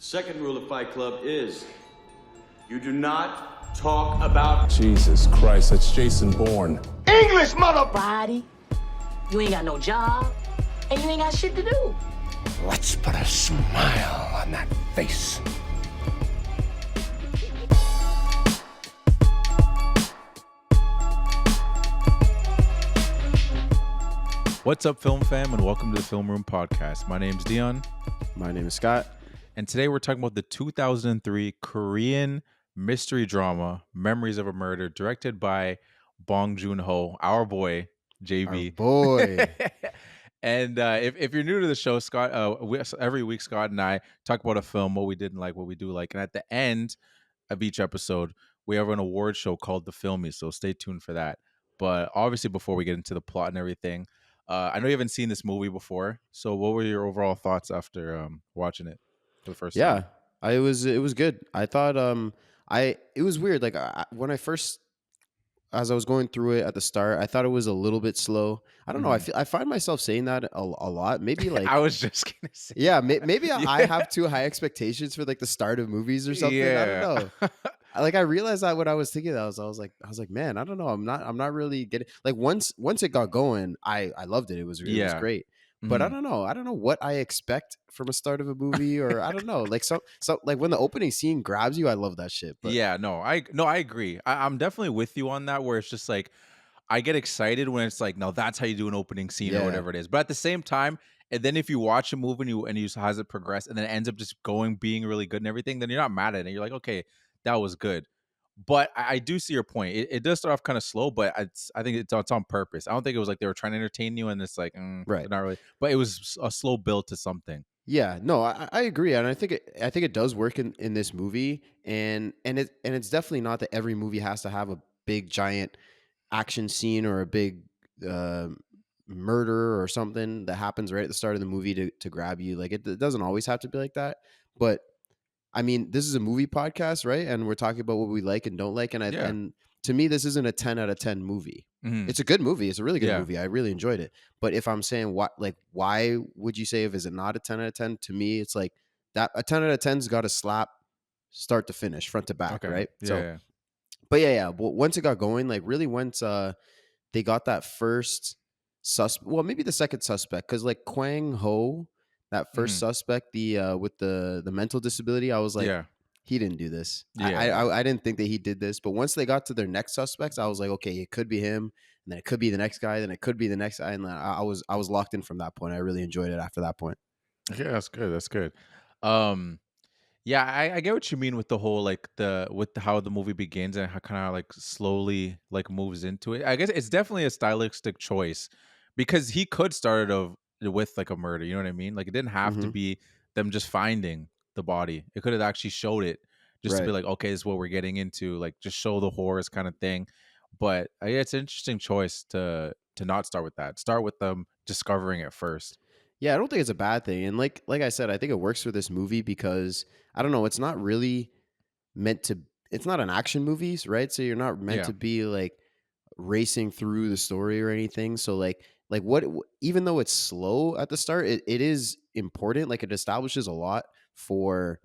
Second rule of Fight Club is you do not talk about... Jesus Christ, that's Jason Bourne. English, mother... Body, you ain't got no job, and you ain't got shit to do. Let's put a smile on that face. What's up, Film Fam, and welcome to the Film Room Podcast. My name's Dion. My name is Scott. And today we're talking about the 2003 Korean mystery drama, Memories of a Murder, directed by Bong Joon-Ho, our boy, JB. Our boy. And if you're new to the show, Scott, every week Scott and I talk about a film, what we didn't like, what we do like. And at the end of each episode, we have an award show called The Filmies, so stay tuned for that. But obviously, before we get into the plot and everything, I know you haven't seen this movie before, so what were your overall thoughts after watching it for the first time? Yeah, it was good. I thought it was weird. Like when I first, as I was going through it at the start, I thought it was a little bit slow. I don't know. I find myself saying that a lot. Maybe like I was just gonna say. Yeah, maybe I have too high expectations for like the start of movies or something. Yeah. I don't know. Like I realized that when I was thinking that I was like, man, I don't know. I'm not really getting like once it got going, I loved it. It was great. But I don't know what I expect from a start of a movie, or I don't know. Like so like when the opening scene grabs you, I love that shit. But Yeah, I agree. I'm definitely with you on that, where it's just like I get excited when it's like, no, that's how you do an opening scene or whatever it is. But at the same time, and then if you watch a movie and you has it progress and then it ends up just being really good and everything, then you're not mad at it. You're like, okay, that was good. But I do see your point. It does start off kind of slow, but I think it's on purpose. I don't think it was like they were trying to entertain you and it's like, right, not really. But it was a slow build to something. Yeah, no, I agree, and I think it does work in this movie, and it's definitely not that every movie has to have a big giant action scene or a big murder or something that happens right at the start of the movie to grab you. Like it doesn't always have to be like that, but I mean, this is a movie podcast, right? And we're talking about what we like and don't like. And to me, this isn't a 10 out of 10 movie. Mm-hmm. It's a good movie. It's a really good movie. I really enjoyed it. But if I'm saying why would you say if is it not a 10 out of 10? To me, it's like that a 10 out of 10's got to slap start to finish, front to back, right? Yeah. But yeah. But once it got going, like really once they got that first maybe the second suspect, because like Kwang Ho, that first suspect, the with the mental disability, I was like, he didn't do this. I didn't think that he did this. But once they got to their next suspects, I was like, okay, it could be him, and then it could be the next guy, then it could be the next guy, and then I was locked in from that point. I really enjoyed it after that point. Yeah, that's good. That's good. Yeah, I get what you mean with the whole like how the movie begins and how kind of like slowly like moves into it. I guess it's definitely a stylistic choice because he could start it with like a murder. You know what I mean? Like it didn't have to be them just finding the body. It could have actually showed it just to be like, okay, this is what we're getting into. Like just show the horrors kind of thing. But yeah, it's an interesting choice to not start with that. Start with them discovering it first. Yeah, I don't think it's a bad thing. And like I said, I think it works for this movie because I don't know, it's not really it's not an action movie, right? So you're not meant to be like racing through the story or anything. So like what, even though it's slow at the start, it is important. Like it establishes a lot for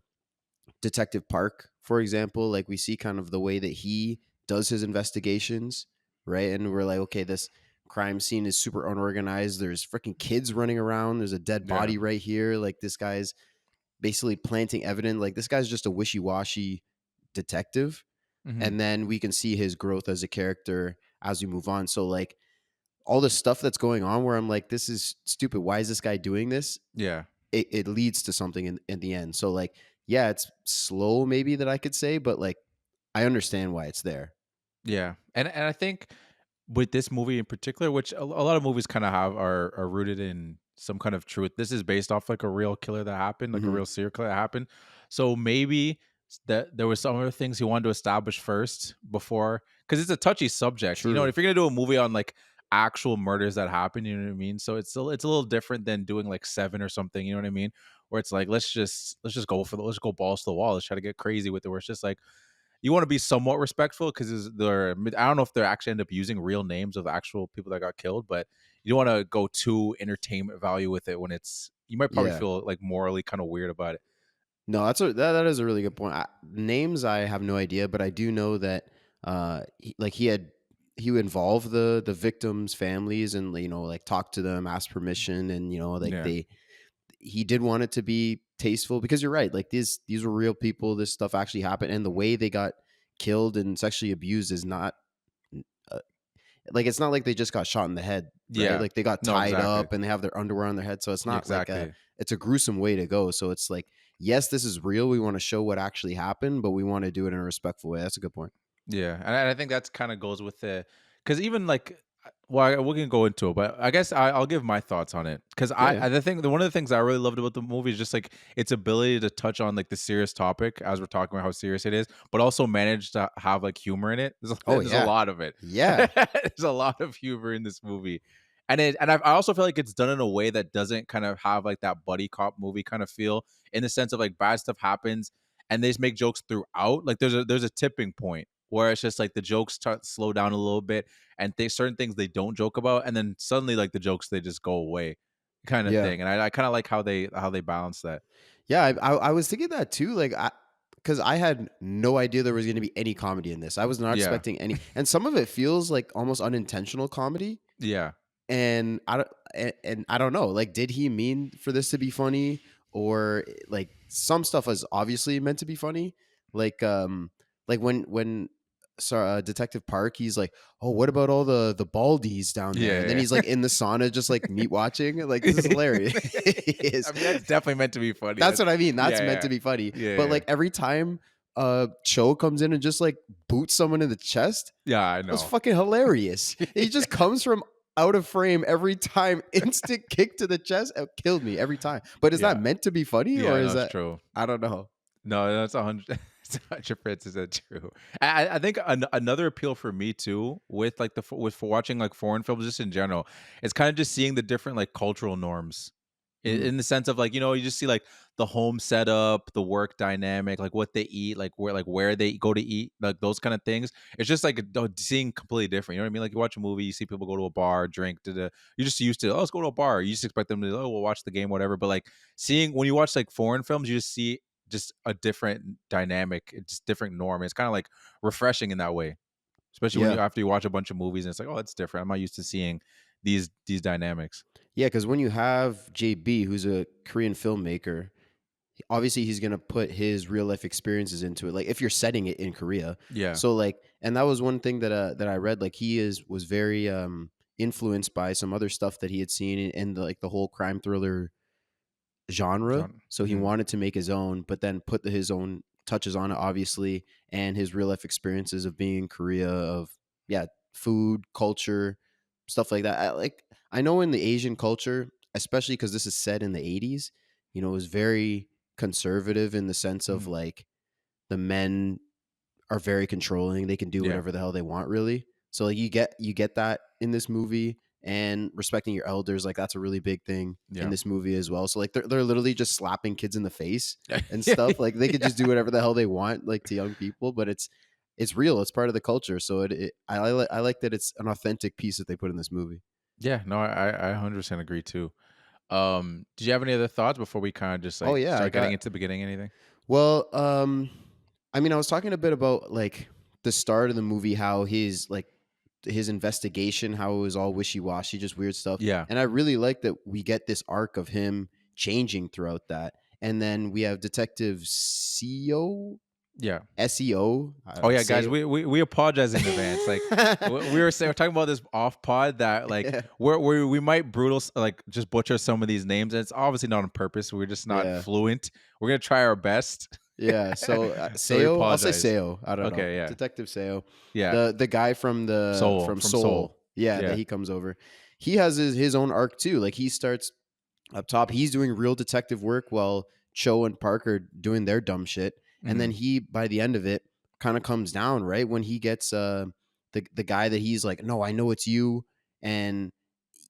Detective Park, for example. Like we see kind of the way that he does his investigations, right? And we're like, okay, this crime scene is super unorganized. There's freaking kids running around. There's a dead body right here. Like this guy's basically planting evidence. Like this guy's just a wishy-washy detective. And then we can see his growth as a character as we move on. So like all the stuff that's going on where I'm like, this is stupid. Why is this guy doing this? Yeah. It leads to something in the end. So like, yeah, it's slow maybe that I could say, but like, I understand why it's there. Yeah. And I think with this movie in particular, which a lot of movies kind of are rooted in some kind of truth. This is based off like a real killer that happened, like a real serial killer that happened. So maybe that there were some other things he wanted to establish first before, because it's a touchy subject. True. You know, if you're gonna do a movie on like actual murders that happen, you know what I mean? So it's a little different than doing like Seven or something, you know what I mean? Where it's like let's just go balls to the wall. Let's try to get crazy with it. Where it's just like you want to be somewhat respectful because I don't know if they actually end up using real names of actual people that got killed, but you don't want to go too entertainment value with it when you might probably feel like morally kind of weird about it. No, that is a really good point. Names I have no idea, but I do know that he would involve the victims' families and like talk to them, ask permission, and Yeah. he did want it to be tasteful because you're right. Like these were real people. This stuff actually happened, and the way they got killed and sexually abused is not uh, like it's not like they just got shot in the head, right? Yeah. Like they got No, tied exactly. up and they have their underwear on their head, so it's not like Exactly. it's a gruesome way to go. So it's like, yes, this is real. We want to show what actually happened, but we want to do it in a respectful way. That's a good point. Yeah, and I think that's kind of goes with the, because even like, well, we can go into it, but I guess I'll give my thoughts on it because Yeah, yeah. one of the things I really loved about the movie is just like its ability to touch on like the serious topic as we're talking about how serious it is, but also manage to have like humor in it. Oh There's a yeah, lot of it. yeah, There's a lot of humor in this movie, I also feel like it's done in a way that doesn't kind of have like that buddy cop movie kind of feel, in the sense of like bad stuff happens and they just make jokes throughout. Like there's a tipping point where it's just like the jokes start slow down a little bit, and certain things they don't joke about, and then suddenly like the jokes they just go away, kind of yeah, thing. And I kind of like how they balance that. yeah. I was thinking that too. Like because I had no idea there was going to be any comedy in this. I was not Yeah, expecting any, and some of it feels like almost unintentional comedy. yeah, And I don't know, like, did he mean for this to be funny, or like some stuff was obviously meant to be funny, like when Detective Park, he's like, oh, what about all the baldies down there, and then yeah, he's like in the sauna just like meat watching, like this is yeah. hilarious. It is. I mean, that's definitely meant to be funny. That's what I mean, that's Yeah, meant yeah, to be funny, yeah, but yeah. like every time Cho comes in and just like boots someone in the chest, Yeah, I was know. fucking hilarious. He just comes from out of frame every time. Instant kick to the chest. It killed me every time. But is that Yeah, meant to be funny, or yeah, is no, it's that, true. I don't know. No, that's 100. It's 100% true. I think another appeal for me too, with like for watching like foreign films just in general, is kind of just seeing the different like cultural norms, Mm. in the sense of like, you just see like the home setup, the work dynamic, like what they eat, like where they go to eat, like those kind of things. It's just like seeing completely different. You know what I mean? Like you watch a movie, you see people go to a bar, drink, you're just used to, oh, let's go to a bar. You just expect them to, oh, we'll watch the game, whatever. But like seeing when you watch like foreign films, you just see just a different dynamic, it's just different norm. It's kind of like refreshing in that way, especially when Yeah. you after you watch a bunch of movies and it's like, oh, it's different. I'm not used to seeing these dynamics. Yeah, because when you have JB, who's a Korean filmmaker, obviously he's gonna put his real life experiences into it. Like if you're setting it in Korea, Yeah. so like, and that was one thing that I read. Like was very influenced by some other stuff that he had seen in like the whole crime thriller genre. John. So he Mhm. wanted to make his own, but then put his own touches on it, obviously, and his real life experiences of being in Korea, of yeah, food, culture, stuff like that. I know in the Asian culture, especially because this is set in the 80s, it was very conservative in the sense of Mhm. like the men are very controlling. They can do Yeah. whatever the hell they want, really. So like you get that in this movie, and respecting your elders, like that's a really big thing in Yeah. this movie as well. So like they're literally just slapping kids in the face and Yeah. stuff. Like they could just do whatever the hell they want, like to young people, but it's real. It's part of the culture. So I like that it's an authentic piece that they put in this movie. Yeah, no, I 100% agree too. Did you have any other thoughts before we kind of just Oh like yeah, I start getting got into the beginning? Anything? well. I mean, I was talking a bit about like the start of the movie, how his investigation, how it was all wishy washy, just weird stuff. Yeah, And I really like that we get this arc of him changing throughout that. And then we have Detective CEO, yeah. SEO, Oh yeah, guys, say we apologize in advance. Like we were saying, we're talking about this off pod that like yeah, we might like just butcher some of these names, and it's obviously not on purpose. We're just not yeah, fluent. We're gonna try our best. yeah. So So we Seo, I'll say apologize. Seo. I don't know. Okay, yeah, Detective Seo, yeah. the guy from Soul from from Soul. Seoul. Yeah, that Yeah. he comes over. He has his own arc too. Like he starts up top, he's doing real detective work while Cho and Park are doing their dumb shit. And then Hmm. he, by the end of it, kind of comes down, right? When he gets the guy that he's like, no, I know it's you. And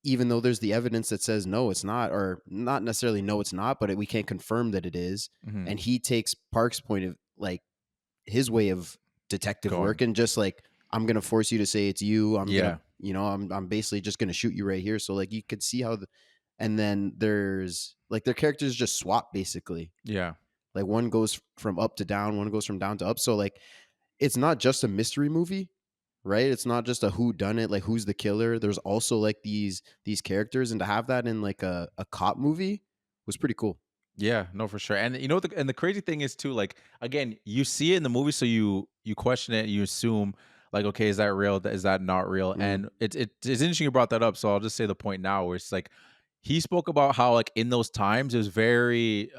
even though there's the evidence that says no, it's not, or not necessarily no, it's not, but we can't confirm that it is. Hmm. And he takes Park's point of like his way of detective work Going. and just like, I'm gonna force you to say it's you. I'm Yeah. gonna, I'm basically just gonna shoot you right here. So like you could see how and then there's like their characters just swap basically. Yeah. Like one goes from up to down, one goes from down to up. So like it's not just a mystery movie, right? It's not just a who done it, like who's the killer. There's also like these characters, and to have that in like a cop movie was pretty cool. Yeah, no, for sure. And and the crazy thing is too, like again, you see it in the movie, so you question it, you assume like, okay, is that real? Is that not real? Mm, And it's interesting you brought that up. So I'll just say the point now, where it's like he spoke about how like in those times it was very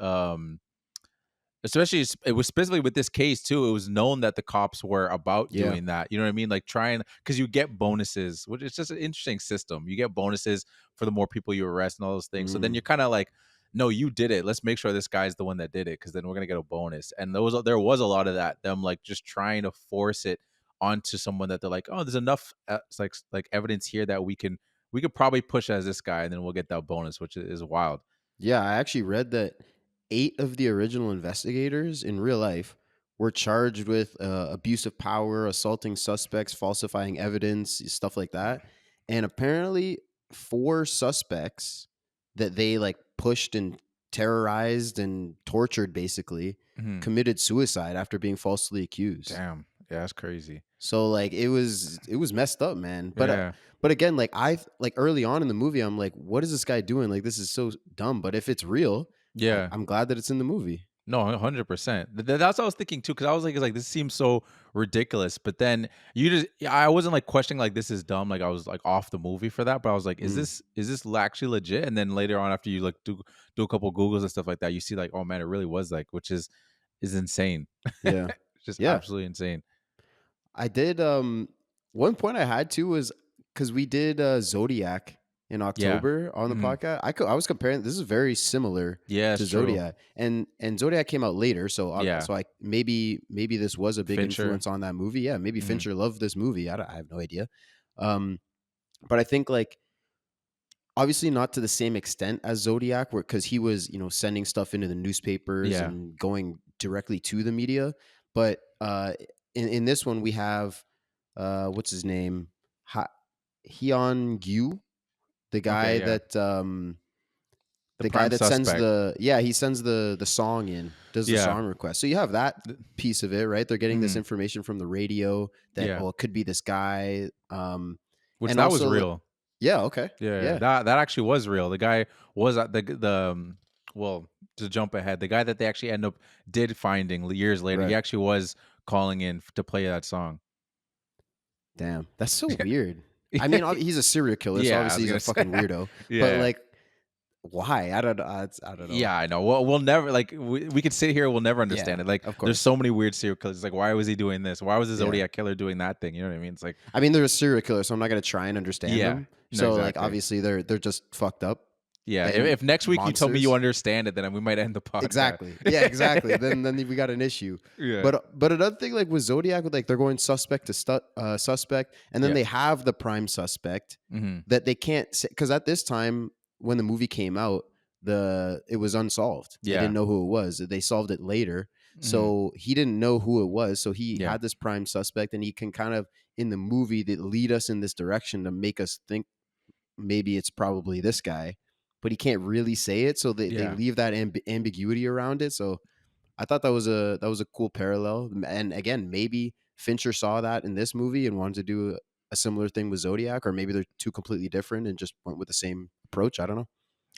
especially it was specifically with this case too, it was known that the cops were about yeah. doing that. You know what I mean? Like trying, because you get bonuses, which is just an interesting system. You get bonuses for the more people you arrest and all those things. So then Mm, you're kind of like, no, you did it. Let's make sure this guy's the one that did it, because then we're gonna get a bonus. And there was a lot of that. Them like just trying to force it onto someone that they're like, oh, there's enough it's like evidence here that we could probably push as this guy, and then we'll get that bonus, which is wild. yeah, I actually read that 8 of the original investigators in real life were charged with abuse of power, assaulting suspects, falsifying evidence, stuff like that. And apparently 4 suspects that they like pushed and terrorized and tortured basically Mhm. committed suicide after being falsely accused. Damn, yeah, that's crazy. So like it was messed up, man. Yeah, But again, like I like early on in the movie, I'm like, what is this guy doing? Like this is so dumb. But if it's real, yeah. I'm glad that it's in the movie. No, 100%. That's what I was thinking too, because I was like, it's like this seems so ridiculous. But then I wasn't like questioning like this is dumb. Like I was like off the movie for that. But I was like, Mm, is this actually legit? And then later on, after you like do a couple Googles and stuff like that, you see like, oh man, it really was like, which is insane. yeah, It's just yeah. absolutely insane. I did. One point I had too was because we did Zodiac in Yeah. October on the Hmm. podcast. I was comparing. This is very similar Yeah, to it's true. Zodiac, and Zodiac came out later, Yeah. so I maybe this was a big Fincher. influence on that movie. Yeah, maybe Hmm. Fincher loved this movie. I have no idea. Um, but I think like obviously not to the same extent as Zodiac, where because he was sending stuff into the newspapers Yeah. and going directly to the media. But in this one we have what's his name, ha- Hyun Gyu, the Okay. guy Yeah. that The prime sends suspect. he sends the song in, does the Yeah. song request. So you have that piece of it, right? They're getting this Hmm. information from the radio that Yeah. it could be this guy, Which and that was also real. yeah, okay, Yeah, yeah, that actually was real. The guy was at well, to jump ahead, the guy that they actually end up did finding years later, he right. actually was calling in to play that song. Damn, that's so weird. I mean, he's a serial killer, so Yeah, I obviously was he's a gonna say. fucking weirdo. But Yeah. like, why? I don't know. I don't know. Yeah, I know. We'll never like we could sit here, we'll never Yeah, understand it. Like of there's course. so many weird serial killers. Like why was he doing this? Why was the Yeah. Zodiac killer doing that thing? You know what I mean? It's like I mean, they're a serial killer, so I'm not gonna try and understand yeah, them. no, So like, exactly. obviously they're just fucked up Yeah. and If next week you tell me you monsters. understand it, then we might end the podcast. Exactly. Yeah, exactly. Then we got an issue. Yeah. But another thing, like with Zodiac, with like they're going suspect to suspect, and then Yeah. they have the prime suspect Hmm. that they can't say, because at this time when the movie came out, it was unsolved. They Yeah. didn't know who it was. They solved it later, Hmm. so he didn't know who it was. So he Yeah. had this prime suspect, and he can kind of in the movie that lead us in this direction to make us think maybe it's probably this guy, but he can't really say it. So they Yeah. leave that ambiguity around it. So I thought that was a cool parallel. And again, maybe Fincher saw that in this movie and wanted to do a similar thing with Zodiac, or maybe they're two completely different and just went with the same approach. I don't know.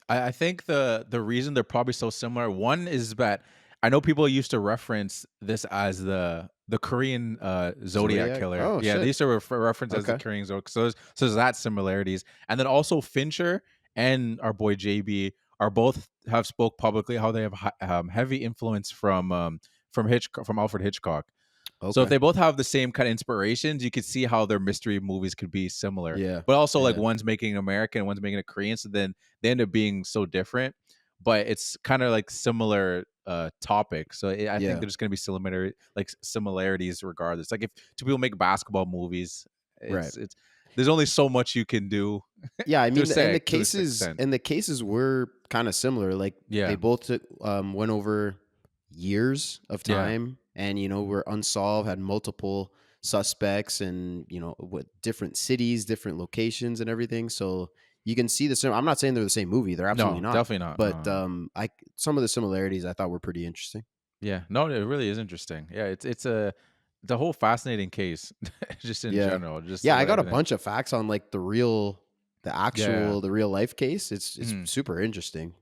I think the reason they're probably so similar, one is that I know people used to reference this as the Korean Zodiac Zodiac. killer. Oh Yeah, they shit. used to reference as the Okay. Korean Zodiac. So there's that similarities, and then also Fincher and our boy JB are both have spoke publicly how they have heavy influence from Alfred Hitchcock. So if Okay. they both have the same kind of inspirations, you could see how their mystery movies could be similar. Yeah. But also like Yeah. one's making American and one's making a Korean, so then they end up being so different. But it's kind of like similar topic. So I think Yeah. there's going to be similarities regardless. Like if two people make basketball movies, Right. it's there's only so much you can do Yeah, I mean, and the to a certain cases extent. were kind of similar. Like they Yeah. both went over years of Yeah. time, and were unsolved, had multiple suspects, and what different cities, different locations, and everything. So you can see the same. I'm not saying they're the same movie; they're absolutely No, not. definitely not. But No. I some of the similarities I thought were pretty interesting. Yeah, no, it really is interesting. Yeah, it's a the whole fascinating case, just in Yeah. general, just Yeah, I got a everything. bunch of facts on like Yeah, the real life case. It's mhm. super interesting.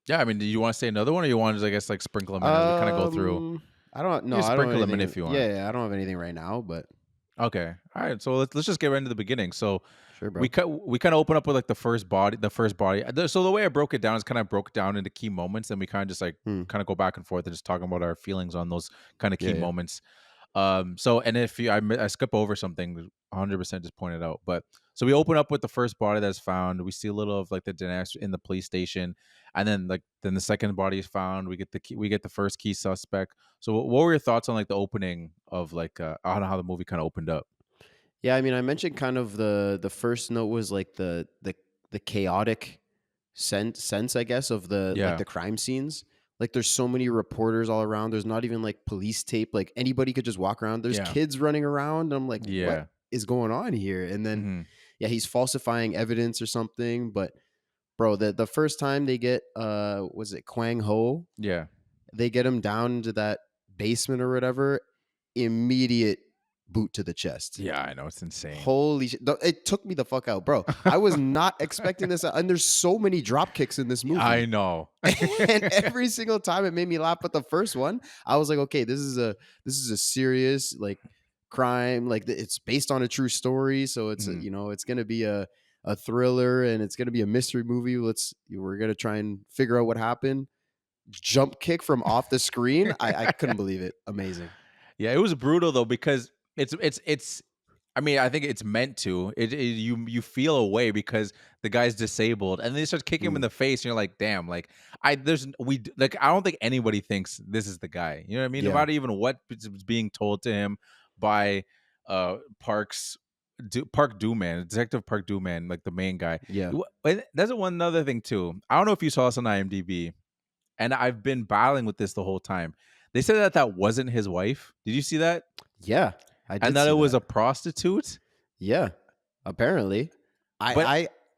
Yeah. I mean, do you want to say another one, or you want to just, I guess, like sprinkle them in as we kind of go through? I don't You no, can I don't have sprinkle them in anything. if you want. Yeah, I don't have anything right now, but Okay. All right. So let's just get right into the beginning. So sure, we bro. we kind of open up with like the first body. So the way I broke it down is kind of broke it down into key moments, and we kind of just like Hmm. kind of go back and forth and just talking about our feelings on those kind of Yeah, key yeah. moments. So and if you, I skip over something, 100% just point it out. But so we open up with the first body that's found. We see a little of like the dynamics in the police station, and then then the second body is found. We get the key, we get the first key suspect. So what were your thoughts on like the opening of like I don't know how the movie kind of opened up? Yeah, I mean, I mentioned kind of the first note was like the chaotic sense, I guess, of the like Yeah, the crime scenes. Like there's so many reporters all around. There's not even like police tape. Like anybody could just walk around. There's yeah, kids running around. And I'm like, what yeah. is going on here? And then Hmm. yeah, he's falsifying evidence or something. But bro, the first time they get was it Kwang Ho? Yeah. They get him down into that basement or whatever, immediate boot to the chest. Yeah, I know, it's insane. Holy shit. It took me the fuck out, bro. I was not expecting this. And there's so many drop kicks in this I movie. know. And every single time it made me laugh. But the first one, I was like, okay, this is a serious like crime. Like it's based on a true story. So it's Mhm. you know, it's gonna be a thriller and it's gonna be a mystery movie. We're gonna try and figure out what happened. Jump kick from off the screen. I couldn't believe it. Amazing. Yeah, it was brutal though because it's I mean, I think it's meant to. You feel a way because the guy's disabled, and then they start kicking him in Mm, the face, and you're like, "Damn!" Like like I don't think anybody thinks this is the guy. You know what I mean? No yeah. matter even what is being told to him by Park Dooman, Detective Park Dooman, like the main guy. Yeah. And that's one other thing too. I don't know if you saw this on IMDb, and I've been battling with this the whole time. They said that that wasn't his wife. Did you see that? Yeah. I And did that see it was that. a prostitute? Yeah, apparently. I But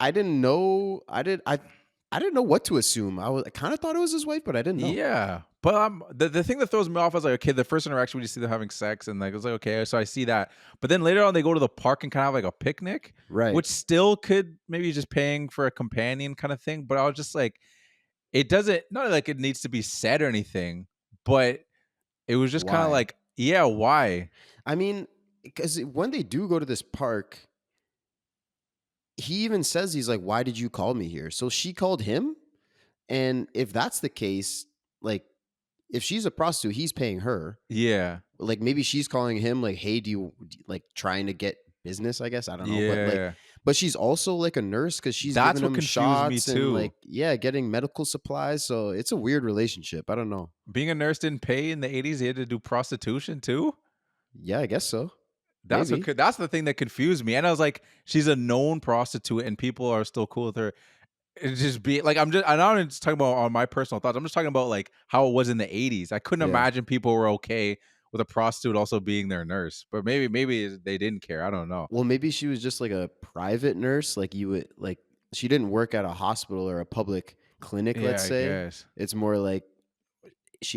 I didn't know. I didn't know what to assume. I kind of thought it was his wife, but I didn't know. yeah. But the thing that throws me off is like, okay, the first interaction we just see them having sex, and like it's like, okay, so I see that. But then later on they go to the park and kind of have like a picnic, Right. which still could maybe just paying for a companion kind of thing. But I was just like, it doesn't, not like it needs to be said or anything, but it was just kind of Why? like, yeah, why? I mean, because when they do go to this park, he even says he's like, "Why did you call me here?" So she called him, and if that's the case, like if she's a prostitute, he's paying her. Yeah. Like maybe she's calling him like, "Hey, like trying to get business?" I guess I don't know, Yeah. but she's also like a nurse because she's That's giving what him confused me shots and like too. yeah, getting medical supplies. So it's a weird relationship. I don't know. Being a nurse didn't pay in the 80s. He had to do prostitution too. Yeah, I guess so. That's Maybe. that's the thing that confused me. And I was like, she's a known prostitute, and people are still cool with her. It just be like I'm not even just talking about on my personal thoughts. I'm just talking about like how it was in the 80s. I couldn't Yeah. imagine people were okay with a prostitute also being their nurse. But maybe they didn't care. I don't know. Well, maybe she was just like a private nurse. Like you would like she didn't work at a hospital or a public clinic. Yeah, Let's I say guess. it's more like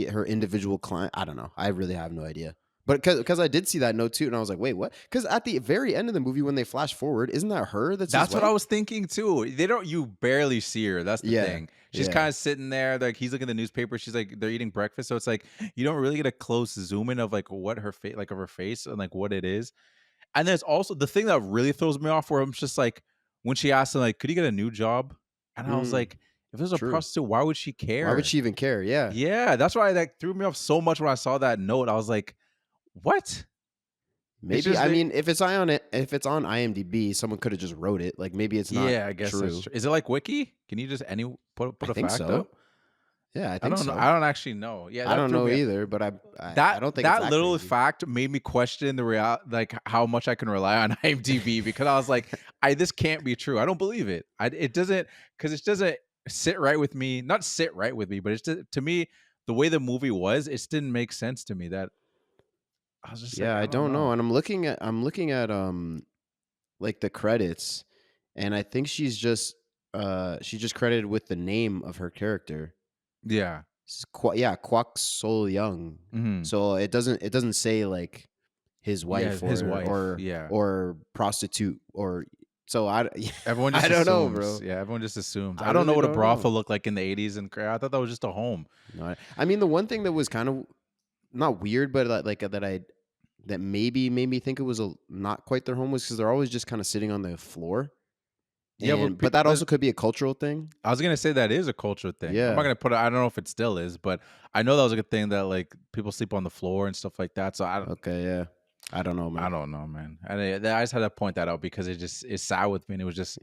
her individual client. I don't know. I really have no idea. But because I did see that note too, and I was like, wait, what? Because at the very end of the movie, when they flash forward, isn't that her that's his That's what I wife? was thinking too. They don't you barely see her. That's the Yeah, thing. She's yeah, kind of sitting there, like he's looking at the newspaper. She's like they're eating breakfast. So it's like you don't really get a close zoom in of like what her face like of her face and like what it is. And there's also the thing that really throws me off where I'm just like when she asked him, like, could you get a new job? And I was mm, like, if it was a true. prostitute, why would she Why would care? she even care? Yeah, Yeah, that's why that threw me off so much when I saw that note. I was like, what? It's maybe. just I they mean, if it's on IMDb, someone could have just wrote it. Like maybe it's not yeah, I guess that's true. true. Is it like Wiki? Can you just I put a think fact so. up? Yeah, I I think don't know. so. I don't actually know. Yeah, I that don't threw know me. either, but I That don't think it's that that little crazy. fact made me question the real like how much I can rely on IMDb because I was like, I this can't be true. I don't believe it. It doesn't because it doesn't sit right with me. Not sit right with me, but it's just, to me the way the movie was. It just didn't make sense to me. That I was just like, Yeah, I I don't don't know. know. And I'm looking at like the credits, and I think she's just credited with the name of her character. Yeah, Kwak Sol Young. Hmm. So it doesn't say like his Yeah, wife his or wife. Yeah. prostitute or so I Everyone I just don't know, assumes. bro. Yeah, everyone just assumes. I I don't know really what a don't know. brothel looked like in the 80s and I thought that was just a home. No, I mean the one thing that was kind of not weird, but that maybe made me think it was not quite their home was because they're always just kind of sitting on the floor, Yeah, but that but also could be a cultural thing. I was gonna say that is a culture thing. I'm not Yeah. gonna put it. I don't know if it still is, but I know that was a good thing that like people sleep on the floor and stuff like that. So Okay. Yeah. I don't know, I man. don't know, man. I just had to point that out because it's sad with me. And it was just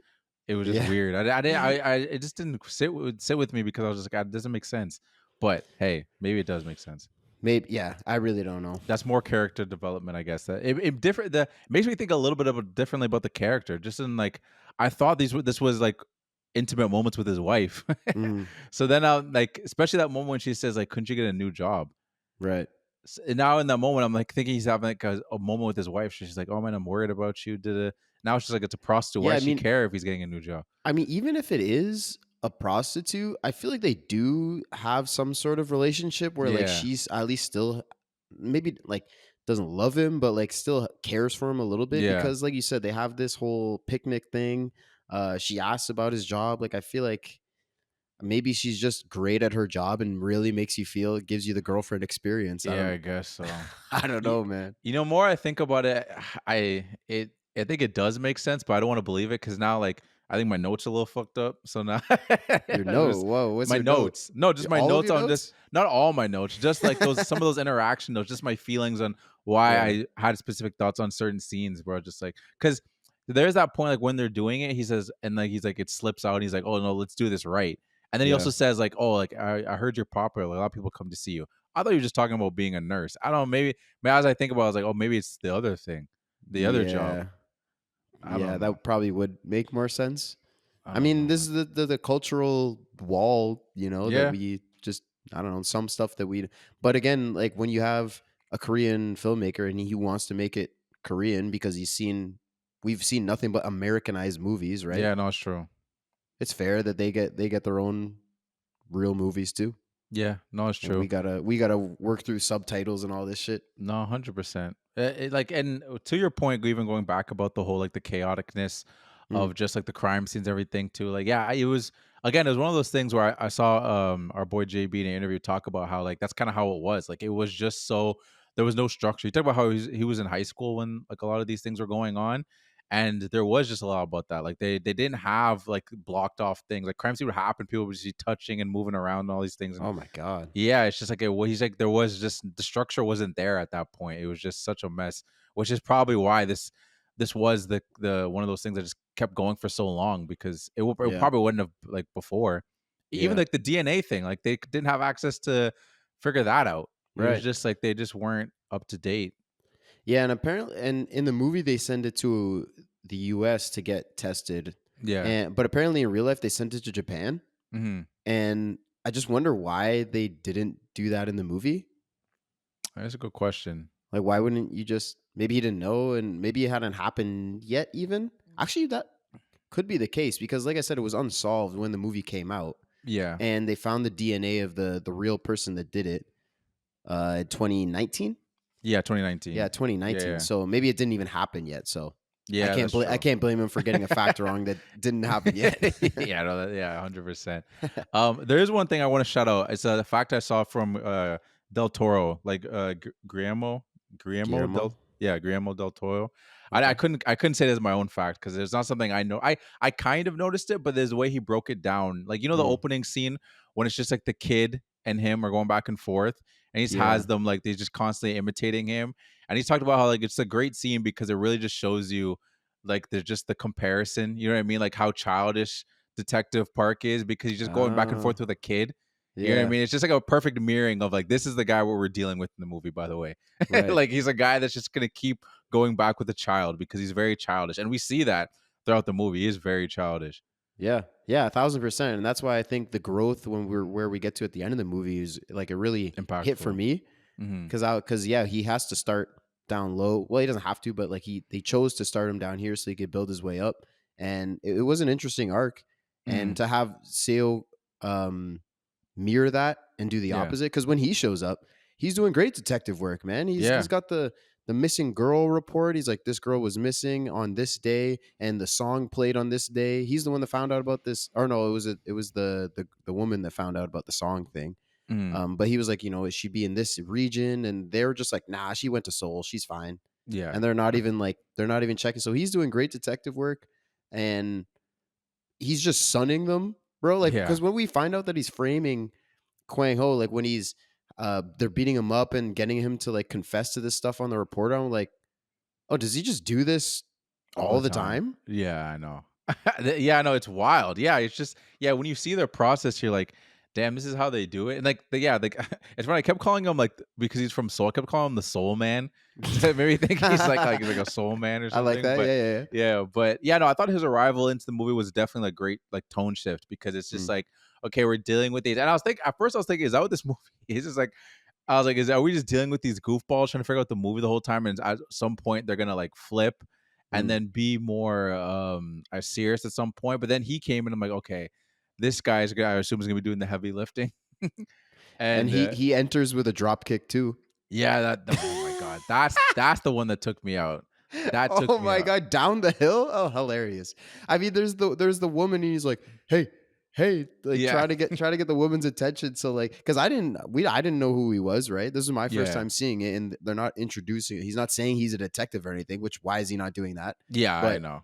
Yeah. weird. I didn't. It just didn't sit with me because I was just like, it doesn't make sense. But hey, maybe it does make sense. Maybe. Yeah. I really don't know. That's more character development, I guess. That it different. That makes me think a little bit differently about the character. Just in like, I thought this was like intimate moments with his wife. Mm, So then I like, especially that moment when she says like, "Couldn't you get a new job?" right. And now in that moment, I'm like thinking he's having like a moment with his wife. She's like, "Oh man, I'm worried about you." Now it's just like it's a prostitute. Why Yeah. does she care if he's getting a new job? Even if it is a prostitute, I feel like they do have some sort of relationship where like Yeah, she's at least still maybe like doesn't love him, but like still cares for him a little bit yeah, because like you said, they have this whole picnic thing. She asks about his job. Like I feel like maybe she's just great at her job and really makes you feel gives you the girlfriend experience. I yeah. don't I guess so. I don't You, know, man. more I think about it, I think it does make sense, but I don't want to believe it because now like I think my notes are a little fucked up. So now Your note. just Whoa, what's my your note? notes. No, just my All of notes your on just notes? not all my notes, just like those some of those interaction notes, just my feelings on why Yeah. I had specific thoughts on certain scenes, bro. Just like because there's that point like when they're doing it, he says, and like he's like it slips out, and he's like, oh no, let's do this right. And then he Yeah. also says like, oh, like I heard you're popular, like, a lot of people come to see you. I thought you were just talking about being a nurse. I don't know, maybe as I think about it, I was like, oh, maybe it's the other thing, the other job. Yeah. I Yeah, don't know. that probably would make more sense. I don't know, This man. is the cultural wall, that Yeah, we just I don't know, some stuff that we but again, like when you have a Korean filmmaker and he wants to make it Korean because we've seen nothing but Americanized movies, right? yeah, no, it's true. It's fair that they get their own real movies too. Yeah, no, it's And true. we gotta work through subtitles and all this shit. No, 100%. Like, and to your point, even going back about the whole like the chaoticness Mm, of just like the crime scenes, everything too. Like, yeah, it was again, it was one of those things where I saw our boy JB in an interview talk about how like that's kind of how it was. Like, it was just so there was no structure. He talked about how he was in high school when like a lot of these things were going on, and there was just a lot about that. Like, they didn't have like blocked off things. Like, crime scene would happen, people would just be touching and moving around and all these things, and oh my god. yeah, it's just like he's like there was just the structure wasn't there at that point. It was just such a mess, which is probably why this was the one of those things that just kept going for so long because it Yeah. probably wouldn't have like before. Even Yeah. like the DNA thing, like they didn't have access to figure that out. It was Right. just like they just weren't up to date. Yeah, and apparently, and in the movie they send it to the U.S. to get tested, Yeah. but apparently in real life they sent it to Japan, Hmm. and I just wonder why they didn't do that in the movie. That's a good question. Like, why wouldn't you just? Maybe he didn't know, and maybe it hadn't happened yet. Even actually, that could be the case because, like I said, it was unsolved when the movie came out, Yeah. and they found the DNA of the real person that did it. 2019. Yeah. Yeah, 2019. Yeah. 2019. Yeah. So maybe it didn't even happen yet. So I Yeah. can't That's true. blame him for getting a fact wrong that didn't happen yet. Yeah, no, yeah, 100%. There is one thing I want to shout out. It's a fact I saw from Del Toro, like Guillermo Guillermo. del Guillermo del Toro. I Okay. couldn't say this as my own fact because it's not something I know. I kind of noticed it, but there's a way he broke it down. Like, the Mm, opening scene when it's just like the kid and him are going back and forth, and he just yeah. has them like they just constantly imitating him. And he's talked about how like it's a great scene because it really just shows you like there's just the comparison. You know what I mean? Like how childish Detective Park is because he's just going back and Uh, forth with a kid. You know what I yeah. mean? It's just like a perfect mirroring of like this is the guy what we're dealing with in the movie, by the way. Right. Like he's a guy that's just gonna keep going back with a child because he's very childish. And we see that throughout the movie. He is very childish. Yeah. Yeah. 1,000%. And that's why I think the growth when we're where we get to at the end of the movie is like it really hit for Impactful. me Hmm. because yeah, he has to start down low. Well, he doesn't have to, but like they chose to start him down here so he could build his way up. And it was an interesting arc. Hmm. And to have Seo um mirror that and do the Yeah. opposite. Because when he shows up, he's doing great detective work, man. He's got the missing girl report. He's like, this girl was missing on this day, and the song played on this day. He's the one that found out about this. Or no, it was the woman that found out about the song thing. Mm. But he was like, is she be in this region? And they were just like, nah, she went to Seoul. She's fine. Yeah. And they're not even checking. So he's doing great detective work, and he's just sunning them, bro. Like, Yeah. because when we find out that he's framing Kwang Ho, like when they're beating him up and getting him to like confess to this stuff on the report, I'm like, oh, does he just do this all the time? Yeah, I know. Yeah, I know, it's wild. Yeah, it's just when you see their process, you're like, damn, this is how they do it. And like, it's funny. I kept calling him like because he's from Seoul. I kept calling him the Soul Man. Maybe think he's like a soul man or I something. like that. But, Yeah. but yeah, no, I thought his arrival into the movie was definitely a great like tone shift because it's just like, okay, we're dealing with these. And at first I was thinking, is that what this movie is? Just like, I was like, are we just dealing with these goofballs trying to figure out the movie the whole time? And at some point they're gonna like flip and then be more serious at some point. But then he came and I'm like, okay, this guy's guy I assume is gonna be doing the heavy lifting. And he enters with a drop kick too. Yeah, oh my god, that's the one that took me out. That took Oh me my out. god, down the hill? Oh, hilarious. I mean, there's the woman and he's like, hey, like try to get the woman's attention. So like, because I didn't know who he was, right? This is my first time seeing it, and they're not introducing it. He's not saying he's a detective or anything, which why is he not doing that? Yeah, But I know.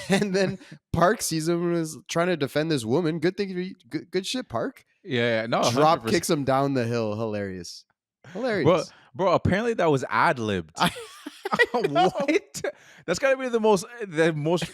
and then Park sees him and is trying to defend this woman. Good thing, good shit, Park. Yeah, no, Drop 100%. kicks him down the hill. Hilarious. Bro, apparently that was ad-libbed. What? That's gotta be the most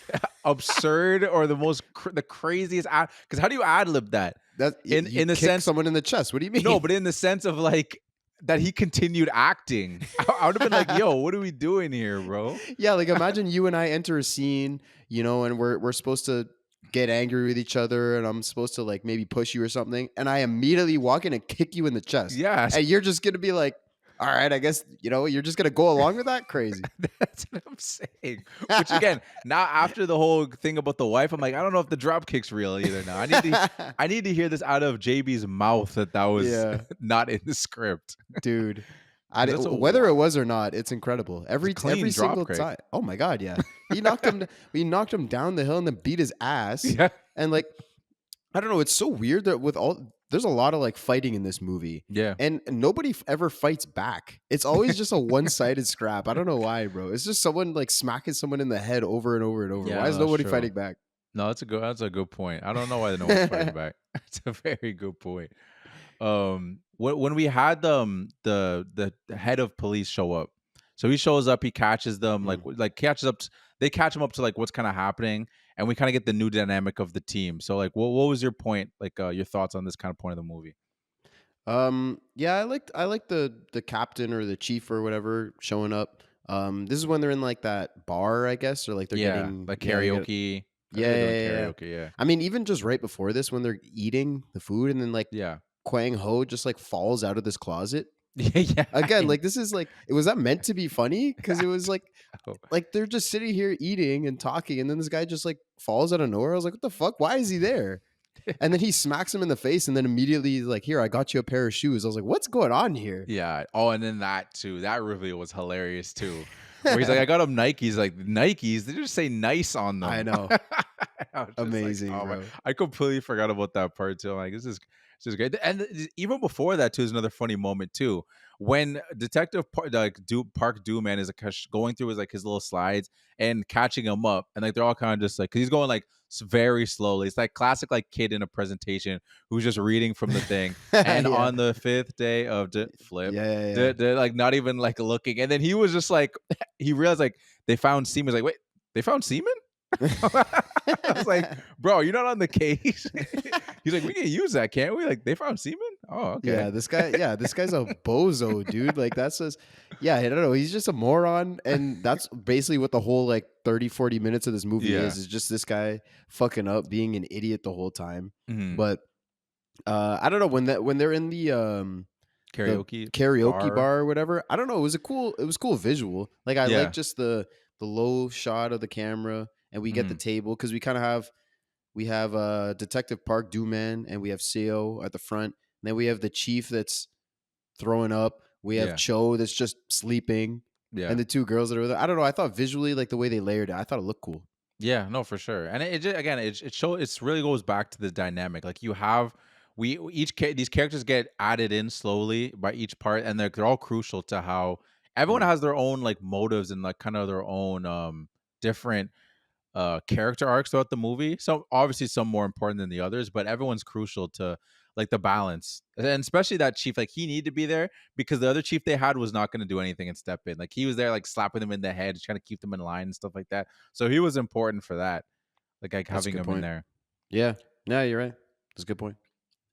absurd or the craziest because how do you ad-lib that? In the sense someone in the chest. What do you mean? No, but in the sense of like that he continued acting. I would have been like, yo, what are we doing here, bro? Yeah, like imagine you and I enter a scene, and we're supposed to get angry with each other, and I'm supposed to like maybe push you or something, and I immediately walk in and kick you in the chest. Yeah. And you're just gonna be like, all right, I guess, you're just going to go along with that? Crazy. That's what I'm saying. Which again, now after the whole thing about the wife, I'm like, I don't know if the drop kick's real either now. I need to hear this out of JB's mouth that was not in the script. Dude. Whether it was or not, it's incredible. Every single time. Oh my God, yeah. He knocked him down the hill and then beat his ass. Yeah. And like, I don't know, it's so weird that there's a lot of like fighting in this movie. Yeah. And nobody ever fights back. It's always just a one-sided scrap. I don't know why, bro. It's just someone like smacking someone in the head over and over and over. Yeah, why is nobody fighting back? No, that's a good point. I don't know why no one's fighting back. That's a very good point. When we had the head of police show up, so he shows up, he catches them, they catch him up to like what's kind of happening, and we kind of get the new dynamic of the team. So like, what was your point? Like, your thoughts on this kind of point of the movie? Yeah, I liked the captain or the chief or whatever showing up. This is when they're in like that bar, I guess, or like they're getting like karaoke. Karaoke. Yeah. I mean, even just right before this, when they're eating the food, and then like Kwang Ho just like falls out of this closet. Yeah. Again, like this is like, was that meant to be funny? Because it was like they're just sitting here eating and talking, and then this guy just like falls out of nowhere. I was like, what the fuck? Why is he there? And then he smacks him in the face, and then immediately he's like, here, I got you a pair of shoes. I was like, what's going on here? Yeah. Oh, and then that too. That reveal was hilarious too. Where he's like, I got him Nikes. Like, Nikes? They just say nice on them. I know. Amazing, like, bro. I completely forgot about that part too. I'm like, this is great. And even before that too is another funny moment too. When Detective Park Do-man is like going through his little slides and catching him up, and like they're all kind of just like, because he's going like very slowly. It's like classic like kid in a presentation who's just reading from the thing. And on the 5th day of flip, they're like not even like looking. And then he was just like, he realized like they found semen. He's like, wait, they found semen? I was like, bro, you're not on the case. He's like, we can use that, can't we? Like, they found semen? Oh, okay. Yeah, this guy's a bozo, dude. Like, that's just, I don't know. He's just a moron. And that's basically what the whole like 30, 40 minutes of this movie is just this guy fucking up, being an idiot the whole time. Mm-hmm. But I don't know, when they're in the karaoke bar or whatever, I don't know. It was cool visual. Like, I like just the low shot of the camera, and we get the table, because we kind of have Detective Park Do-man and we have Seo at the front. Then we have the chief that's throwing up. We have Yeah. Cho that's just sleeping, Yeah. and the two girls that are there. I don't know. I thought visually, like the way they layered it, I thought it looked cool. Yeah, no, for sure. And it just, again, it show it's really goes back to the dynamic. Like you have these characters get added in slowly by each part, and they're all crucial to how everyone Mhm. has their own like motives and like kind of their own different character arcs throughout the movie. So obviously some more important than the others, but everyone's crucial to like the balance. And especially that chief, like he needed to be there because the other chief they had was not going to do anything and step in. Like he was there like slapping them in the head, trying to keep them in line and stuff like that. So he was important for that. Like That's a having good him in point. there. Yeah. No, you're right. That's a good point.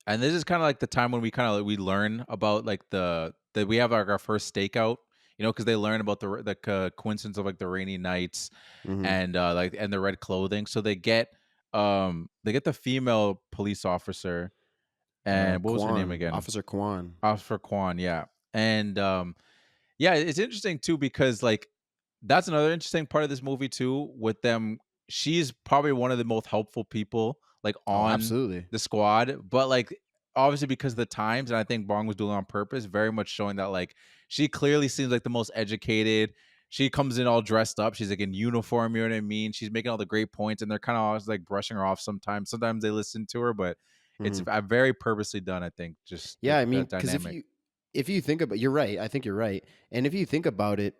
And this is kind of like the time when we kind of we learn about like that we have like our first stakeout, because they learn about the coincidence of like the rainy nights Hmm. and like and the red clothing. So they get the female police officer, and what was her name Kwan, again? Officer Kwan. Officer Kwan, yeah. And yeah, it's interesting too because like that's another interesting part of this movie too. With them, she's probably one of the most helpful people like Oh, on absolutely. the squad, but like obviously because of the times, and I think Bong was doing it on purpose, very much showing that like she clearly seems like the most educated. She comes in all dressed up. She's like in uniform. You know what I mean? She's making all the great points, and they're kind of always like brushing her off sometimes. Sometimes they listen to her, but it's Hmm. very purposely done. I think just Yeah, I mean, that because dynamic. if you think about, you're right. I think you're right. And if you think about it,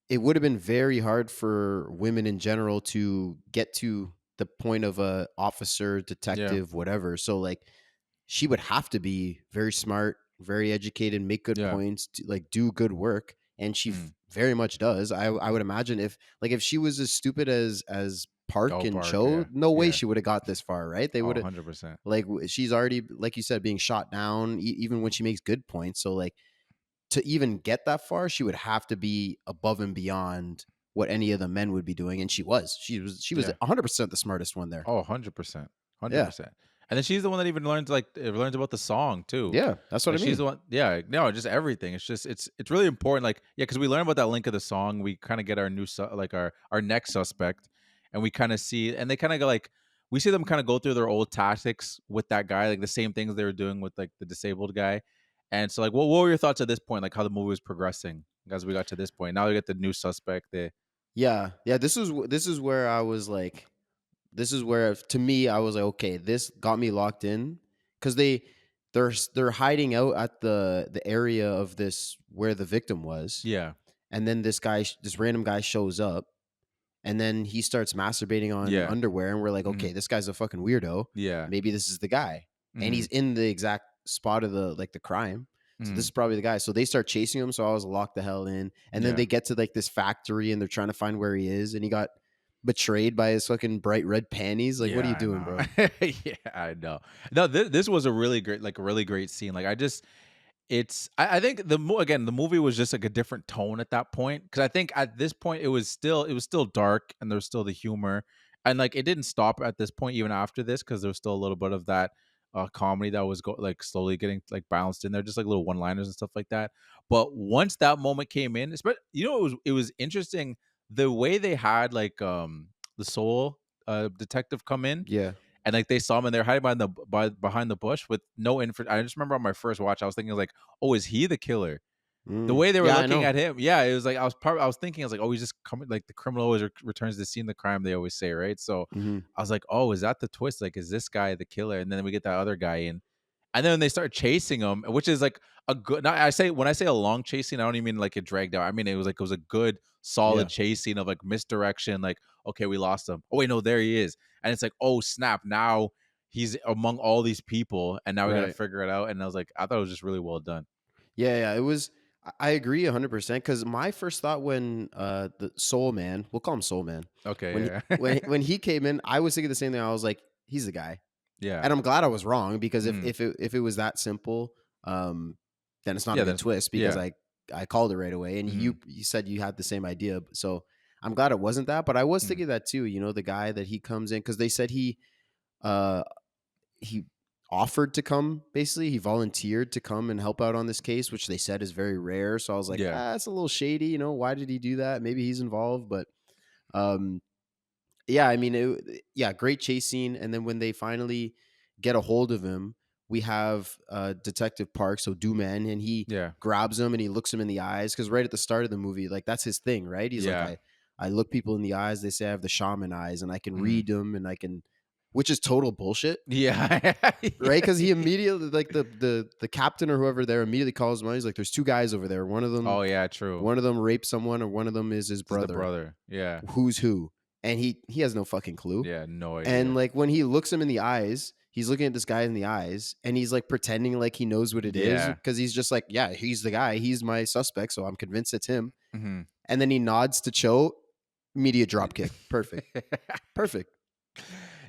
it would have been very hard for women in general to get to the point of a officer, Yeah, detective, whatever. So like, she would have to be very smart, very educated, make good yeah. points, to, like do good work, and she Mm. very much does. I would imagine if she was as stupid as Park Oh, and Park. Cho, Yeah, no way yeah. she would have got this far, right? They Oh, would have 100%. like she's already, like you said, being shot down even when she makes good points. So like to even get that far, she would have to be above and beyond what any of the men would be doing, and she was Yeah. 100% the smartest one there. Oh, 100%. Yeah, 100%. And then she's the one that even learns about the song too. yeah, that's what I Like she's mean. the one, yeah, no, just everything. It's just it's really important. Like, yeah, because we learn about that link of the song, we kind of get our like our next suspect, and we kind of see, and they kind of go like we see them kind of go through their old tactics with that guy, like the same things they were doing with like the disabled guy. And so, like, what were your thoughts at this point? Like, how the movie was progressing as we got to this point. Now we get the new suspect. Yeah, yeah. This is where I was like, this is where to me I was like, okay, this got me locked in because they're hiding out at the area of this where the victim was, Yeah, and then this random guy shows up, and then he starts masturbating on yeah, underwear, and we're like, hmm, okay, this guy's a fucking weirdo. yeah, Maybe this is the guy, and hmm, he's in the exact spot of the crime. So this hmm, is probably the guy. So they start chasing him. So I was locked the hell in, and then yeah. they get to like this factory, and they're trying to find where he is, and he got betrayed by his fucking bright red panties. Like, what are Yeah, you I doing, bro? know. Yeah, I know. No, this was a really great, like a really great scene. Like I just, I think again the movie was just like a different tone at that point because I think at this point it was still dark and there was still the humor and like it didn't stop at this point even after this because there was still a little bit of that comedy that was like slowly getting like balanced in there, just like little one liners and stuff like that. But once that moment came in, it was interesting the way they had like the soul detective come in Yeah. and like they saw him and they're hiding behind the bush with no info. I just remember on my first watch, I was thinking like, oh, is he the killer? The Mm. way they were Yeah, I looking know. at him, yeah, it was like I was thinking, I was like, oh, he's just coming. Like the criminal always returns to the scene of the crime. They always say, right? So Hmm. I was like, oh, is that the twist? Like, is this guy the killer? And then we get that other guy in, and then they start chasing him, which is like a good. Not, I say when I say a long chasing, I don't even mean like it dragged out. I mean it was a good, solid Yeah. chasing of like misdirection. Like, okay, we lost him. Oh wait, no, there he is. And it's like, oh snap, now he's among all these people, and now we got to Right. figure it out. And I was like, I thought it was just really well done. Yeah, yeah. It was. I agree 100% because my first thought when the Soul Man, we'll call him Soul Man, Okay, when he, yeah, when he came in, I was thinking the same thing. I was like, he's the guy. yeah, And I'm glad I was wrong because if mm, if it was that simple, then it's not a yeah, good that's twist because yeah, I called it right away, and mm-hmm, you said you had the same idea, so I'm glad it wasn't that. But I was mm, thinking that too. You know, the guy that he comes in because they said uh he offered to come. Basically, he volunteered to come and help out on this case, which they said is very rare. So I was like, yeah, that's a little shady. You know, why did he do that? Maybe he's involved, but um yeah, I mean, yeah, great chase scene. And then when they finally get a hold of him, we have Detective Park, so Do-Man, and he Yeah. grabs him and he looks him in the eyes, because right at the start of the movie, like that's his thing, right? He's like, Yeah. I look people in the eyes. They say I have the shaman eyes, and I can Mhm. read them, and I can, which is total bullshit, Yeah. right? Because he immediately, like the captain or whoever there immediately calls him out. He's like, "There's two guys over there. Oh yeah, true. One of them raped someone, or one of them is his This is the brother. brother. Yeah. Who's who?" And he has no fucking clue. Yeah, no And idea. like when he looks him in the eyes, he's looking at this guy in the eyes, and he's like pretending like he knows what it is, Yeah. because he's just like, yeah, he's the guy. He's my suspect, so I'm convinced it's him. Mhm. And then he nods to Cho. Media dropkick. Perfect. Perfect.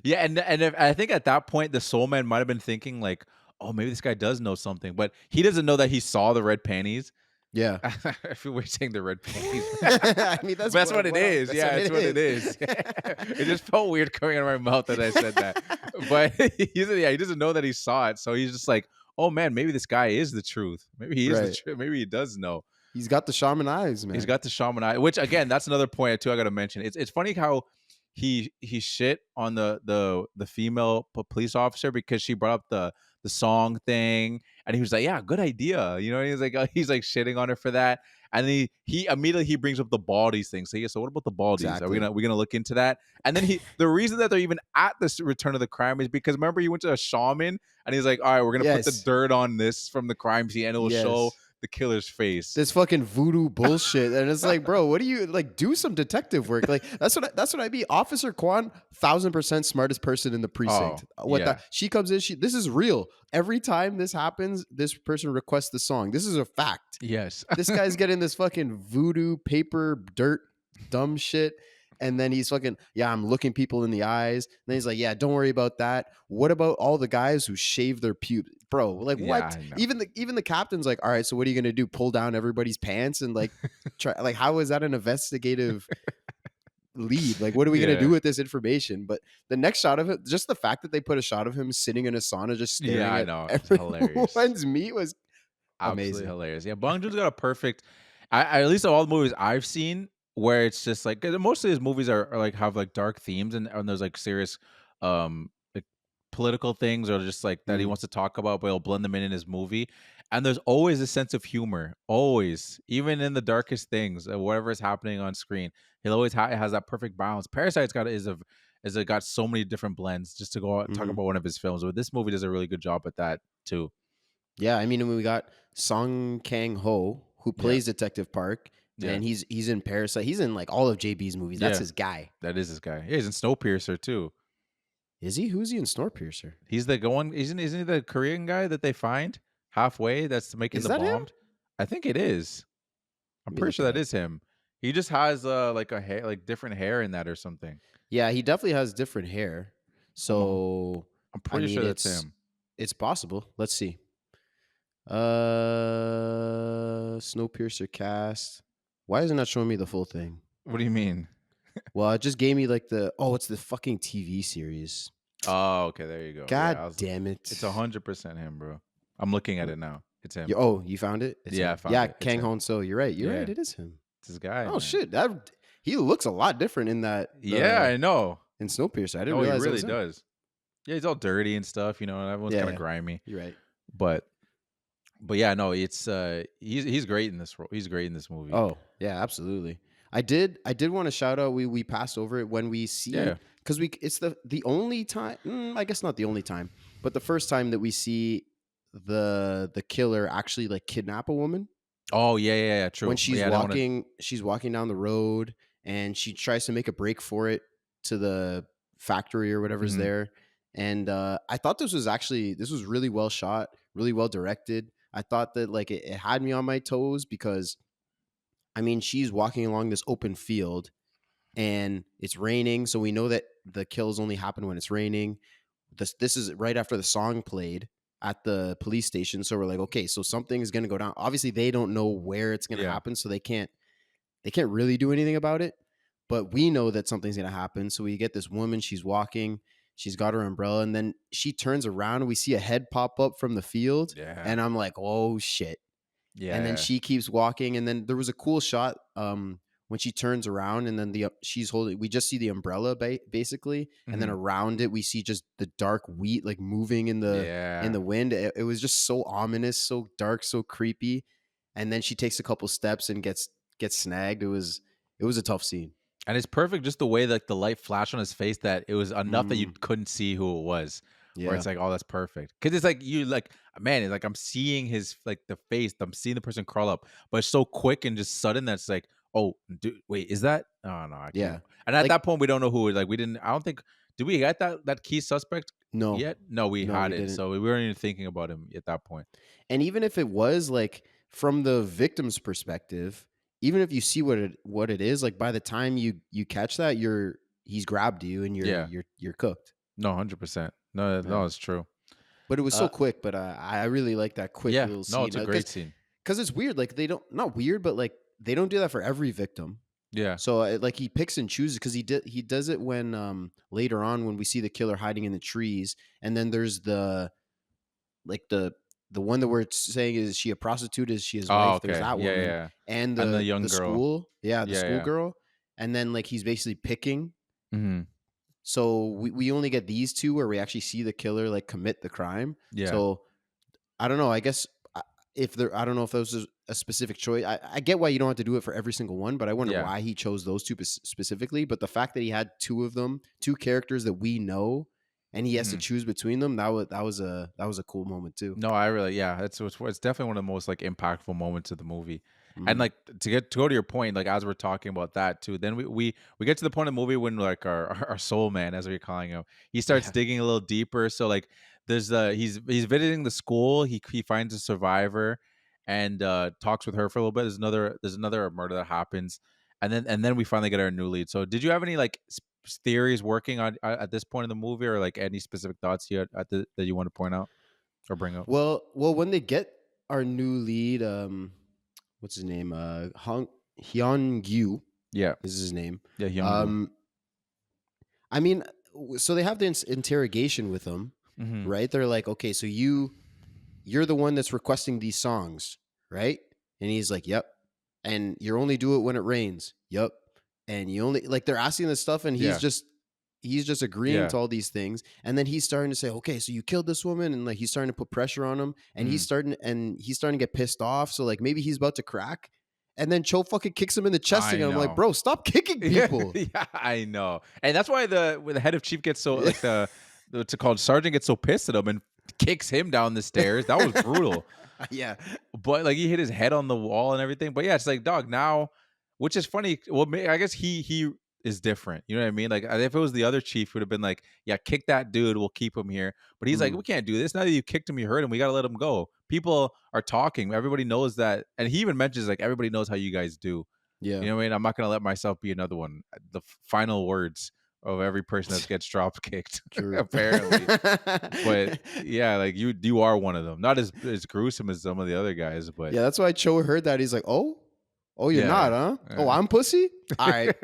Yeah, and if, I think at that point the soul man might have been thinking like, oh, maybe this guy does know something, but he doesn't know that he saw the red panties. Yeah. I feel weird saying the red panties. I mean, But that's what it is. that's Yeah, that's what it is. It just felt weird coming out of my mouth that I said that. But he doesn't know that he saw it, so he's just like, oh man, maybe this guy is the truth. Maybe he is the Right. truth. Maybe he does know. He's got the shaman eyes, man. He's got the shaman eye, which again, that's another point too. I got to mention. It's funny how he shit on the female police officer because she brought up the song thing, and he was like, "Yeah, good idea." You know, he's like shitting on her for that, and he immediately he brings up the baldies thing. So yeah, so what about the baldies? Exactly. Are we gonna look into that? And then the reason that they're even at this return of the crime is because remember he went to a shaman and he's like, "All right, we're gonna put the Yes. dirt on this from the crime scene, and it will show." Yes. The killer's face. This fucking voodoo bullshit, and it's like, bro, what do you like? Do some detective work. Like that's what I be. Officer Kwan, 1,000% smartest person in the precinct. yeah. She comes in. This is real. Every time this happens, this person requests the song. This is a fact. Yes. This guy's getting this fucking voodoo paper dirt dumb shit. And then he's fucking, yeah, I'm looking people in the eyes. And then he's like, yeah, don't worry about that. What about all the guys who shave their pubes? Bro, like Yeah, what? I know. Even the captain's like, all right, so what are you gonna do? Pull down everybody's pants and like try, like, how is that an investigative lead? Like, what are we gonna do Yeah. with this information? But the next shot of it, just the fact that they put a shot of him sitting in a sauna just staring Yeah, I at know. It's hilarious. everyone's meat was Absolutely amazing. hilarious. Yeah, Bong Joon's got a perfect. I at least of all the movies I've seen, where it's just like 'cause most of his movies are like have like dark themes and there's like serious, like political things or just like that he Mm. wants to talk about, but he'll blend them in his movie. And there's always a sense of humor, always, even in the darkest things, whatever is happening on screen. He'll always has that perfect balance. Parasite's got got so many different blends. Just to go out and talk Mhm. about one of his films, but this movie does a really good job at that too. Yeah, I mean, when we got Song Kang-ho, who Yeah. plays Detective Park, Yeah. and he's in Parasite. He's in like all of JB's movies. That's Yeah. his guy. That is this guy. Yeah, he's in Snowpiercer too. Is he? Who's he in Snowpiercer? He's the one. Isn't he the Korean guy that they find halfway that's making Is the that him? bomb? I think it is. I'm Let me pretty look sure it that up. is him. He just has like a hair, like different hair in that or something. Yeah, he definitely has different hair. So I'm I pretty mean, sure that's him. it's possible. Let's see. Snowpiercer cast. Why isn't that showing me the full thing? What do you mean? Well, it just gave me like it's the fucking TV series. Oh, okay, there you go. God Yeah, damn it! it's 100% him, bro. I'm looking at it now. It's him. You found it? It's Yeah, him. I found yeah, it. It's Kang him. Hon So. You're right. You're Yeah. right. It is him. It's this guy. Oh man. shit! He looks a lot different in that. Yeah, I know. in Snowpiercer. I didn't No, he realize that really was him. does. Yeah, he's all dirty and stuff, and everyone's kind Yeah. of grimy. You're right. But yeah, no, it's he's great in this role. He's great in this movie. Oh yeah, absolutely. I did want to shout out. We passed over it when we see Yeah. because it's the only time. I guess not the only time, but the first time that we see the killer actually like kidnap a woman. Oh yeah, true. When she's Yeah, I don't wanna- she's walking down the road and she tries to make a break for it to the factory or whatever's Mhm. there. And I thought this was really well shot, really well directed. I thought that like it had me on my toes because I mean she's walking along this open field and it's raining, so we know that the kills only happen when it's raining. This is right after the song played at the police station, so we're like, okay, so something is going to go down. Obviously, they don't know where it's going to Yeah. happen, so they can't really do anything about it. But we know that something's going to happen. So we get this woman. She's walking. She's got her umbrella, and then she turns around, and we see a head pop up from the field. Yeah. And I'm like, oh shit. Yeah. And then she keeps walking, and then there was a cool shot when when she turns around and then she's holding, we just see the umbrella basically, and then Mhm. around it we see just the dark wheat like moving in the Yeah. wind. It was just so ominous, so dark, so creepy. And then she takes a couple steps and gets snagged. It was a tough scene. And it's perfect just the way like the light flashed on his face that it was enough that you Mm, couldn't see who it was. Where yeah. it's like, oh, that's perfect. Cause it's like you like man, it's like I'm seeing his like the face, I'm seeing the person crawl up, but it's so quick and just sudden that's like, oh, dude, wait, is that? Oh no, I can't. Yeah. And at Like, that point, we don't know who. Like, we didn't. I don't think. Did we get that key suspect no. yet? No, we No, we hadn't. didn't. So we weren't even thinking about him at that point. And even if it was like from the victim's perspective, even if you see what it is, like by the time you catch that, he's grabbed you and Yeah. you're cooked. No, 100%. No, Yeah. no, it's true. But it was so Uh, quick. But I really like that quick yeah. little No, scene it's a great scene. because it's weird. Like they don't, not weird, but like they don't do that for every victim. Yeah. So like he picks and chooses because he does it when later on when we see the killer hiding in the trees, and then there's like the one that we're saying, is she a prostitute? Is she his Oh, wife? There's okay. that Yeah, woman, yeah. and And the the young the girl. school, the Yeah, yeah. schoolgirl, and then like he's basically picking. Hmm. So we only get these two where we actually see the killer like commit the crime. Yeah. So I don't know. I guess if there, I don't know if those is a specific choice. I get why you don't have to do it for every single one, but I wonder Yeah. why he chose those two specifically. But the fact that he had two of them, two characters that we know, and he has to Mhm. choose between them, that was a cool moment too. No, I really, yeah, it's definitely one of the most like impactful moments of the movie. And Mhm. like to go to your point, like as we're talking about that too, then we get to the point of the movie when like our soul man, as we're calling him, he starts Yeah. digging a little deeper. So like there's he's visiting the school, he finds a survivor and talks with her for a little bit. There's another murder that happens, and then we finally get our new lead. So did you have any like theories working on at this point in the movie, or like any specific thoughts you had that you want to point out or bring up? Well, when they get our new lead, what's his name? Hyun Gyu Yeah. is his name. Yeah, Hyungwoo. Um, I mean, so they have the interrogation with him, Mhm. right? They're like, okay, so you're the one that's requesting these songs, right? And he's like, yep. And you only do it when it rains. Yep. And you only, like, they're asking this stuff, and Yeah. he's just agreeing Yeah. to all these things. And then he's starting to say, okay, so you killed this woman, and like he's starting to put pressure on him, and Mhm. he's starting to get pissed off. So like maybe he's about to crack. And then Cho fucking kicks him in the chest I again. I'm like, know. bro, stop kicking people. Yeah, I know. And that's why the head of chief gets so like the what's it called? Sergeant gets so pissed at him and kicks him down the stairs. That was brutal. Yeah. But like he hit his head on the wall and everything. But yeah, it's like dog now, which is funny. Well, I guess he is different. You know what I mean? Like if it was the other chief, would have been like, yeah, kick that dude. We'll keep him here. But he's like, Mhm. we can't do this. Now that you kicked him, you hurt him. We got to let him go. People are talking. Everybody knows that, and he even mentions like everybody knows how you guys do. Yeah. You know what I mean? I'm not gonna let myself be another one. The final words of every person that gets drop kicked, True. apparently. But yeah, like you are one of them. Not as gruesome as some of the other guys, but Yeah, that's why Cho heard that. He's like, oh, you're yeah, not, huh? Oh, yeah. I'm pussy? All right.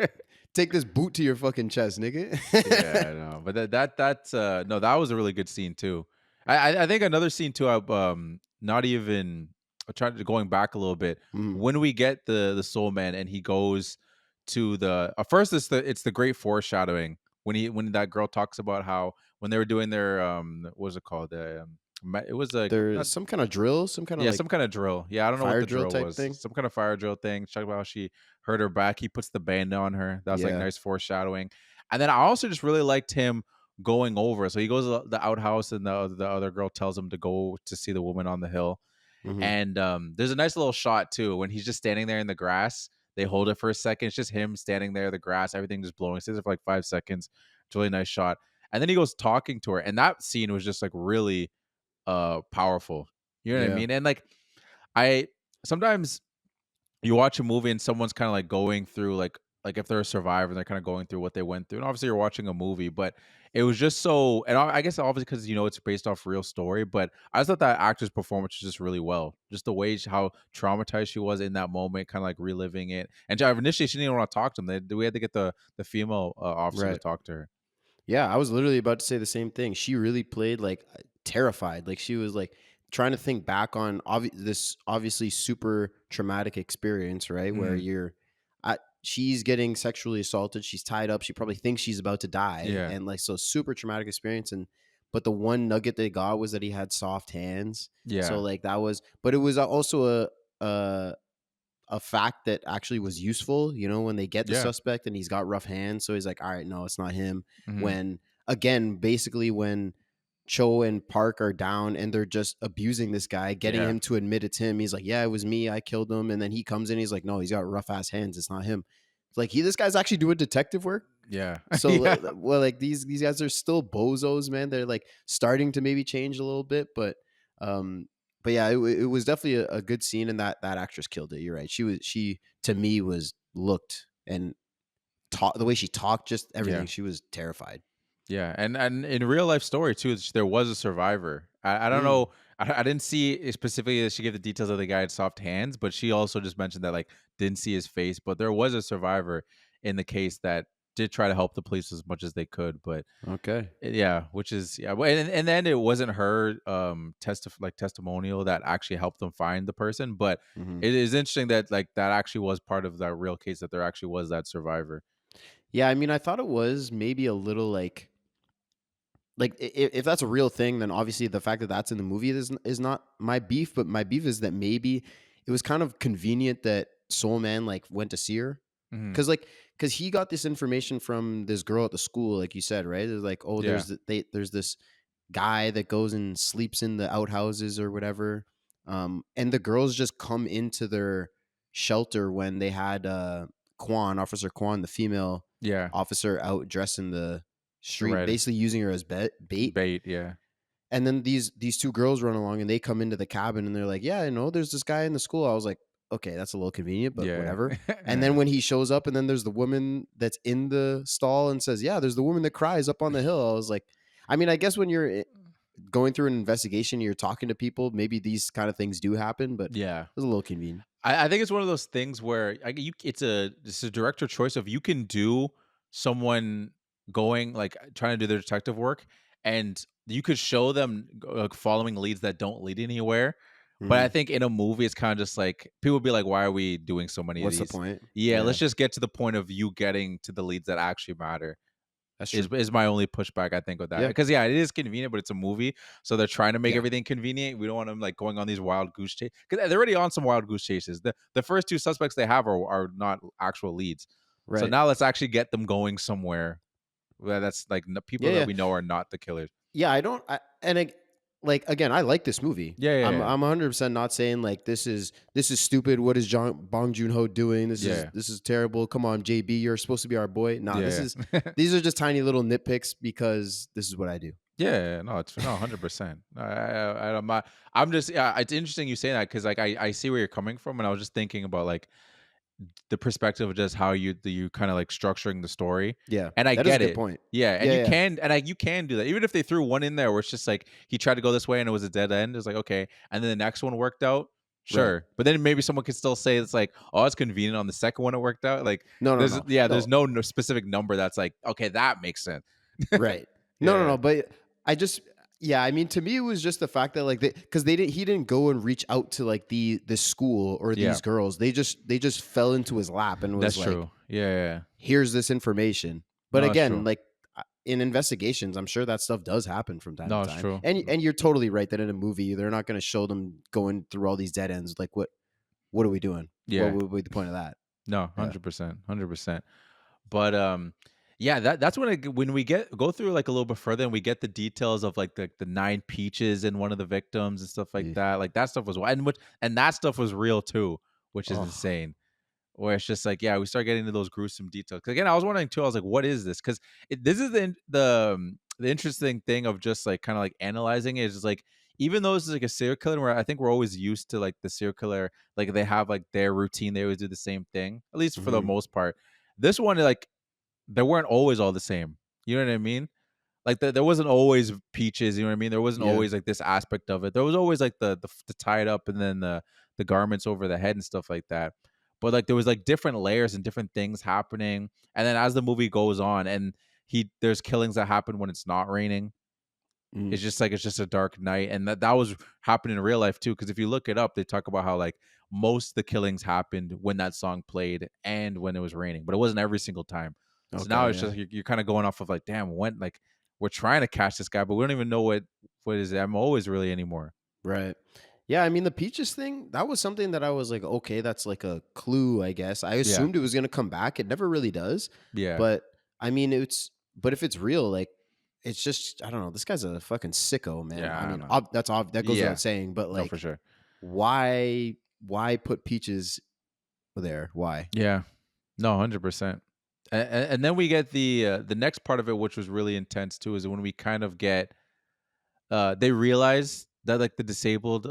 Take this boot to your fucking chest, nigga. Yeah, no, but that's no, that was a really good scene too. I think another scene too. Not even trying to going back a little bit Mhm. when we get the soul man and he goes to the first it's the great foreshadowing when that girl talks about how when they were doing their what was it called it was like There's not some kind of drill, some kind of yeah, like some kind of drill. Yeah, I don't know what fire the drill drill type was. thing. Some kind of fire drill thing. She talked about how she hurt her back. He puts the band on her. That was like Yeah. nice foreshadowing. And then I also just really liked him going over. So he goes to the outhouse, and the other girl tells him to go to see the woman on the hill. Mhm. And there's a nice little shot too when he's just standing there in the grass. They hold it for a second. It's just him standing there, the grass, everything just blowing. It stays there for like 5 seconds. It's a really nice shot. And then he goes talking to her, and that scene was just like really powerful. You know what I Yeah. mean? And like I sometimes you watch a movie and someone's kind of like going through like if they're a survivor, they're kind of going through what they went through. And obviously you're watching a movie, but it was just so and I guess obviously because it's based off real story, but I just thought that actor's performance was just really well. Just the way how traumatized she was in that moment, kind of like reliving it. And initially she didn't even want to talk to him. We had to get the female officer to Right. talk to her. Yeah, I was literally about to say the same thing. She really played like terrified. Like she was like trying to think back on this obviously super traumatic experience, right? Where Mhm. you're she's getting sexually assaulted. She's tied up. She probably thinks she's about to die, Yeah. and like so super traumatic experience. And but the one nugget they got was that he had soft hands. So Yeah. like that was, but it was also a a fact that actually was useful, when they get the Yeah. suspect and he's got rough hands. So he's like, all right, no, it's not him. Hmm. When, again, basically when Cho and Park are down and they're just abusing this guy, getting Yeah. him to admit it's him. He's like, yeah, it was me. I killed him. And then he comes in. He's like, no, he's got rough ass hands. It's not him. It's like, this guy's actually doing detective work. Yeah. So, Yeah. well, like these guys are still bozos, man. They're like starting to maybe change a little bit, um, but yeah, it was definitely a good scene, and that actress killed it. You're right. She to me was looked and talk the way she talked, just Yeah. everything. She was terrified. Yeah, and in real life story too, there was a survivor. I don't Mm, know. I didn't see it specifically that she gave the details of the guy had soft hands, but she also just mentioned that like didn't see his face. But there was a survivor in the case that did try to help the police as much as they could. But okay. yeah, which is yeah, and then it wasn't her testimonial that actually helped them find the person. But Hmm. it is interesting that like that actually was part of that real case, that there actually was that survivor. Yeah, I mean, I thought it was maybe a little like if that's a real thing, then obviously the fact that that's in the movie is not my beef. But my beef is that maybe it was kind of convenient that Soul Man like went to see her, Hmm. because because he got this information from this girl at the school, like you said, right? It's like, oh, Yeah, there's this guy that goes and sleeps in the outhouses or whatever, and the girls just come into their shelter when they had Officer Kwan, the female yeah, officer, out dressed in the street, right. basically using her as bait. Bait, yeah. And then these two girls run along and they come into the cabin and they're like, yeah, there's this guy in the school. I was like, okay, that's a little convenient, but Yeah. whatever. And then Yeah. when he shows up and then there's the woman that's in the stall and says, yeah, there's the woman that cries up on the hill. I was like, I mean, I guess when you're going through an investigation, you're talking to people, maybe these kind of things do happen, but it Yeah. was a little convenient. I think it's one of those things where it's a director choice of you can do someone going like trying to do their detective work, and you could show them like following leads that don't lead anywhere. But I Mhm. think in a movie, it's kind of just like people would be like, "Why are we doing so many of What's the these?" point? Yeah, Yeah, let's just get to the point of you getting to the leads that actually matter. that's Is true. is my only pushback, I think, with that. Yeah, Because yeah, it is convenient, but it's a movie, so they're trying to make yeah, everything convenient. We don't want them like going on these wild goose chase, because they're already on some wild goose chases. The first two suspects they have are not actual leads. So right. now let's actually get them going somewhere where that's like people Yeah, that yeah. we know are not the killers. Yeah, I don't like again, I like this movie. Yeah, yeah, I'm 100% not saying like this is stupid. What is Bong Joon-Ho doing? yeah, This is terrible. Come on, JB, you're supposed to be our boy. Nah, yeah, yeah, yeah. these are just tiny little nitpicks because this is what I do. Yeah, no, it's no 100%. I'm just yeah. It's interesting you say that because like I see where you're coming from, and I was just thinking about like the perspective of just how you kind of like structuring the story, Yeah, and I that is a get good it. point. Yeah, and Yeah, yeah, you can do that even if they threw one in there where it's just like he tried to go this way and it was a dead end. It's like okay, and then the next one worked out. right. Sure, but then maybe someone could still say it's like, oh, it's convenient on the second one it worked out. Like No, no, there's no, there's no. no specific number that's like okay that makes sense. Right. No, no, Yeah, no. But I just, yeah. I mean, to me, it was just the fact that like because they didn't, he didn't go and reach out to like the school or yeah, these girls. They just fell into his lap and was that's like, true. Yeah, yeah. here's this information. But No, that's again, true. like in investigations, I'm sure that stuff does happen from time to No, it's time. true. And you're totally right that in a movie they're not going to show them going through all these dead ends. Like what are we doing? What Yeah, would be the point of that? no, Yeah. 100%, 100%. But yeah, that's when when we go through like a little bit further and we get the details of like the nine peaches in one of the victims and stuff like Yeah. that. Like that stuff was and that stuff was real too, which is Oh, insane. Where it's just like, yeah, we start getting into those gruesome details. 'Cause again, I was wondering too. I was like, what is this? Because this is the interesting thing of just like kind of like analyzing it is like even though this is like a serial killer, where I think we're always used to like the serial killer, like they have like their routine, they always do the same thing, at least for the mhm. most part. This one, like they weren't always all the same. You know what I mean? Like there wasn't always peaches. You know what I mean? There wasn't Yeah. always like this aspect of it. There was always like the tie it up and then the garments over the head and stuff like that. But like there was like different layers and different things happening. And then as the movie goes on, and there's killings that happen when it's not raining. Mm. It's just a dark night, and that was happening in real life too. Because if you look it up, they talk about how like most of the killings happened when that song played and when it was raining, but it wasn't every single time. So now Okay, it's yeah. just you're kind of going off of like, damn, when like we're trying to catch this guy, but we don't even know what his MO is really anymore. Right. Yeah, I mean the peaches thing, that was something that I was like, okay, that's like a clue, I guess. I Yeah, assumed it was gonna come back. It never really does. yeah, But I mean but if it's real, like it's just I don't know, this guy's a fucking sicko, man. I yeah. I mean, don't know. that goes without Yeah, saying, but no, for like sure. why put peaches there? Why? Yeah, no, 100%. And then we get the next part of it, which was really intense too, is when we kind of get they realize that like the disabled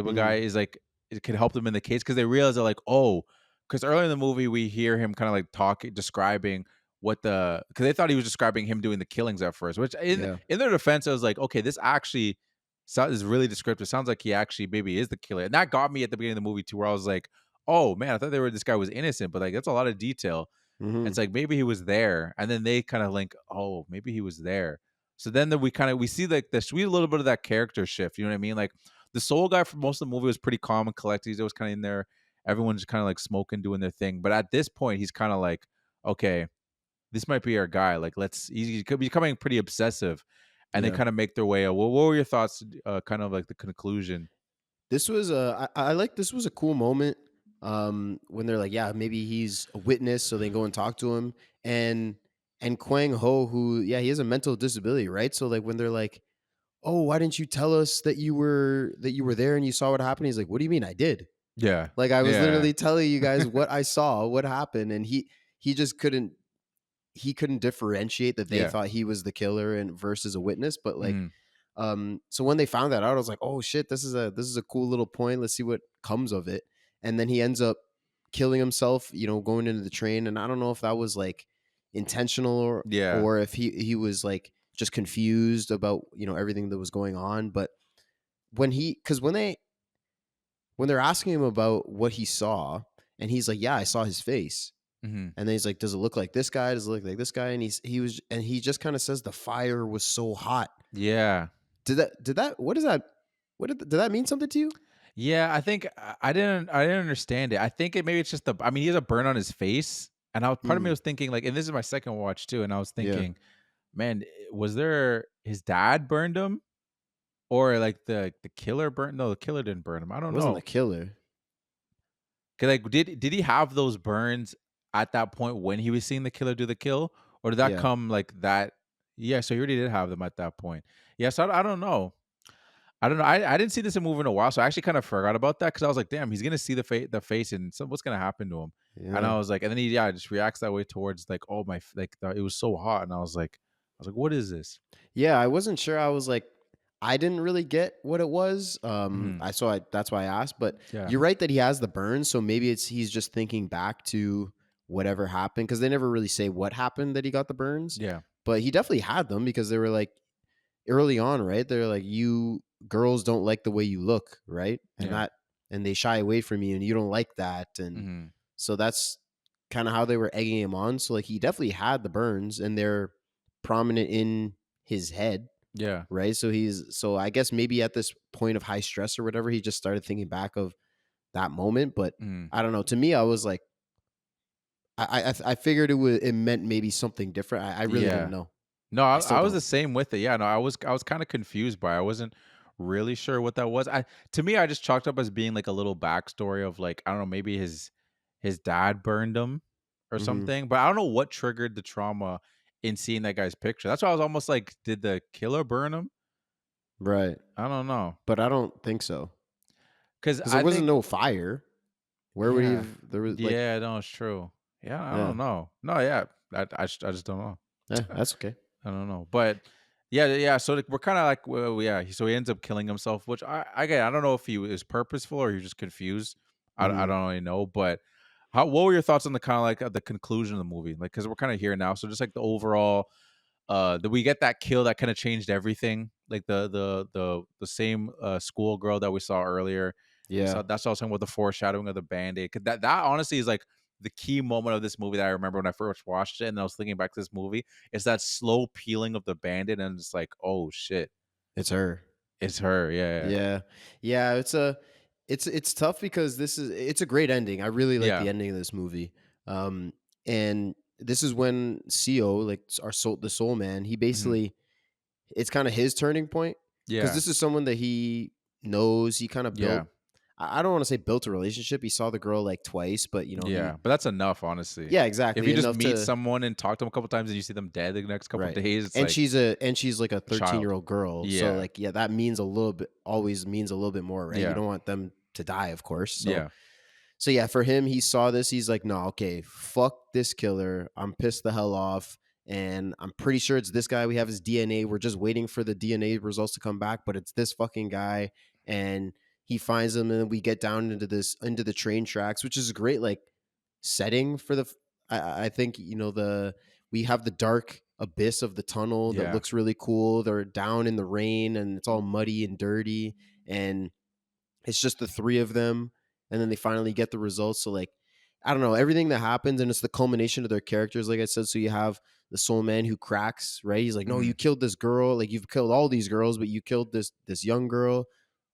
Mm, guy is like it could help them in the case because they realize they're like, oh, because earlier in the movie we hear him kind of like talking describing what the because they thought he was describing him doing the killings at first, which yeah. in their defense I was like, okay, this actually is really descriptive. Sounds like he actually maybe is the killer, and that got me at the beginning of the movie too, where I was like, oh man, I thought this guy was innocent, but like that's a lot of detail. Hmm. It's like maybe he was there, and then they kind of like, oh, maybe he was there. So then we see like the sweet little bit of that character shift. You know what I mean? Like the soul guy for most of the movie was pretty calm and collected. He was kind of in there. Everyone's kind of like smoking, doing their thing. But at this point, he's kind of like, okay, this might be our guy. Like he's becoming pretty obsessive, and they Yeah. kind of make their way. Well, what were your thoughts? Kind of like the conclusion. This was I like this was a cool moment when they're like, yeah, maybe he's a witness, so they go and talk to him. And Kwang Ho, who yeah, he has a mental disability, right? So like when they're like, oh, why didn't you tell us that you were there and you saw what happened? He's like, what do you mean I did? Yeah, Like I was yeah, literally telling you guys what I saw, what happened, and he just couldn't differentiate that they yeah, thought he was the killer and versus a witness. But like mhm, so when they found that out, I was like, "Oh shit, this is a cool little point. Let's see what comes of it." And then he ends up killing himself, going into the train. And I don't know if that was like intentional yeah, or if he was like just confused about everything that was going on. But because when they're asking him about what he saw, and he's like, "Yeah, I saw his face." mhm, And then he's like, "Does it look like this guy? Does it look like this guy?" And he just kind of says the fire was so hot. yeah. What does that did that mean something to you? Yeah, I think I didn't understand it. I think maybe it's just the I mean, he has a burn on his face, and part of me Mm, was thinking like, and this is my second watch too, and I was yeah. thinking, man, was there his dad burned him, or like the killer burned? No, the killer didn't burn him. I It don't wasn't the know. killer. 'Cause like, did he have those burns at that point when he was seeing the killer do the kill, or did that Yeah. come like that? Yeah, so he already did have them at that point. Yeah, so I don't know. I don't know. I didn't see this in a movie in a while, so I actually kind of forgot about that because I was like, "Damn, he's gonna see the face, and what's gonna happen to him?" And Yeah. I was like, and then he just reacts that way towards like, "Oh my, it was so hot," and I was like, "What is this?" Yeah, I wasn't sure. I was like I didn't really get what it was. Hmm. I that's why I asked, but Yeah, you're right that he has the burns, so maybe he's just thinking back to whatever happened because they never really say what happened that he got the burns. yeah, But he definitely had them because they were like early on, right? They're like, you girls don't like the way you look, right? yeah. And they shy away from you and you don't like that. And Hmm. so that's kind of how they were egging him on. So like he definitely had the burns and they're prominent in his head, Yeah. right? So I guess maybe at this point of high stress or whatever, he just started thinking back of that moment. But Mm. I don't know. To me, I was like, I figured it meant maybe something different. I really didn't Yeah. know. No, I still I was don't. the same with it. Yeah, no, I was kind of confused by it. I wasn't really sure what that was. To me, I just chalked up as being like a little backstory of like, I don't know, maybe his dad burned him or Hmm. something. But I don't know what triggered the trauma in seeing that guy's picture. That's why I was almost like, did the killer burn him? Right. I don't know. But I don't think so. Cause Because there I wasn't think no fire. Where would he yeah. have there was like Yeah, no, it's true. Yeah, I yeah. don't know. No, yeah. I just don't know. Yeah, that's okay. I don't know, but yeah. So like, we're kind of like, well, yeah. So he ends up killing himself, which again, I don't know if he was purposeful or he was just confused. I Mhm. don't really know, but what were your thoughts on the kind of like the conclusion of the movie? Like, because we're kind of here now, so just like the overall, that we get that kill that kind of changed everything. Like the same school girl that we saw earlier. We Yeah. saw that's also with the foreshadowing of the band-aid. 'Cause that honestly is like the key moment of this movie that I remember when I first watched it, and I was thinking back to this movie, is that slow peeling of the bandit, and it's like, oh shit, It's her. it's her. Yeah, Yeah. Yeah, it's tough because it's a great ending. I really like yeah, the ending of this movie. And this is when CO, like the soul man, he hmm basically it's kind of his turning point because yeah, this is someone that he knows. He kind of yeah, built. I don't want to say built a relationship. He saw the girl like twice, but he yeah. But that's enough, honestly. yeah, If exactly you just enough meet to someone and talk to them a couple times, and you see them dead the next couple right. days, it's And like she's like a a child. 13-year-old girl, so Yeah, like yeah, that means a little bit. Always means a little bit more, right? You yeah, don't want them to die, of course. So yeah, so yeah, for him, he saw this. He's like, no, okay, fuck this killer. I'm pissed the hell off. And I'm pretty sure it's this guy. We have his DNA. We're just waiting for the DNA results to come back, but it's this fucking guy. And he finds him, and we get down into the train tracks, which is a great like setting for I think we have the dark abyss of the tunnel that yeah, looks really cool. They're down in the rain, and it's all muddy and dirty, and it's just the three of them, and then they finally get the results. So like, I don't know, everything that happens, and it's the culmination of their characters, like I said. So you have the soul man who cracks, right? He's like, no, hmm you killed this girl. Like you've killed all these girls, but you killed this young girl.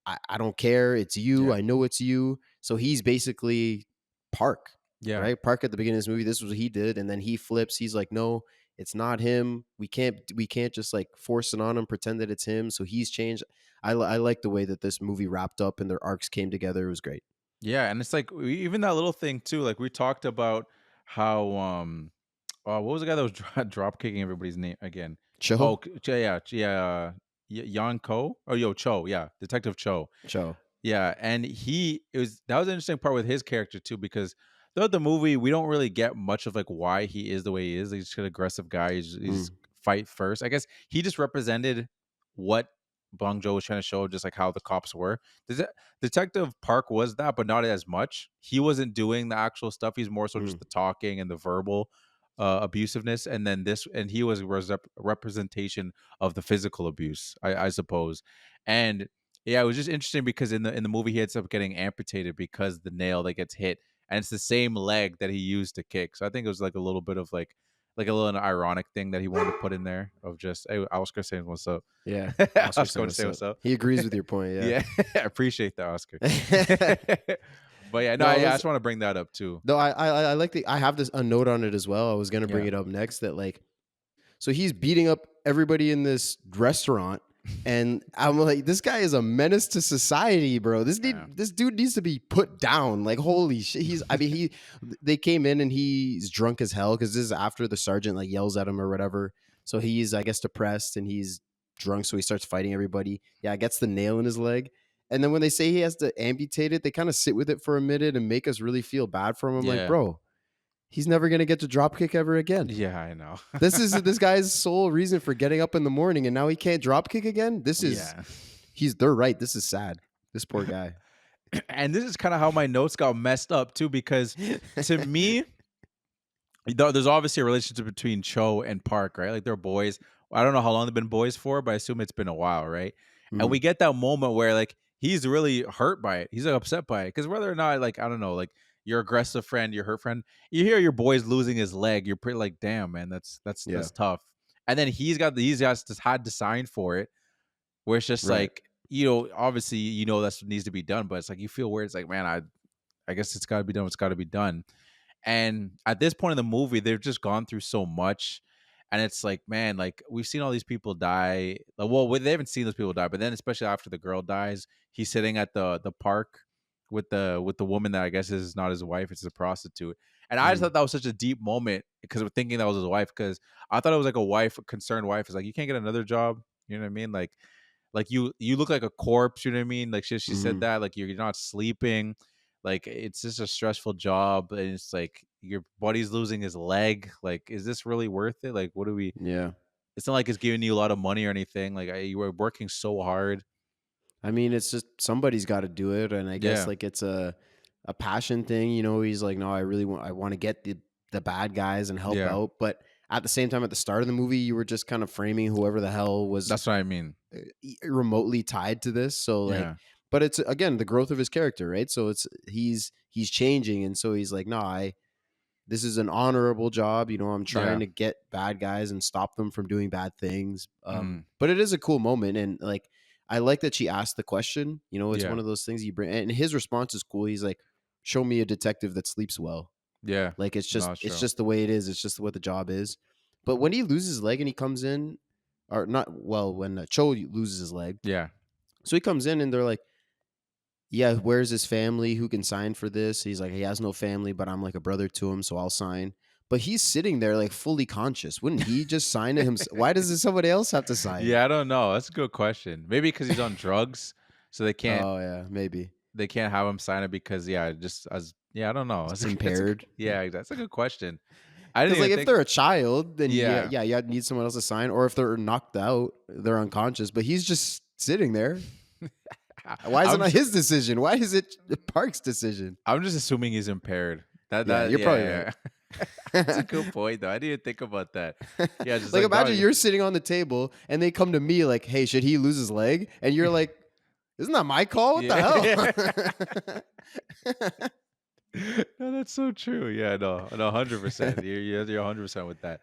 I don't care. It's you. yeah, I know it's you. So he's basically Park, yeah. right? Park at the beginning of this movie. This was what he did, and then he flips. He's like, no, it's not him. We can't just like force it on him, pretend that it's him. So he's changed. I like the way that this movie wrapped up and their arcs came together. It was great. Yeah, and it's like even that little thing too. Like we talked about how what was the guy that was drop kicking everybody's name again? Cho, Yeah, Yan Ko or Yo Cho, yeah, Detective Cho. Cho. Yeah, and that was an interesting part with his character too because throughout the movie we don't really get much of like why he is the way he is. He's just an aggressive guy. He's Mm, fight first. I guess he just represented what Bong Joon was trying to show, just like how the cops were. Detective Park was that, but not as much. He wasn't doing the actual stuff. He's more so mm, just the talking and the verbal abusiveness, and then and he was a representation of the physical abuse, I suppose. And yeah, it was just interesting because in the movie he ends up getting amputated because the nail that gets hit, and it's the same leg that he used to kick. So I think it was like a little bit of like a little ironic thing that he wanted to put in there of just, hey, Oscar saying what's up. yeah. I Oscar was said going to what's say up. what's up. He agrees with your point. Yeah. Yeah, I appreciate that, Oscar. But yeah, no, No, yeah, I let's just want to bring that up too. no. I like I have a note on it as well. I was gonna bring Yeah, it up next that like so he's beating up everybody in this restaurant, and I'm like, this guy is a menace to society, bro. yeah, This dude needs to be put down. Like, holy shit. I mean, they came in and he's drunk as hell because this is after the sergeant like yells at him or whatever. So he's, I guess, depressed and he's drunk, so he starts fighting everybody. Yeah, gets the nail in his leg. And then when they say he has to amputate it, they kind of sit with it for a minute and make us really feel bad for him. I'm like, yeah, bro, he's never gonna get to drop kick ever again. yeah. I know. This is this guy's sole reason for getting up in the morning, and now he can't drop kick again. Yeah. They're right. This is sad. This poor guy. And this is kind of how my notes got messed up too, because to me, there's obviously a relationship between Cho and Park, right? Like they're boys. I don't know how long they've been boys for, but I assume it's been a while, right? And Mhm. we get that moment where like he's really hurt by it. He's like upset by it because whether or not like I don't know, like your aggressive friend, your hurt friend, you hear your boy's losing his leg, you're pretty like, damn man, Yeah. that's tough. And then he's just had to sign for it, where it's just Right. like obviously that's what needs to be done, but it's like you feel weird. It's like man, I guess it's got to be done. It's got to be done. And at this point in the movie, they've just gone through so much. And it's like, man, like we've seen all these people die. Well, they haven't seen those people die, but then especially after the girl dies, he's sitting at the park with the woman that I guess is not his wife, it's a prostitute. And I just Mhm. thought that was such a deep moment because we're thinking that was his wife, because I thought it was like a concerned wife. Is like, you can't get another job. You know what I mean? Like you look like a corpse. You know what I mean? Like she said Mhm. that. Like you're not sleeping. Like it's just a stressful job, and it's like your buddy's losing his leg. Like, is this really worth it? Like, what do we? Yeah. It's not like it's giving you a lot of money or anything. Like you were working so hard. I mean, it's just somebody's got to do it, and I guess Yeah, like it's a passion thing. He's like, no, I want to get the bad guys and help yeah. out, but at the same time, at the start of the movie, you were just kind of framing whoever the hell was That's what I mean. remotely tied to this. So like, Yeah, but it's again the growth of his character, right? So he's changing, and so he's like, no, this is an honorable job. You know, I'm trying Yeah. to get bad guys and stop them from doing bad things. Mm. But it is a cool moment, and like I like that she asked the question. You know, it's Yeah. one of those things you bring, and his response is cool. He's like, "Show me a detective that sleeps well." Yeah. Like No, it's it's true. just the way it is. It's just what the job is. But when he loses his leg and he comes in, or not, well, when Cho loses his leg, Yeah. so he comes in and they're like, "Yeah, where's his family? Who can sign for this?" He's like, "He has no family, but I'm like a brother to him, so I'll sign." But he's sitting there like fully conscious. Wouldn't he just sign it himself? Why does somebody else have to sign? Yeah, I don't know. That's a good question. Maybe because he's on drugs, so Oh yeah, maybe they can't have him sign it because just as I don't know. it's It's a, impaired. yeah, that's a good question. I didn't Because like even if think. they're a child, then Yeah. you need someone else to sign. Or if they're knocked out, they're unconscious. But he's just sitting there. Why is it I'm not just, his decision? Why is it Park's decision? I'm just assuming he's impaired. Yeah, you're probably Yeah. That's a good point though. I didn't even think about that. Yeah, just Like like imagine dog. you're sitting on the table and they come to me like, "Hey, should he lose his leg?" And you're like, "Isn't that my call? What the hell?" No, that's so true. Yeah, no, 100%. You're 100% with that.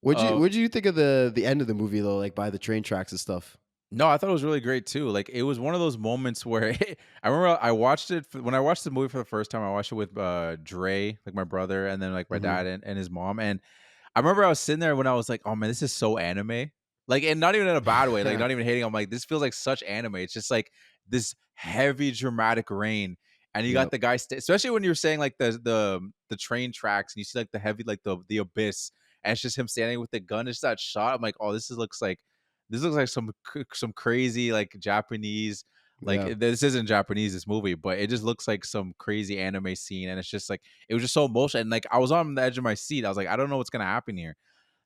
What'd you think of the end of the movie though, like by the train tracks and stuff? No, I thought it was really great too. Like it was one of those moments where I remember I watched it when I watched the movie for the first time. I watched it with Dre, like my brother, and then like my Mhm. dad and his mom. And I remember I was sitting there when I was like, "Oh man, this is so anime." Like, and not even in a bad way. Like, not even hating. I'm like, this feels like such anime. It's just like this heavy dramatic rain, and you got Yep. the guy, especially when you're saying like the train tracks, and you see like the heavy like the abyss, and it's just him standing with the gun. It's that shot. I'm like, oh, this looks like some crazy like Japanese. Like Yeah. this isn't Japanese, this movie, but it just looks like some crazy anime scene, and it's just like it was just so emotional. And like I was on the edge of my seat. I was like, I don't know what's gonna happen here,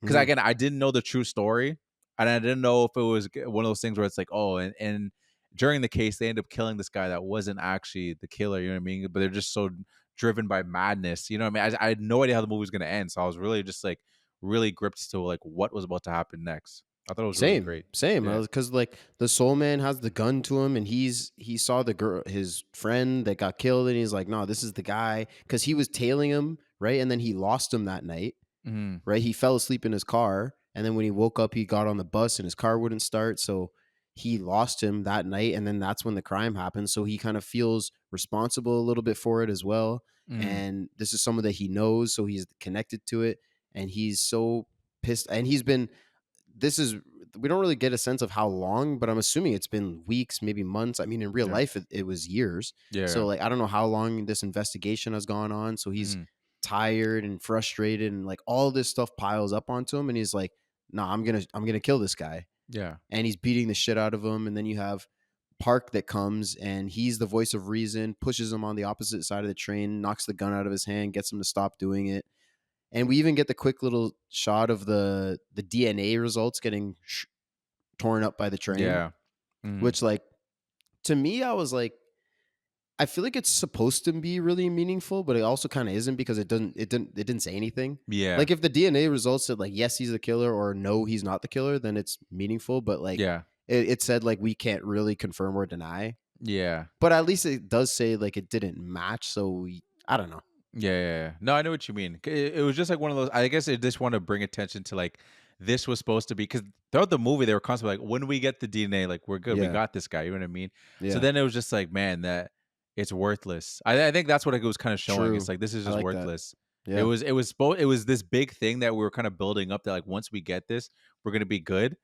because Mhm. again, I didn't know the true story, and I didn't know if it was one of those things where it's like, oh, and during the case, they end up killing this guy that wasn't actually the killer. You know what I mean? But they're just so driven by madness. You know what I mean? I had no idea how the movie was gonna end, so I was really just like really gripped to like what was about to happen next. I thought it was really great. Same. Yeah. Because like the soul man has the gun to him, and he saw the girl, his friend that got killed, and he's like, "No, this is the guy." Because he was tailing him, right, and then he lost him that night, Mhm. right? He fell asleep in his car, and then when he woke up, he got on the bus, and his car wouldn't start, so he lost him that night, and then that's when the crime happened. So he kind of feels responsible a little bit for it as well, Mhm. and this is someone that he knows, so he's connected to it, and he's so pissed, and he's been this is we don't really get a sense of how long, but I'm assuming it's been weeks, maybe months. I mean, in real Yeah. life, it was years. Yeah. So like, I don't know how long this investigation has gone on. So he's Mhm. tired and frustrated, and like all this stuff piles up onto him, and he's like, "Nah, I'm gonna kill this guy," Yeah. and he's beating the shit out of him. And then you have Park that comes, and he's the voice of reason, pushes him on the opposite side of the train, knocks the gun out of his hand, gets him to stop doing it. And we even get the quick little shot of the DNA results getting torn up by the train, Yeah. Mhm. which like to me, I was like, I feel like it's supposed to be really meaningful, but it also kind of isn't because it didn't say anything. Yeah. Like if the DNA results said like yes he's the killer or no he's not the killer, then it's meaningful. But like Yeah. it said like we can't really confirm or deny. Yeah. But at least it does say like it didn't match. So I don't know. Yeah. No, I know what you mean. It was just like one of those. I guess it just want to bring attention to like this was supposed to be, because throughout the movie they were constantly like, when we get the DNA, like we're good, we Yeah, got this guy. You know what I mean? So yeah, then it was just like, man, that it's worthless. I think that's what it was kind of showing. It's true. like this is I just like that. worthless. Yeah, It was this big thing that we were kind of building up that like once we get this, we're gonna be good,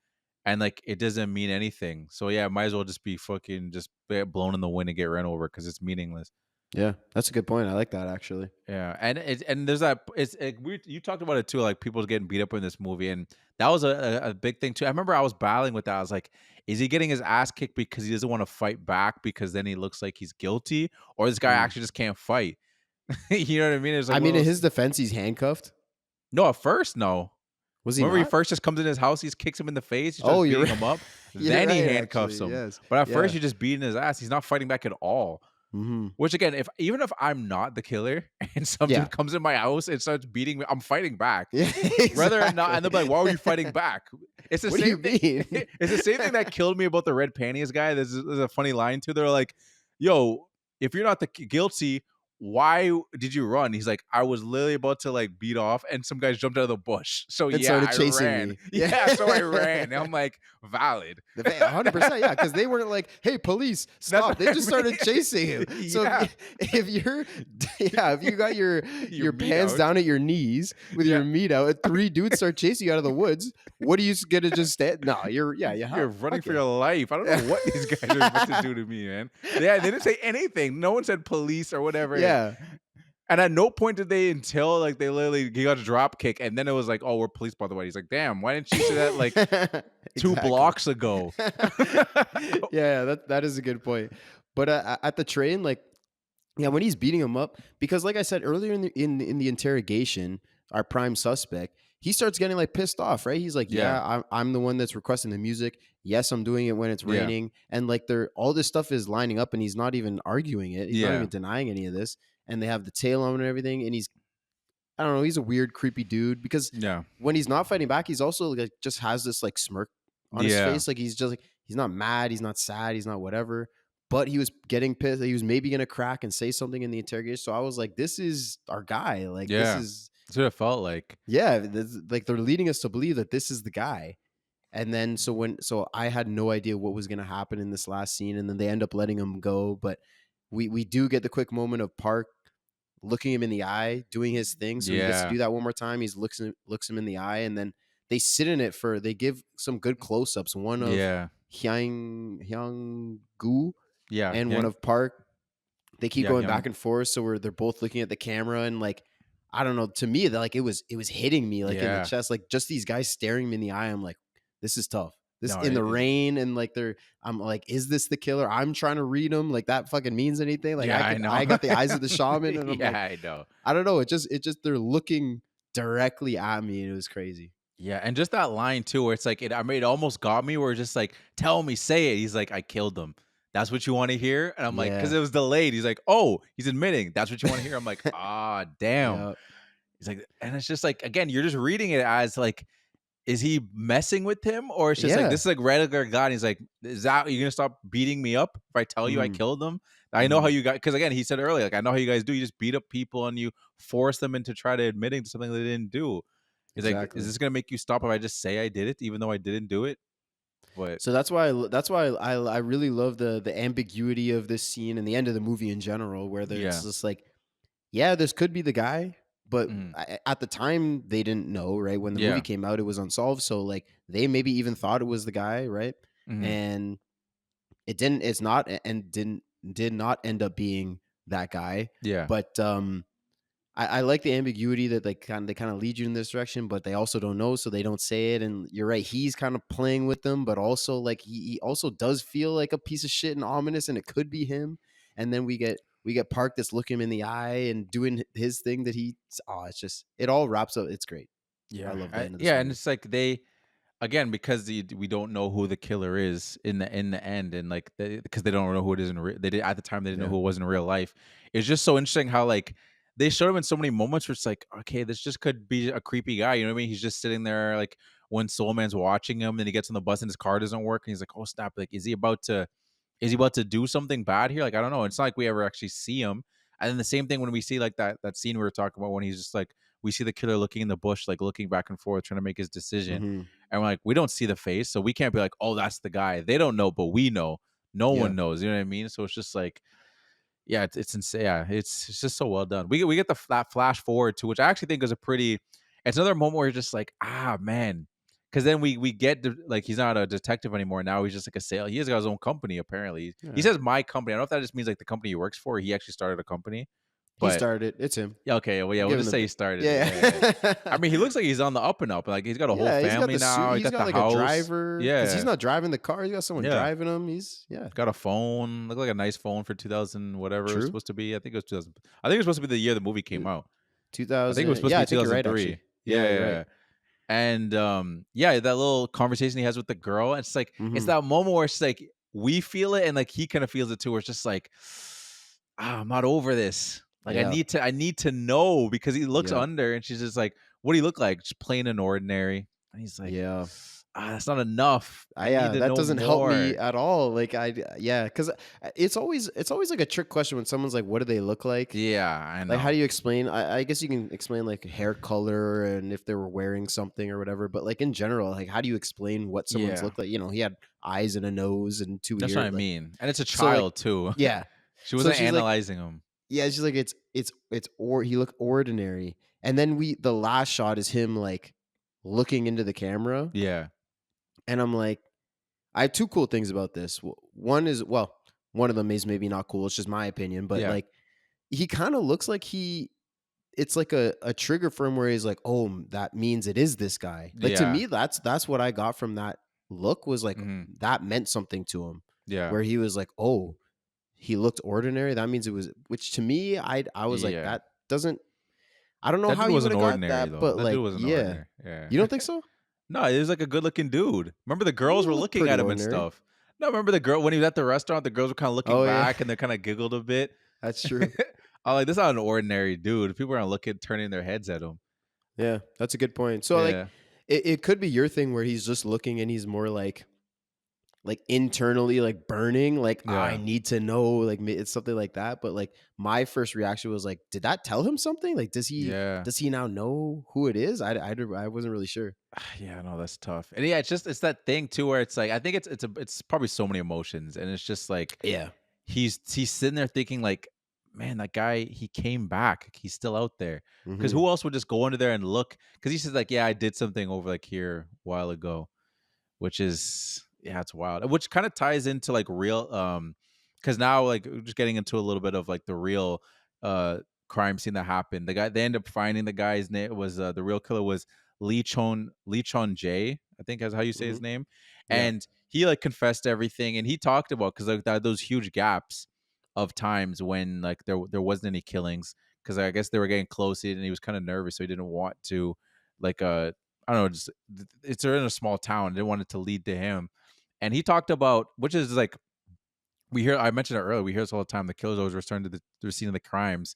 and like it doesn't mean anything. So yeah, might as well just be fucking just blown in the wind and get ran over because it's meaningless. yeah. That's a good point. I like that actually. Yeah, and there's that. You talked about it too, like people getting beat up in this movie, and that was a big thing too. I remember I was battling with that. I was like, is he getting his ass kicked because he doesn't want to fight back because then he looks like he's guilty, or this guy Mm. actually just can't fight? You know what I mean? It's like I one mean, of in those. his defense, he's handcuffed. No, at first, no. Was he Remember, he not? first just comes in his house, he kicks him in the face, he starts Oh, you're beating right. him up, You're then he right, handcuffs actually. him. Yes. But at first, Yeah. you're just beating his ass. He's not fighting back at all. Hmm. Which again, if even if I'm not the killer and some Yeah. dude comes in my house and starts beating me, I'm fighting back. Yeah. Whether or not, and they're Exactly. like, "Why were you fighting back?" It's the What do you same thing. mean? It's the same thing that killed me about the red panties guy. There's a funny line too. They're like, "Yo, if you're not the guilty, why did you run? He's like, I was literally about to like beat off, and some guys jumped out of the bush. So and yeah, started I chasing ran. me. Yeah, so I ran. And I'm like, valid. 100%, yeah, because they weren't like, "Hey, police, stop!" what They I just started mean. chasing him. So Yeah. if you're, if you got your Your meat pants out. down at your knees with Yeah. your meat out, and 3 dudes start chasing you out of the woods, what are you gonna just stand? No, you You're running fuck for it. your life. I don't know what these guys are about to do to me, man. Yeah, they didn't say anything. No one said police or whatever. Yeah, And at no point did they until like they literally he got a drop kick, and then it was like, oh, we're police by the way. He's like, damn, why didn't you say that like 2 exactly. blocks ago? Yeah, that is a good point. But at the train, like, yeah, when he's beating him up, because like I said earlier in the interrogation, our prime suspect, he starts getting like pissed off, right? He's like, Yeah. "Yeah, I'm the one that's requesting the music. Yes, I'm doing it when it's Yeah. raining." And like they're all this stuff is lining up, and he's not even arguing it. He's not Yeah. even denying any of this. And they have the tail on and everything, and he's, I don't know, he's a weird, creepy dude because Yeah. when he's not fighting back, he's also like just has this like smirk on his Yeah. face. Like he's just like, he's not mad, he's not sad, he's not whatever. But he was getting pissed. He was maybe gonna crack and say something in the interrogation. So I was like, this is our guy. Like Yeah. this is, That's what it felt like. yeah. Like they're leading us to believe that this is the guy. And then so I had no idea what was gonna happen in this last scene, and then they end up letting him go. But we do get the quick moment of Park looking him in the eye, doing his thing. So he gets to Yeah. do that one more time. He looks him in the eye, and then they sit in it they give some good close ups. One of Yeah. Hyang Gu Yeah. and Yeah. one of Park. They keep Yeah, going Hyung. back and forth, so they're both looking at the camera, and like, I don't know. To me, like it was hitting me like in Yeah. the chest, like just these guys staring me in the eye. I'm like, this is tough. This No, in it the is. rain, and like I'm like, is this the killer? I'm trying to read him. Like that fucking means anything. Like Yeah, I know. I got the eyes of the shaman, and I'm Yeah, like, I know. I don't know. It just they're looking directly at me, and it was crazy. Yeah, and just that line too, where it's like I mean, it almost got me. Where it's just like, tell me, say it. He's like, I killed them. That's what you want to hear, and I'm like, because Yeah. it was delayed. He's like, oh, he's admitting. That's what you want to hear. I'm like, ah, damn. Yep. He's like, and it's just like, again, you're just reading it as like, is he messing with him, or it's just like Yeah. this is like regular guy? And he's like, is that you gonna stop beating me up if I tell you I Mhm. killed them? I know how you guys, because again, he said earlier, like I know how you guys do. You just beat up people and you force them into try to admitting to something they didn't do. He's like, Exactly. is this gonna make you stop if I just say I did it, even though I didn't do it? But So that's why I really love the ambiguity of this scene and the end of the movie in general, where there's Yeah. just like, yeah, this could be the guy, but Mhm. at the time they didn't know, right? When the Yeah. movie came out, it was unsolved, so like they maybe even thought it was the guy, right? Mhm. And it didn't. It's not, and did not end up being that guy. Yeah. But I like the ambiguity that they kind of lead you in this direction, but they also don't know, so they don't say it. And you're right, he's kind of playing with them, but also like he also does feel like a piece of shit and ominous, and it could be him. And then we get Park that's looking him in the eye and doing his thing that it's just, it all wraps up. It's great. Yeah. I love the end of this yeah, and movie. it's like they again because we don't know who the killer is in the end, and like because they don't know who it is they did at the time they didn't know who it was in real life. It's just so interesting how like they showed him in so many moments where it's like, okay, this just could be a creepy guy. You know what I mean? He's just sitting there like when Soul Man's watching him, then he gets on the bus and his car doesn't work, and he's like, oh snap! Like, is he about to do something bad here? Like, I don't know. It's not like we ever actually see him. And then the same thing when we see like that scene we were talking about when he's just like we see the killer looking in the bush, like looking back and forth, trying to make his decision. Mhm. And we're like, we don't see the face, so we can't be like, oh, that's the guy. They don't know, but we know. No Yeah. one knows. You know what I mean? So it's just like, yeah, it's insane. Yeah, it's just so well done. We get that flash forward to, which I actually think is a pretty. It's another moment where you're just like, ah, man, because then we get like he's not a detective anymore. Now he's just like a sale. He has got his own company apparently. Yeah. He says my company. I don't know if that just means like the company he works for. Or he actually started a company. He But started it. It's him. yeah, okay, well, yeah, Give we'll him just the say he bit. started. Yeah. I mean, he looks like he's on the up and up. Like he's got a whole Yeah, he's got family the suit. now. He's He's got the like house. a driver. Yeah, Because he's not driving the car. He's got someone Yeah. driving him. Got a phone. Looked like a nice phone for 2000 whatever it was True. supposed to be. I think it was 2000. I think it was supposed to be the year the movie came out. 2000. I think it was supposed yeah, to I be think you're right, 2003. actually. Yeah, you're yeah. right. And yeah, that little conversation he has with the girl. It's like it's Mhm. that moment where it's like we feel it, and like he kind of feels it too. Where it's just like, I'm not over this. Like Yeah. I need to know because he looks Yeah. under, and she's just like, what do you look like? Just plain and ordinary. And he's like, Yeah. that's not enough. I need Yeah, to that know doesn't help me more. at all. Like yeah, because it's always like a trick question when someone's like, "What do they look like?" Yeah, I Like, how know. do you explain? I guess you can explain like hair color and if they were wearing something or whatever. But like in general, like how do you explain what someone's Yeah, look like? You know, he had eyes and a nose and two that's what ears. I Like mean. And it's a so, like child too. yeah. She So wasn't she's like, analyzing him. yeah, she's like, it's or he looked ordinary. And then the last shot is him like looking into the camera, Yeah, and I'm like, I have two cool things about this. One is, well, one of them is maybe not cool. It's just my opinion, but yeah, like he kind of looks like it's like a trigger for him where he's like, oh, that means it is this guy. Like to yeah, me, that's what I got from that look was like hmm, that meant something to him, yeah, where he was like, oh, he looked ordinary. That means it was, which to me, I was like, yeah. that doesn't. I don't know That how dude you would wasn't have got ordinary that, though. but That dude like, wasn't yeah, ordinary. Yeah. you don't think so? No, he was like a good-looking dude. Remember the He girls were looked looking pretty at him and ordinary. stuff. No, remember the girl when he was at the restaurant, the girls were kind of looking Oh yeah, back and they kind of giggled a bit. that's true. I'm like, this is not an ordinary dude. People aren't looking, turning their heads at him. Yeah, that's a good point. So like, Yeah. it could be your thing where he's just looking and he's more like internally like burning, like I Yeah. need to know, like it's something like that. But like my first reaction was like, did that tell him something? Like, Yeah. does he now know who it is? I wasn't really sure. Yeah, no, that's tough. And yeah, it's that thing too where it's like I think it's probably so many emotions and it's just like Yeah. he's sitting there thinking like, man, that guy he came back. Like, he's still out there. Because Hmm. who else would just go under there and look? Because he says like, yeah, I did something over like here a while ago, which is yeah, it's wild. Which kind of ties into like real because now like we're just getting into a little bit of like the real uh crime scene that happened. The guy they end up finding the guy's name was the real killer was Lee Chon Jae, I think is how you say Hmm. his name. Yeah. And he like confessed everything and he talked about because like those huge gaps of times when like there wasn't any killings because I guess they were getting close and he was kind of nervous so he didn't want to like I don't know, just it's in a small town. Didn't want it to lead to him. And he talked about, which is like we hear. I mentioned it earlier. We hear this all the time. The killers always return to the scene of the crimes,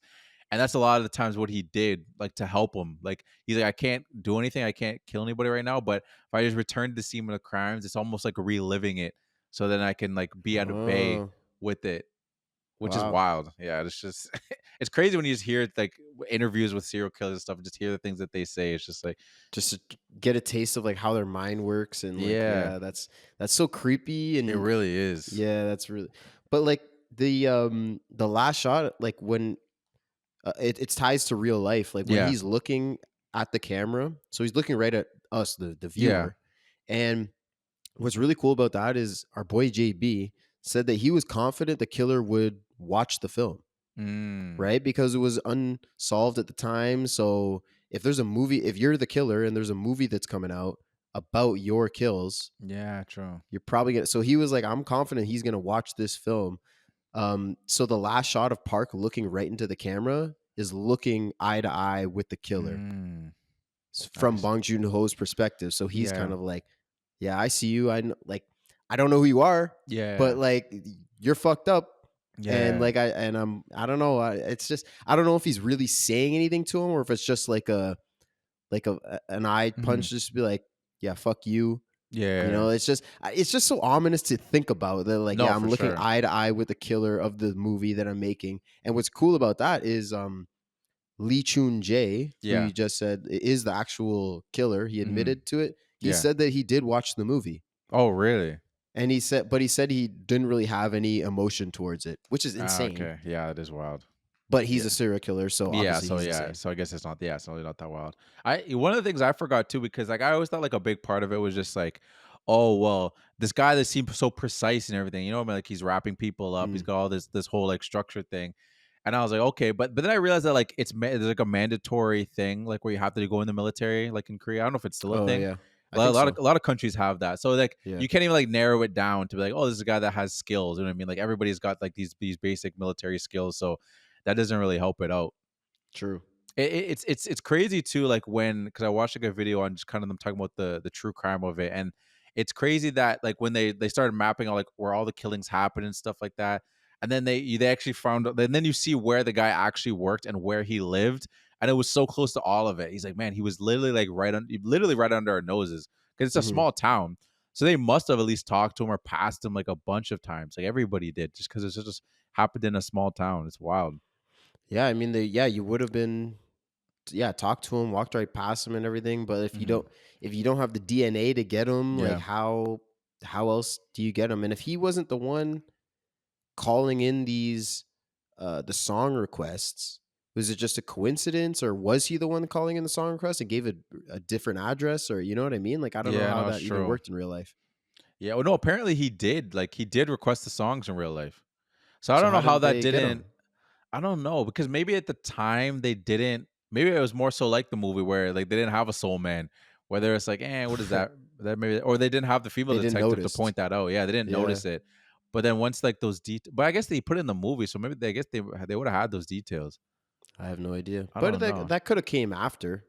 and that's a lot of the times what he did, like to help him. Like he's like, I can't do anything. I can't kill anybody right now. But if I just return to the scene of the crimes, it's almost like reliving it, so then I can like be at a bay Oh, with it, which is wow. wild. Yeah, it's just it's crazy when you just hear like interviews with serial killers and stuff, and just hear the things that they say. It's just like, Just to get a taste of like how their mind works and like, yeah, yeah, that's so creepy it and really is. yeah, that's really. But like the last shot, like when it ties to real life. Like when Yeah. he's looking at the camera, so he's looking right at us, the Yeah. viewer. And what's really cool about that is our boy JB said that he was confident the killer would watch the film, Mm. right? Because it was unsolved at the time. So if there's a movie, if you're the killer and there's a movie that's coming out about your kills, Yeah, true. you're probably gonna. So he was like, I'm confident he's gonna watch this film. So the last shot of Park looking right into the camera is looking eye to eye with the killer Mm. from Nice. Bong Joon-Ho's perspective. So he's kind Yeah. of like, yeah, I see you. Like, I don't know who you are, but Yeah. like, you're fucked up. And Yeah. like, I don't know. It's just, I don't know if he's really saying anything to him or if it's just like an eye Mhm. punch, just to be like, yeah, fuck you. You Yeah. know, it's just so ominous to think about that. Like, No, yeah, I'm for looking sure. eye to eye with the killer of the movie that I'm making. And what's cool about that is Lee Chun Jae, who Yeah. you just said is the actual killer. He Mhm. admitted to it. He Yeah. said that he did watch the movie, Oh, really? and he said he didn't really have any emotion towards it, which is Ah, insane. okay. Yeah, it is wild. But he's a Yeah. serial killer, so Yeah, obviously so he's yeah, insane. so I guess it's not it's really not that wild. I one of the things I forgot too because like I always thought like a big part of it was just like, oh well, this guy that seemed so precise and everything, you know, I mean, like he's wrapping people up, he's Mm. got all this whole like structure thing, and I was like, okay, but then I realized that like there's like a mandatory thing like where you have to go in the military like in Korea. I don't know if it's still a Oh thing. yeah, I A think lot of so. a lot of countries have that, so like Yeah, you can't even like narrow it down to be like, oh, this is a guy that has skills. You know what I mean? Like everybody's got like these basic military skills, so that doesn't really help it out. true. It's crazy too, like when because I watched like a video on just kind of them talking about the true crime of it, and it's crazy that like when they started mapping out like where all the killings happen and stuff like that, and then they actually found and then you see where the guy actually worked and where he lived, and it was so close to all of it. He's like, man, he was literally like literally right under our noses because it's a Mhm. small town. So they must have at least talked to him or passed him like a bunch of times. Like everybody did, just because it's just happened in a small town. It's wild. Yeah, I mean, you would have been, yeah, talked to him, walked right past him and everything. But Hmm. if you don't have the DNA to get him, like Yeah. how else do you get him? And if he wasn't the one calling in the song requests, was it just a coincidence, or was he the one calling in the song request and gave a different address, or you know what I mean? Like, I don't know Yeah, how no, it's that even true. worked in real life. Yeah, well, no, apparently he did. Like he did request the songs in real life. So I So don't know how how did that they get didn't. him? I don't know because maybe at the time they didn't. Maybe it was more so like the movie where like they didn't have a soul man. Whether it's like, what is that? That maybe, or they didn't have the female They didn't detective to notice. point that out. Yeah, they didn't Yeah. notice it. But then once like those details, but I guess they put it in the movie, so maybe I guess they would have had those details. I have no idea. I But don't that know. that could have came after.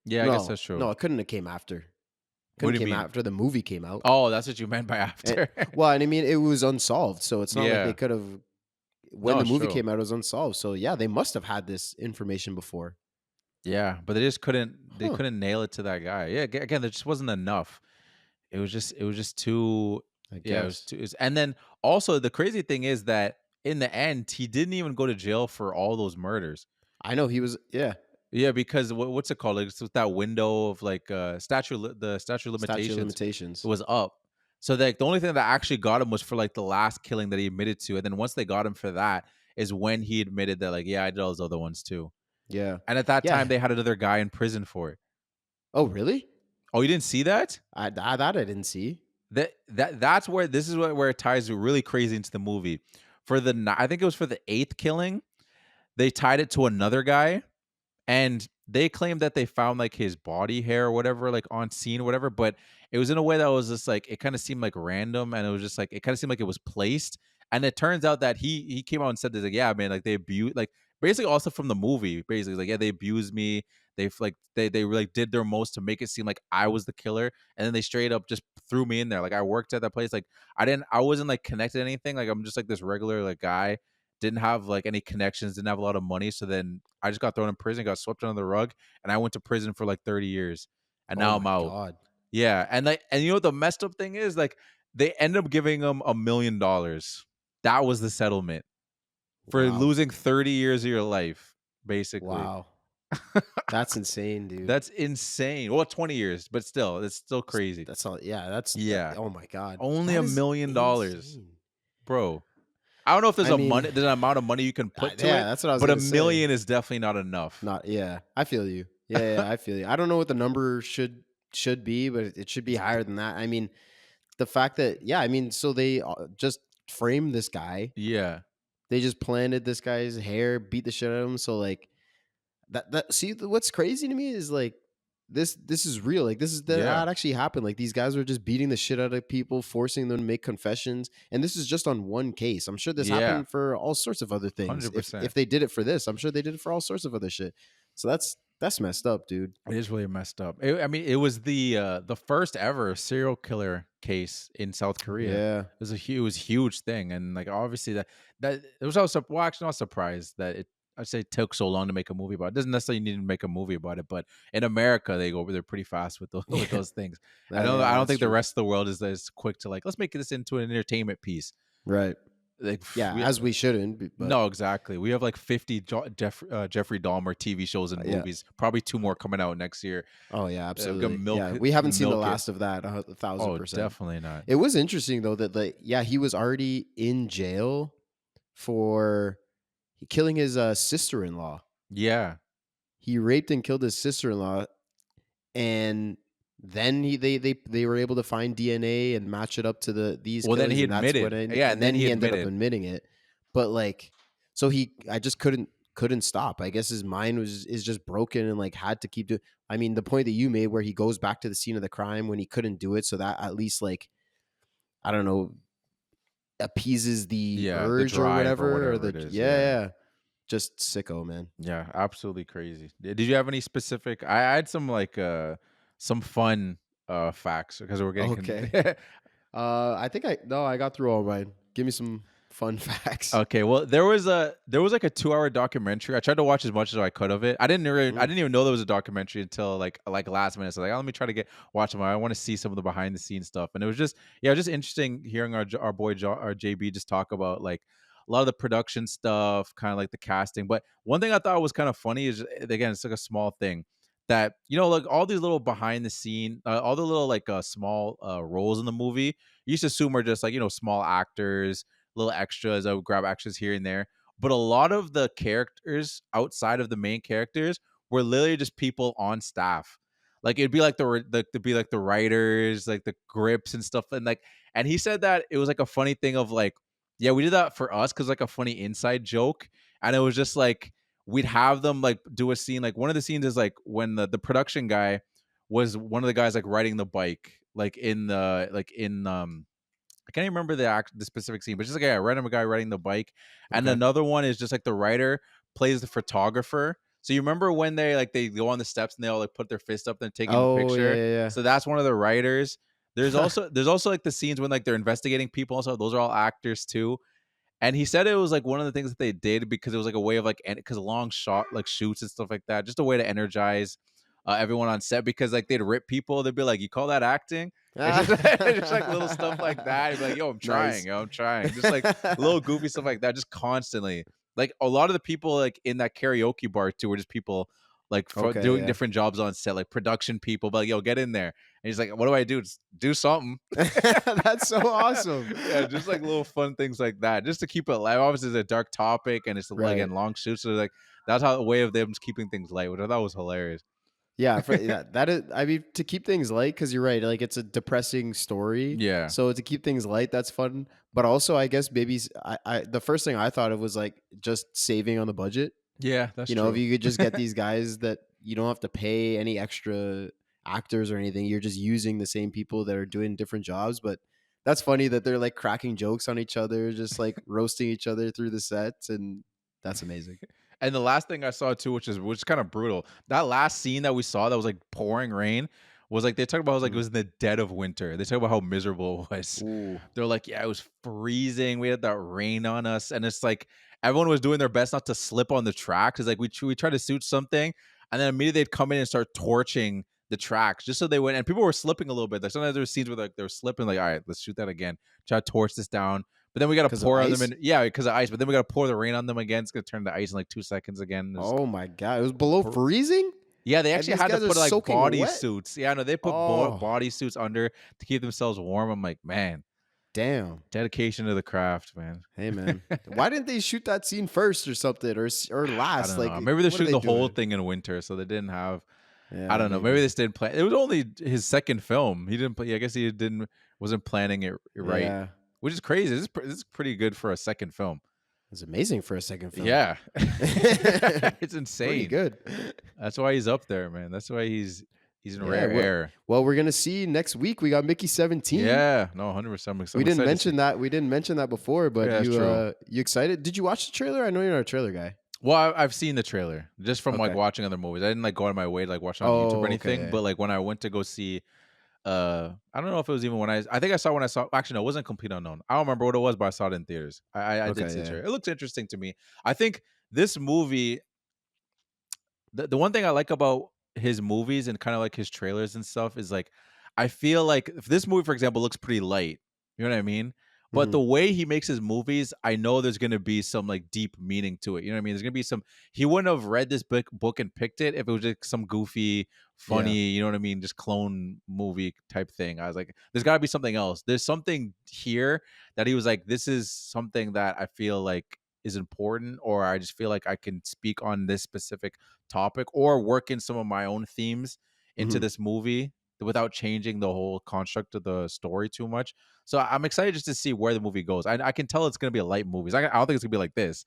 Yeah, I guess No, that's true. no, it couldn't have came after. What Couldn't do you came mean? after the movie came out. Oh, that's what you meant by And, after. well, and I mean, it was unsolved, so it's not like they Yeah. could have. When No, the it's movie true. came out, it was unsolved. So yeah, they must have had this information before. Yeah, but they just couldn't. They Huh? couldn't nail it to that guy. Yeah, again, there just wasn't enough. It was just too. I Yeah, it was guess. too. And then also the crazy thing is that in the end, he didn't even go to jail for all those murders. I know he was. Yeah, Yeah, because what's it called? Like, it's with that window of like the statute of statute of limitations limitations. was up. So like the only thing that actually got him was for like the last killing that he admitted to, and then once they got him for that is when he admitted that like I did all those other ones too. Yeah, And at that time yeah. they had another guy in prison for it. Oh, really? Oh, you didn't see that? That I didn't see. That's where this is where it ties really crazy into the movie. For I think it was for the eighth killing, they tied it to another guy, and they claimed that they found like his body hair or whatever, like on scene or whatever. But it was in a way that was just like it kind of seemed like random, and it was just like it kind of seemed like it was placed. And it turns out that he came out and said this like, yeah, man, like they abused like basically also from the movie, basically like they abused me. They've like they really did their most to make it seem like I was the killer, and then they straight up just threw me in there. Like I worked at that place, like I wasn't like connected to anything. Like I'm just like this regular like guy, didn't have like any connections, didn't have a lot of money. So then I just got thrown in prison, got swept under the rug, and I went to prison for like 30 years. And Oh now I'm my out. god. Yeah. And like, and you know what the messed up thing is? Like they end up giving him $1 million. That was the settlement for Wow. losing 30 years of your life, basically. Wow. That's insane, dude. That's insane. Well, 20 years, but still, it's still crazy. That's all. Yeah, that's that. Yeah. Oh my god, Only that a is million dollars, insane. bro. I don't know if I mean, there's an amount of money you can put to yeah, it, that's what I was but a gonna say. million is definitely not enough. Not yeah, I feel you. Yeah, yeah, I feel you. I don't know what the number should be, but it should be higher than that. I mean, the fact that yeah, I mean, so they just framed this guy. Yeah. They just planted this guy's hair, beat the shit out of him. So like that. See, what's crazy to me is like this is real. Like Yeah. that actually happened. Like these guys were just beating the shit out of people, forcing them to make confessions. And this is just on one case. I'm sure this Yeah. happened for all sorts of other things. If 100%. they did it for this, I'm sure they did it for all sorts of other shit. So that's messed up, dude. It is really messed up. I mean, it was the first ever serial killer case in South Korea. Yeah. It was huge thing, and like obviously that it was also well, actually not surprised that I'd say took so long to make a movie about it. It doesn't necessarily need to make a movie about it, but in America they go over there pretty fast with those with those things. Yeah, I don't that's think the true. rest of the world is as quick to like let's make this into an entertainment piece. Right. Like Yeah, as we shouldn't, but no, exactly. We have like 50 Jeffrey Dahmer TV shows and yeah. movies. Probably two more coming out next year. Oh yeah, Gonna absolutely. milk Yeah, we haven't seen the milk it. last of that. A thousand Oh, percent. definitely not. It was interesting though that he was already in jail for killing his sister-in-law. Yeah. He raped and killed his sister-in-law, and then they were able to find DNA and match it up to these Well, then killings, he and that's admitted. when Yeah, and and then then he he ended up admitted. admitting it. But like, so I just couldn't stop. I guess his mind is just broken and like had to keep doing. I mean, the point that you made where he goes back to the scene of the crime when he couldn't do it, so that at least like I don't know appeases the Yeah, the urge or drive or whatever, or whatever the it is. yeah, Yeah. yeah, just sicko, man. Yeah, absolutely crazy. Did you have any specific I had some like some fun facts because we're getting Okay. I think I got through all mine. Give me some fun facts. Okay, well, there was like a 2-hour documentary. I tried to watch as much as I could of it. I Mm, didn't even know there was a documentary until like last minute. So like, oh, let me try to watch them. I want to see some of the behind the scenes stuff. And it was just just interesting hearing our boy our JB just talk about like a lot of the production stuff, kind of like the casting. But one thing I thought was kind of funny is again, it's like a small thing that like all these little behind the scene, all the little like small roles in the movie, you used to assume are just like small actors, little extras. I would grab extras here and there. But a lot of the characters outside of the main characters were literally just people on staff. Like it'd be like the writers, like the grips and stuff, and he said that it was like a funny thing of like, yeah, we did that for us because like a funny inside joke, and it was just like we'd have them like do a scene. Like one of the scenes is like when the production guy was one of the guys like riding the bike, like in I can't even remember the specific scene, but just like a random guy riding the bike. And okay. another one is just like the writer plays the photographer. So you remember when they go on the steps and they all like put their fist up and taking a Oh picture? yeah, So that's one of the writers. There's yeah, also like the scenes when like they're investigating people. Also, those are all actors too. And he said it was like one of the things that they did because it was like a way of like because long shot like shoots and stuff like that, just a way to energize everyone on set because like they'd rip people. They'd be like, "You call that acting?" It's just, it's just like little stuff like that. He'd be like, "Yo, I'm trying, nice. yo, I'm trying." Just like little goofy stuff like that, just constantly. Like a lot of the people like in that karaoke bar too were just people like for Okay, doing yeah. different jobs on set, like production people. But like, yo, get in there. And he's like, "What do I do? Just do something." That's so awesome. Yeah, just like little fun things like that, just to keep it light. Obviously, it's a dark topic, and it's like Right. in long shoots. So like that's how the way of them just keeping things light, which I thought was hilarious. Yeah, that is. I mean, to keep things light, because you're right. Like it's a depressing story, Yeah, so to keep things light, that's fun. But also, I guess maybe the first thing I thought of was like just saving on the budget. yeah, that's If true. you could just get these guys that you don't have to pay any extra actors or anything, you're just using the same people that are doing different jobs. But that's funny that they're like cracking jokes on each other, just like roasting each other through the sets, and that's amazing. And the last thing I saw too, which is kind of brutal, that last scene that we saw that was like pouring rain was like they talked about it was like it Mm. was in the dead of winter. They talk about how miserable it was. Ooh, They're like, yeah, it was freezing. We had that rain on us, and it's like everyone was doing their best not to slip on the track because like we tried to shoot something, and then immediately they'd come in and start torching the tracks just so they went. And people were slipping a little bit. Like sometimes there were scenes where like they were slipping. Like, all right, let's shoot that again. Try to torch this down. But then we got to because of pour on them, ice. and yeah, because of ice. But then we got to pour the rain on them again. It's gonna turn to ice in like 2 seconds again. Oh my god, it was below freezing, Yeah, they and actually these had to guys are put like soaking body wet. suits. Yeah, no, they put Oh, body suits under to keep themselves warm. I'm like, man, damn. dedication to the craft, man. Hey man, why didn't they shoot that scene first or something or I last? don't Like, know. Maybe they're what are shooting they the whole doing? thing in winter, so they didn't have. I Yeah, don't know. Maybe maybe. they just didn't plan. It was only his second film. He didn't. I guess he didn't. Wasn't planning it right, Yeah, which is crazy. This is pretty good for a second film. it's amazing for a second film. Yeah, it's Pretty insane. good. That's why he's up there, man. That's why he's in Yeah. rare air. Well, we're gonna see next week. We got Mickey 17. Yeah, no, 100%. I'm We didn't excited to see. mention that. We didn't mention that before, but Yeah, that's true. you excited? Did you watch the trailer? I know you're not a trailer guy. Well, I've seen the trailer just from like Okay. watching other movies. I didn't like go out of my way to like watch it on YouTube or Oh, anything. okay. But like when I went to go see, I don't know if it was even I think I saw when I saw. Actually, no, it wasn't Complete Unknown. I don't remember what it was, but I saw it in theaters. I did Okay. see the Yeah. trailer. It looks interesting to me. I think this movie, the one thing I like about his movies and kind of like his trailers and stuff is like I feel like if this movie, for example, looks pretty light, you know what I mean? But Mhm. the way he makes his movies, I know there's gonna be some like deep meaning to it. You know what I mean? There's gonna be some. He wouldn't have read this book and picked it if it was just some goofy, funny, Yeah. you know what I mean, just clone movie type thing. I was like, there's got to be something else. There's something here that he was like, this is something that I feel like is important, or I just feel like I can speak on this specific topic or work in some of my own themes into Mhm. this movie without changing the whole construct of the story too much. So I'm excited just to see where the movie goes. I can tell it's gonna be a light movie. I don't think it's gonna be like this.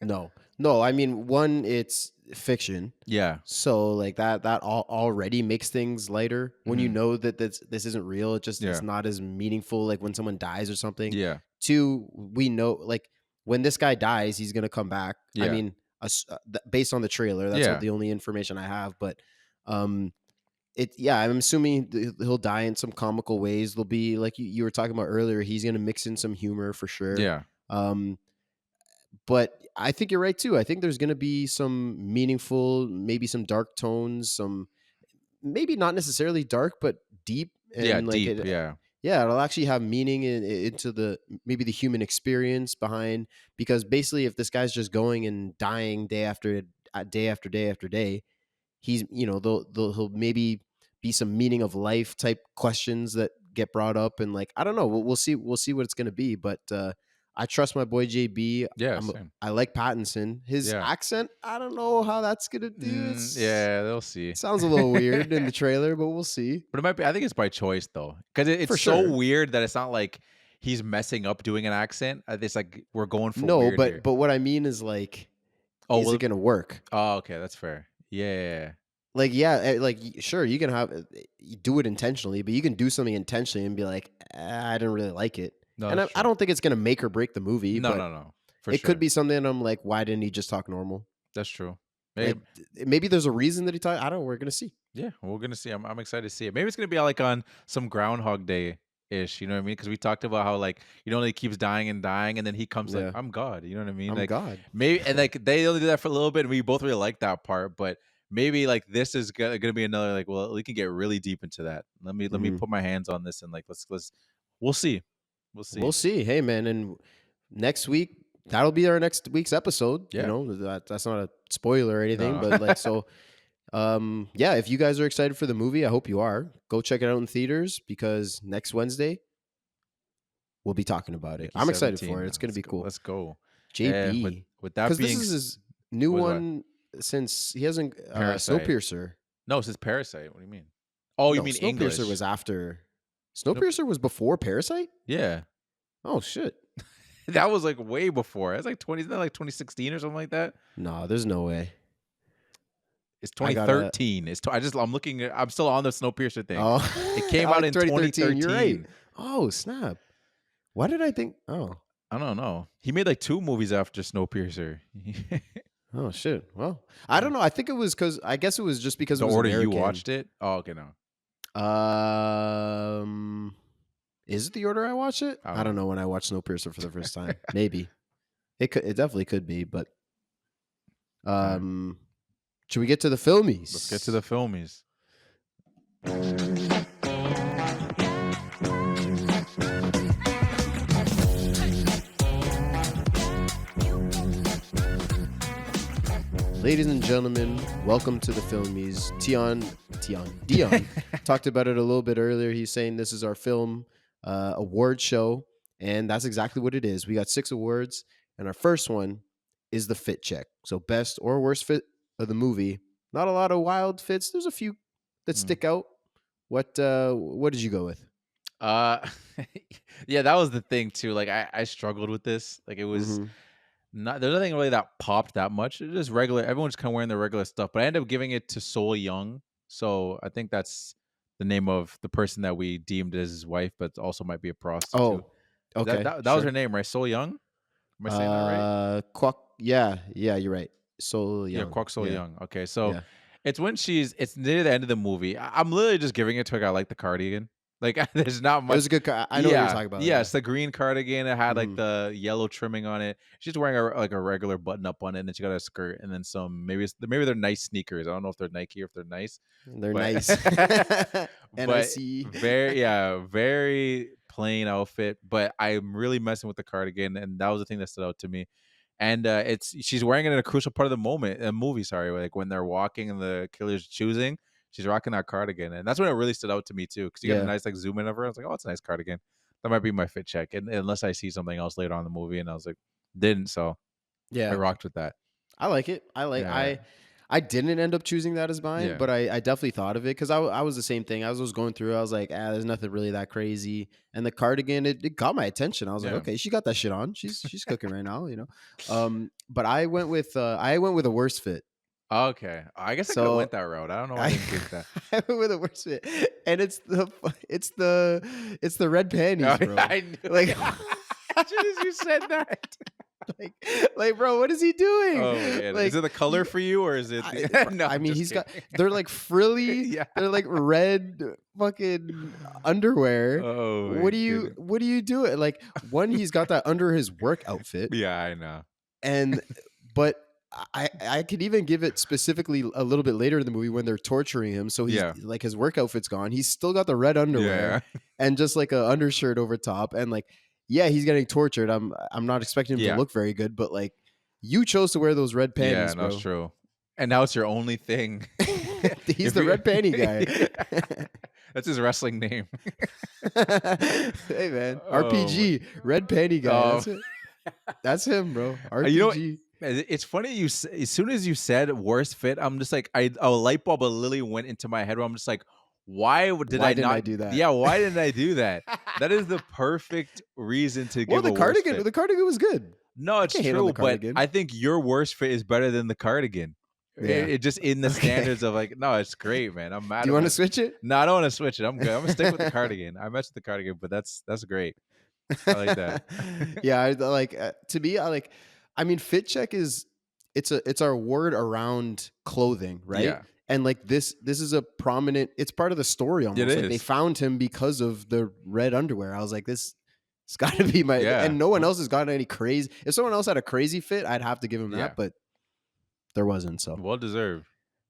No. No. I mean, one, it's fiction. Yeah. So like that already makes things lighter when you Mhm. know that this isn't real. It's Yeah. not as meaningful like when someone dies or something. Yeah. Two, we know like when this guy dies, he's gonna come back. I Yeah. mean, based on the trailer, that's Yeah. the only information I have. But um, I'm assuming he'll die in some comical ways. There'll be like you were talking about earlier. He's gonna mix in some humor for sure. Yeah. Um, but I think you're right too. I think there's going to be some meaningful, maybe some dark tones, some maybe not necessarily dark, but deep, Yeah, and like deep. it. Yeah. Yeah, it'll actually have meaning into the maybe the human experience behind, because basically, if this guy's just going and dying day after day after day after day, he's he'll maybe be some meaning of life type questions that get brought up, and like I don't know, we'll see what it's gonna be, but I trust my boy JB. Yeah. Same. I like Pattinson. His Yeah. accent, I don't know how that's gonna do. It's Yeah, they'll see. sounds a little weird in the trailer, but we'll see. But it might be. I think it's by choice though, because For it's so sure. weird that it's not like he's messing up doing an accent. It's like we're going for No, weird here. but what I mean is like, Oh, is well, it gonna work? oh, okay, that's fair. Yeah. Like, yeah, sure, you can you do it intentionally, but you can do something intentionally and be like, I didn't really like it. No, And that's I true. don't think it's gonna make or break the movie, No, but no. For it sure. could be something I'm like, why didn't he just talk normal? That's true. Like, Maybe, maybe there's a reason that he talked. I don't know. We're gonna see. yeah, we're gonna see. I'm excited to see it. Maybe it's gonna be like on some Groundhog Day ish. You know what I mean? Because we talked about how like he keeps dying and dying, and then he comes like, Yeah. I'm God. You know what I mean? I'm Like God. maybe, and like they only do that for a little bit, and we both really like that part. But maybe like this is gonna be another like, well, we can get really deep into that. Let me Mhm. put my hands on this and like let's we'll see. We'll see. Hey, man, and next week that'll be our next week's episode. Yeah. That's not a spoiler or anything, No. but like so. Yeah, if you guys are excited for the movie, I hope you are. Go check it out in theaters, because next Wednesday we'll be talking about it. Mickey I'm excited 17. for it. It's gonna be cool. Let's go. JB, With that because being this is his new what? one since he hasn't Parasite. Snowpiercer. No, it says Parasite. What do you mean? Oh, you No, mean Snowpiercer English? was after. Snowpiercer was before Parasite. Yeah. Oh shit! That was like way before. It's like isn't that like 2016 or something like that? No, there's no way. It's I gotta- 2013. I'm looking at, I'm still on the Snowpiercer thing. Oh, It came out in 2013. You're right. Oh snap! Why did I think? Oh, I don't know. He made like 2 movies after Snowpiercer. oh shit. Well, I don't know. I think it was because I guess it was just because The it was order American. you watched it? Oh, okay, no. Is it the order I watch it? I don't know when I watched Snowpiercer for the first time. Maybe it definitely could be, but should we get to the filmies? Let's get to the filmies. Ladies and gentlemen, welcome to the filmies. Dion talked about it a little bit earlier. He's saying this is our film award show, and that's exactly what it is. We got 6 awards, and our first one is the fit check. So best or worst fit of the movie. Not a lot of wild fits. There's a few that stick out. What did you go with? Yeah, that was the thing too. Like I struggled with this. Like it was there's nothing really that popped that much. It's just regular. Everyone's kind of wearing their regular stuff, but I ended up giving it to Sol Young. So I think that's the name of the person that we deemed as his wife, but also might be a prostitute. Oh, okay. That was her name, right? Sol Young. Am I saying that right? Kwok. Yeah, you're right. Sol Young. Yeah, Kwok Sol Yeah. Young. Okay, so Yeah. it's when it's near the end of the movie. I'm literally just giving it to her. I like the cardigan. Like there's not much. It was a good. I know what you're talking about. Yeah, it's the green cardigan. It had like Mhm. the yellow trimming on it. She's wearing a regular button up on it, and then she got a skirt, and then some maybe they're nice sneakers. I don't know if they're Nike or if they're nice. They're But- nice. But NIC. very plain outfit. But I'm really messing with the cardigan, and that was the thing that stood out to me. And she's wearing it in a crucial part of the movie. Sorry, like when they're walking and the killer's choosing. She's rocking that cardigan, and that's when it really stood out to me too. Because you got a nice like zoom in of her. I was like, "Oh, it's a nice cardigan." That might be my fit check, and unless I see something else later on in the movie, and I was like, "Didn't." So Yeah, I rocked with that. I like it. I didn't end up choosing that as mine, Yeah. but I definitely thought of it because I was the same thing. I was going through. I was like, there's nothing really that crazy. And the cardigan, it got my attention. I was like, Yeah. okay, she got that shit on. She's cooking right now, you know. But I went with a worse fit. Okay, I guess I could have went that route. I don't know why I didn't think that. I went with a worse fit, and it's the red panties, bro. I knew. Like, As soon as you said that, like, bro, what is he doing? Oh man, Like, is it the color for you or is it? No, I I'm mean, just he's got. kidding. They're like frilly. Yeah. They're like red fucking underwear. Oh my goodness. What do you do? Like, one, he's got that under his work outfit, Yeah, I know. and but I could even give it specifically a little bit later in the movie when they're torturing him. So he's Yeah. like, his work outfit's gone. He's still got the red underwear and just like a undershirt over top, and like, yeah, he's getting tortured. I'm not expecting him Yeah. to look very good, but like, you chose to wear those red panties, Yeah, bro. that's true. And now it's your only thing. He's If the you- red panty guy. That's his wrestling name. Hey man, Oh. RPG, red panty guy. Oh. That's it. That's him, bro. RPG. You know what? It's funny as soon as you said worst fit, I'm just like, a light bulb literally went into my head where I'm just like, why didn't I do that? Yeah, why didn't I do that? That is the perfect reason to Well, give the a worst cardigan. fit. The cardigan was good. No, it's can't hate on true, the but cardigan. I think your worst fit is better than the cardigan. Yeah. It just in the Okay. standards of like, no, it's great, man. I'm mad. Do you want to switch it? No, I don't want to switch it. I'm good. I'm gonna stick with the cardigan. I matched the cardigan, but that's great. I like that. Yeah, to me, I mean, fit check is it's our word around clothing, right? Yeah. And like this is a prominent. It's part of the story almost. It Like, they is. found him because of the red underwear. I was like, this. It's got to be my. Yeah. And no one else has gotten any crazy. If someone else had a crazy fit, I'd have to give him that, Yeah. but there wasn't. So Well deserved.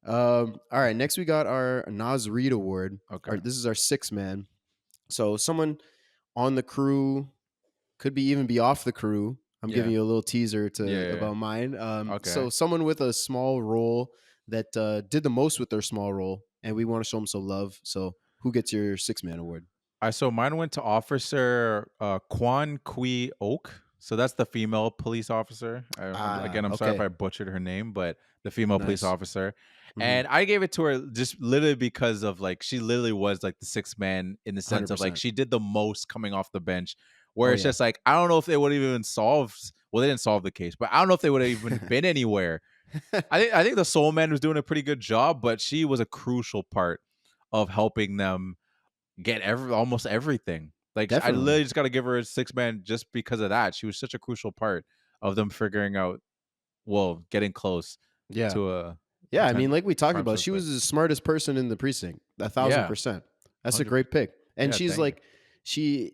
all right, next we got our Nas Reed Award. Okay. This is our sixth man. So someone on the crew, could be even be off the crew. I'm giving you a little teaser about mine. Okay. So someone with a small role that did the most with their small role, and we want to show them some love. So who gets your six man award? So mine went to Officer Kwan Kui Oak. So that's the female police officer. I'm sorry if okay. I butchered her name, but the female police Nice. officer. Mhm. And I gave it to her just literally because of like, she literally was like the sixth man in the sense of like, 100%. she did the most coming off the bench, where Oh, it's yeah. just like, I don't know if they would have even solved, well, they didn't solve the case, but I don't know if they would have even been anywhere. I think the Soul Man was doing a pretty good job, but she was a crucial part of helping them get almost everything. Like, Definitely. I literally just got to give her a six man just because of that. She was such a crucial part of them figuring out, well, getting close Yeah. to a. Yeah, I mean, like we talked crime about, she suspect. was the smartest person in the precinct. 1,000%. That's a 100%. great pick. And Yeah, she's thank like, she's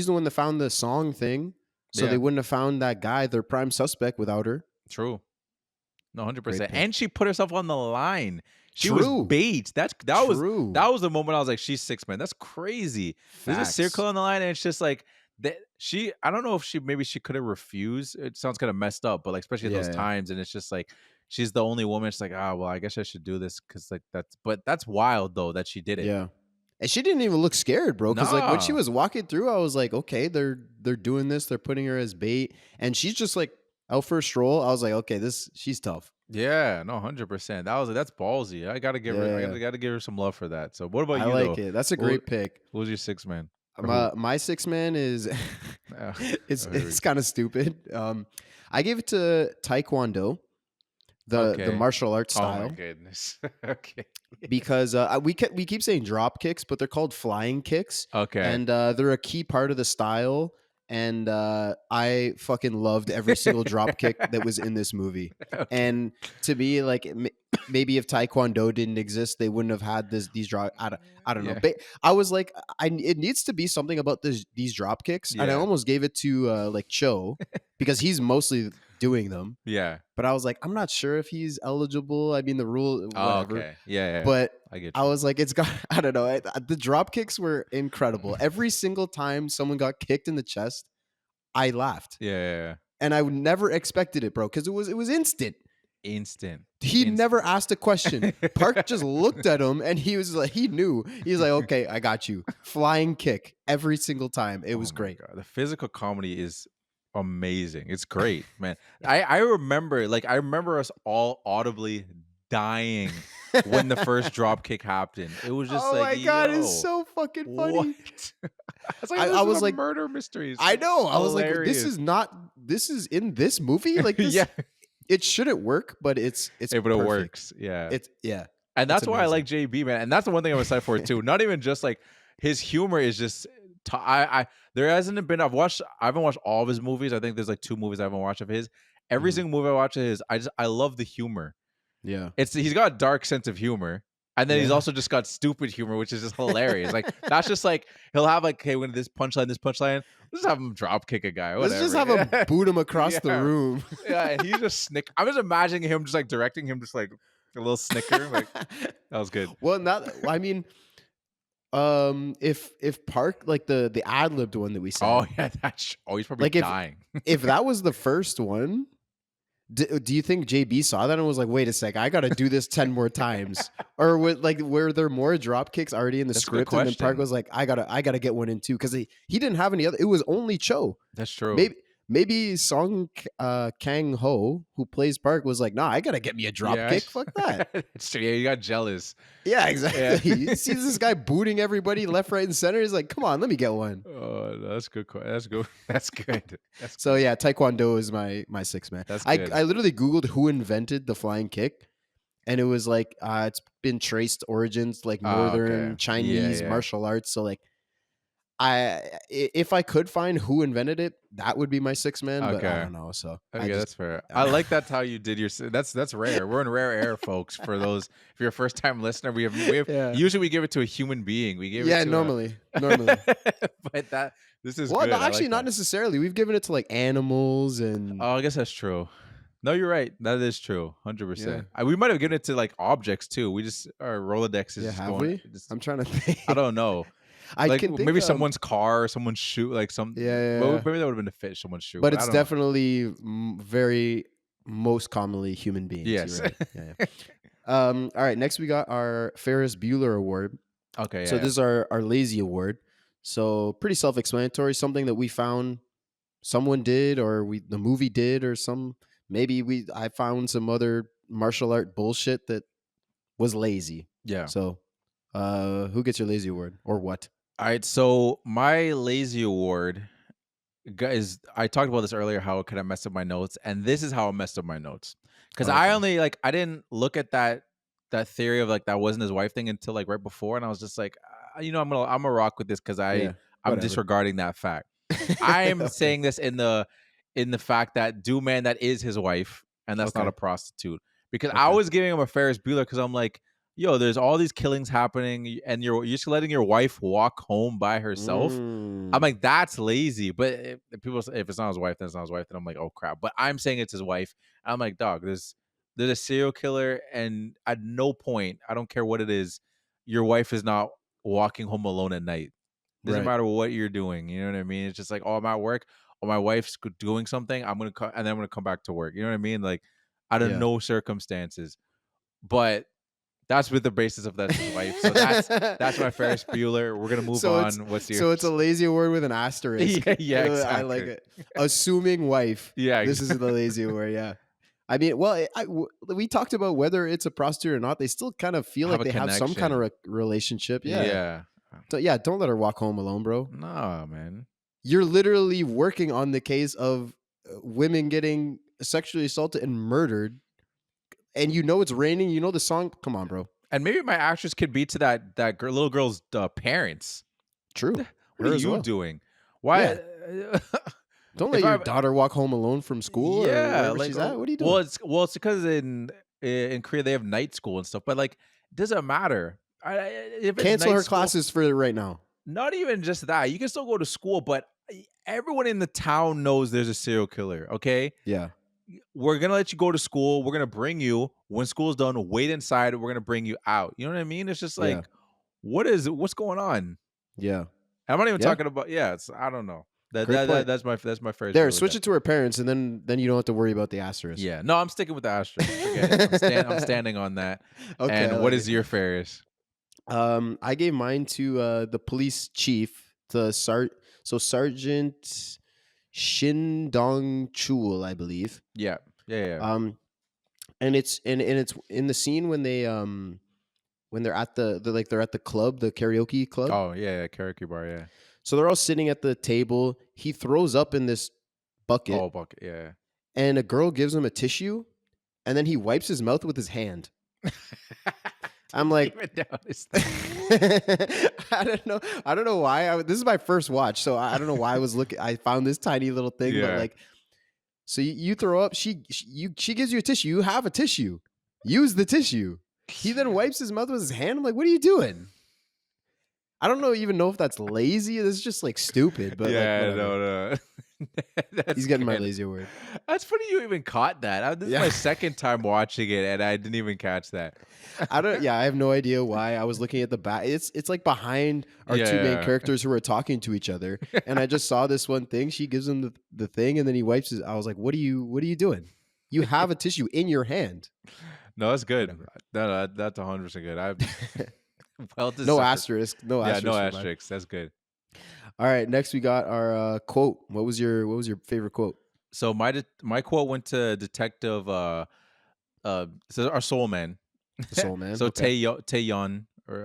the one that found the song thing. So Yeah. they wouldn't have found that guy, their prime suspect, without her. True. No, 100%. pick. And she put herself on the line. She True. was bait. That True. was the moment I was like, she's six man. That's crazy. There's a Facts. circle on the line, and it's just like that. I don't know if maybe she could have refused. It sounds kind of messed up, but like especially at Yeah, those yeah. times, and it's just like she's the only woman. She's like, well, I guess I should do this because like that's wild though that she did it. Yeah. And she didn't even look scared, bro. Because like when she Nah. was walking through, I was like, okay, they're doing this. They're putting her as bait. And she's just like out for a stroll. I was like, okay, she's tough. Yeah, no, 100%. That's ballsy. I gotta give her. Yeah. I gotta give her some love for that. So, what about I you? like though? it. That's a great pick. Who's your six man? Or who? My six man is Oh, it's here we it's kind of stupid. I gave it to Taekwondo, the Okay. martial arts Oh my style, goodness. Okay. because we keep saying drop kicks, but they're called flying kicks, Okay. and they're a key part of the style. And I fucking loved every single drop kick that was in this movie. Okay. And to me, like maybe if Taekwondo didn't exist, they wouldn't have had these drop. I don't know. Yeah. But I was like, it needs to be something about these drop kicks. And I Yeah. almost gave it to like Cho because he's mostly doing them. Yeah. But I was like, I'm not sure if he's eligible. I mean, the rule, Oh, whatever. okay. Yeah. But I get I you. was like, it's got, I don't know. The drop kicks were incredible. Every single time someone got kicked in the chest, I laughed. Yeah. And I never expected it, bro, because it was instant. Instant. He Instant. never asked a question. Park just looked at him and he was like, he knew. He was like, okay, I got you. Flying kick every single time. It was Oh my great. God. The physical comedy is amazing. It's great, man. I remember us all audibly dying when the first drop kick happened. It was just Oh like, my God, yo, it's so fucking funny. what? I was like, murder mysteries. I know. I was like, Hilarious. this is in this movie? Like this, Yeah. it shouldn't work, but it's But it perfect. works. Yeah. Yeah. And that's It's why I amazing. like JB, man. And that's the one thing I'm excited for too. Not even just like his humor is just there hasn't been. I haven't watched all of his movies. I think there's like 2 movies I haven't watched of his. Every Mhm. single movie I watch of his, I love the humor. Yeah. He's got a dark sense of humor. And then he's Yeah. also just got stupid humor, which is just hilarious. Like that's just like he'll have like, hey, when this punchline, let's have him drop kick a guy. Whatever. Let's just have him boot him across the room. Yeah, and he's just I'm just imagining him just like directing him, just like a little snicker. Like that was good. Well, I mean, if Park, like the ad libbed one that we said, Oh yeah, he's probably like dying. if that was the first one, do you think JB saw that and was like, wait a sec, I got to do this 10 more times? Or were there more drop kicks already in the That's a good script? And then Park question. was like, I gotta get one in too, because he didn't have any other. It was only Cho. That's true. Maybe Song Kang Ho, who plays Park, was like, nah, I gotta get me a drop kick. Fuck that. It's true. Yeah, you got jealous. Yeah, exactly. Yeah. He sees this guy booting everybody left, right, and center. He's like, come on, let me get one. Oh, that's good. That's good. That's good. So yeah, Taekwondo is my 6 man. That's I good. literally Googled who invented the flying kick, and it was like it's been traced origins like northern okay. Chinese Yeah. martial arts. So like if I could find who invented it, that would be my 6 man. But I don't know. So okay, that's fair. I like that's how you did your. That's rare. We're in rare air, folks. For those, if you're a first time listener, we have Yeah. usually we give it to a human being. We give it to normally. but this is Well, good. no, I actually, like not that. necessarily. We've given it to like animals and Oh, I guess that's true. No, you're right. That is true. 100%. Yeah. We might have given it to like objects too. We just our Rolodex is yeah, just have going. we? I'm trying to think. I don't know. I Like can think, maybe someone's car, or someone's shoe, like some. Yeah. Maybe that would have been a fit. Someone's shoe, But I it's don't know. definitely very most commonly human beings. Yes. You're right. Yeah. All right. Next, we got our Ferris Bueller Award. Okay. So this is our lazy award. So pretty self-explanatory. Something that we found someone did, or the movie did, or I found some other martial art bullshit that was lazy. Yeah. So, who gets your lazy award or what? All right, so my lazy award, guys, I talked about this earlier, how it could have messed up my notes, and this is how it messed up my notes. Because Okay. I didn't look at that theory of like that wasn't his wife thing until like right before, and I was just like, I'm gonna rock with this because I'm whatever. disregarding that fact. I am Okay. saying this in the fact that Man that is his wife, and that's not Okay. a prostitute. Because I Okay. was giving him a Ferris Bueller because I'm like, yo, there's all these killings happening, and you're just letting your wife walk home by herself. Mm. I'm like, that's lazy. But if people say if it's not his wife, then it's not his wife. Then I'm like, oh crap. But I'm saying it's his wife. I'm like, dog, there's a serial killer, and at no point, I don't care what it is, your wife is not walking home alone at night. Doesn't Right. matter what you're doing. You know what I mean? It's just like, oh, I'm at work, or my wife's doing something. I'm gonna and then I'm gonna come back to work. You know what I mean? Like, out of Yeah. no circumstances. But that's with the basis of that's his wife. So that's my Ferris Bueller. We're gonna move on. What's yours? So it's a lazy award with an asterisk. Yeah, exactly. I like it. Assuming wife. Yeah, This is the lazy award. Yeah. I mean, well, we talked about whether it's a prostitute or not. They still kind of feel Have like a they have some kind of connection. relationship. Yeah. Yeah. So yeah, don't let her walk home alone, bro. No, man. You're literally working on the case of women getting sexually assaulted and murdered, and you know it's raining. You know the song. Come on, bro. And maybe my actress could be to that little girl's parents. True. What Her are as you well. doing? Why? Don't let If your I- daughter walk home alone from school. Or wherever she's at. What are you doing? Well, it's because in Korea they have night school and stuff, but like, it doesn't matter. If it's Cancel night her school- classes for right now. Not even just that. You can still go to school, but everyone in the town knows there's a serial killer. Okay, Yeah. we're gonna let you go to school. We're gonna bring you when school's done. Wait inside. We're gonna bring you out. You know what I mean? It's just like, Yeah. what's going on? Yeah. I'm not even Yeah. talking about. Yeah, it's I don't know. Great point. That's my first. There, switch it to her parents, and then you don't have to worry about the asterisk. Yeah, no, I'm sticking with the asterisk. Forget it. I'm standing on that. Okay. And I what like is it. your Ferris? I gave mine to the police chief, Sergeant Shin Dong Chul, I believe. Yeah. And it's in the scene when they're at they're at the club, the karaoke club. Oh yeah, karaoke bar. Yeah. So they're all sitting at the table. He throws up in this bucket, Oh, bucket. Yeah. and a girl gives him a tissue, and then he wipes his mouth with his hand. I'm like, Even notice. I don't know why. This is my first watch, so I don't know why I was looking. I found this tiny little thing, but Yeah. like, so you throw up. She gives you a tissue. You have a tissue. Use the tissue. He then wipes his mouth with his hand. I'm like, what are you doing? I don't even know if that's lazy. This is just like stupid, but like whatever. No. That's He's getting my good. lazy word. That's funny you even caught that. This is my second time watching it, and I didn't even catch that. I have no idea why. I was looking at the back. It's like behind our two main Yeah. characters who are talking to each other, and I just saw this one thing. She gives him the thing, and then he wipes his. I was like, what are you doing? You have a tissue in your hand. No, that's good. Whatever. No, that's 100% good. Well deserved. No asterisk. No Yeah, asterisk. no for mine. asterisks. That's good. All right, next we got our quote. What was your favorite quote? So my quote went to Detective so our soul man. The Soul Man. So okay. Taeyeon or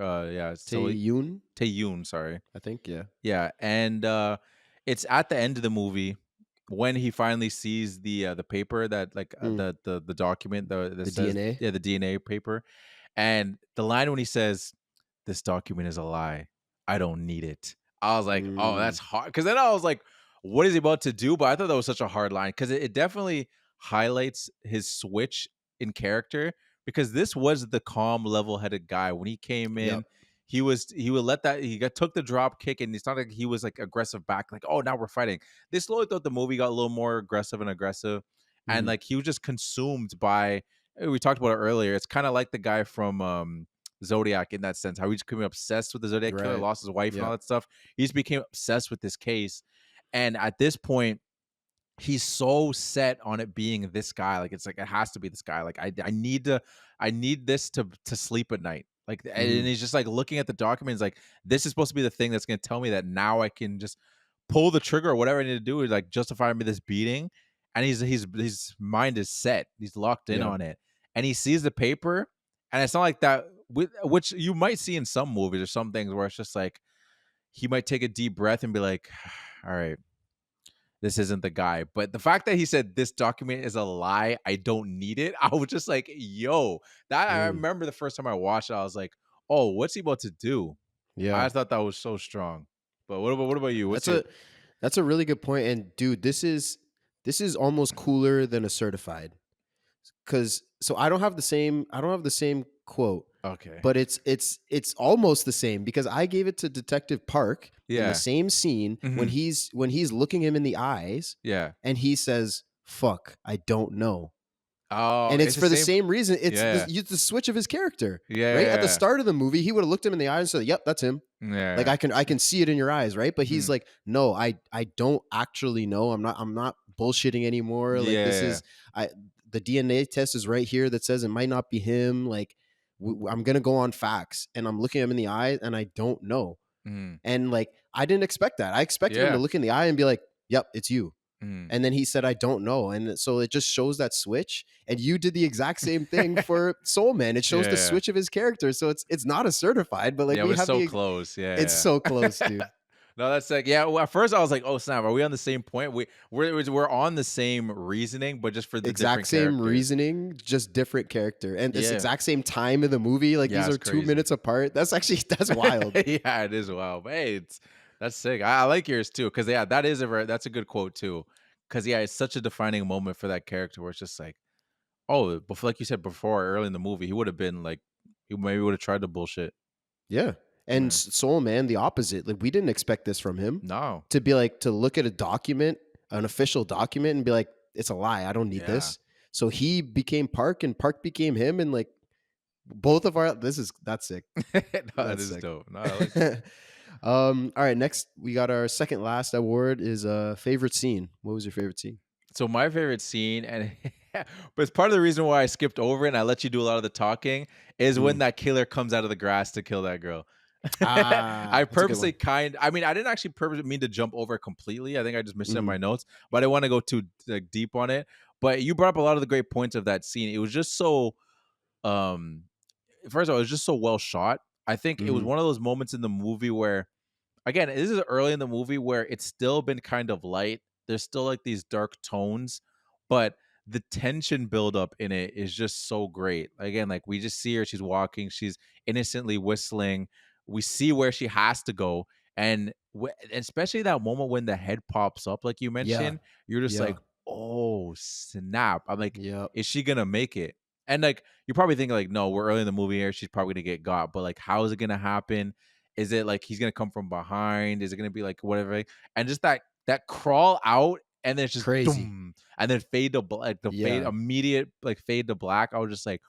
Tae-yoon, Taeyoon, sorry. I think. Yeah. Yeah, and it's at the end of the movie when he finally sees the paper that like the document that says, DNA? yeah, the DNA paper, and the line when he says, "This document is a lie. I don't need it." I was like, "Oh, that's hard." Because then I was like, "What is he about to do?" But I thought that was such a hard line because it definitely highlights his switch in character. Because this was the calm, level-headed guy when he came in. Yep. He would let that took the drop kick, and it's not like he was like aggressive back, like, oh, now we're fighting. They slowly thought the movie got a little more aggressive, and like he was just consumed by. We talked about it earlier. It's kind of like the guy from Zodiac in that sense, how he just became obsessed with the Zodiac killer, Right. lost his wife and all Yep. that stuff. He just became obsessed with this case, and at this point, he's so set on it being this guy. Like it's like it has to be this guy. Like I need this to sleep at night. Like and he's just like looking at the documents like this is supposed to be the thing that's gonna tell me that now I can just pull the trigger or whatever I need to do is like justify me this beating. And his mind is set. He's locked in Yeah. on it. And he sees the paper and it's not like that which you might see in some movies or some things where it's just like he might take a deep breath and be like, all right, this isn't the guy. But the fact that he said this document is a lie, I don't need it. I was just like, yo, that I remember the first time I watched it, I was like, oh, what's he about to do? Yeah. I thought that was so strong. But what about you? That's a really good point. And dude, this is almost cooler than a certified. Cause so I don't have the same quote. Okay. But it's almost the same because I gave it to Detective Park in Yeah. the same scene when he's looking him in the eyes Yeah. and he says, "Fuck, I don't know." Oh, And it's for the same reason. It's Yeah. the switch of his character. Yeah, Right at the yeah. start of the movie, he would have looked him in the eyes and said, "Yep, that's him." Yeah. Like I can see it in your eyes, right? But he's like, "No, I don't actually know. I'm not bullshitting anymore. Like this Yeah. is the DNA test is right here that says it might not be him. Like I'm gonna go on facts, and I'm looking him in the eye, and I don't know." Mhm. And like I didn't expect that. I expected him Yeah. to look in the eye and be like, "Yep, it's you." Mhm. And then he said, "I don't know." And so it just shows that switch. And you did the exact same thing for Soul Man. It shows the Yeah. switch of his character. So it's not a certified, but like Yeah, we but have so close. Yeah. it's so close, dude. No, that's like well, at first I was like, "Oh snap, are we on the same point? We're on the same reasoning, but just for the Exact different same characters." reasoning, just different character. And this Yeah. exact same time in the movie. Like Yeah, these are it's 2 crazy. minutes apart. That's wild. Yeah, it is wild. But hey, that's sick. I like yours too, because yeah, that's a good quote too. Because yeah, it's such a defining moment for that character where it's just like, oh, before, like you said before, early in the movie, he would have been like, he maybe would have tried to bullshit. Yeah. And Yeah. Soul Man, the opposite. Like we didn't expect this from him. No. To be like to look at a document, an official document, and be like, "It's a lie. I don't need Yeah. this." So he became Park, and Park became him, and like both of our. That's sick. No, that That's is sick. dope. No, I like it. All right. Next, we got our second last award is favorite scene. What was your favorite scene? So my favorite scene, and but it's part of the reason why I skipped over it and I let you do a lot of the talking, is when that killer comes out of the grass to kill that girl. Ah, I that's a good purposely one. I mean, I didn't actually purposely mean to jump over it completely. I think I just missed it in Mhm. my notes, but I didn't want to go too like, deep on it. But you brought up a lot of the great points of that scene. It was just so, um, first of all, it was just so well shot. I think it was Mhm. one of those moments in the movie where, again, this is early in the movie where it's still been kind of light. There's still like these dark tones, but the tension buildup in it is just so great. Again, like we just see her, she's walking, she's innocently whistling. We see where she has to go, and especially that moment when the head pops up, like you Yeah. mentioned, you're just Yeah. like, oh snap! I'm like, Yeah. is she gonna make it? And like you're probably thinking like, no, we're early in the movie here. She's probably gonna get got, but like, how is it gonna happen? Is it like he's gonna come from behind? Is it gonna be like whatever? And just that crawl out and then it's just Crazy. doom, and then fade to like the fade Yeah. immediate like fade to black. I was just like,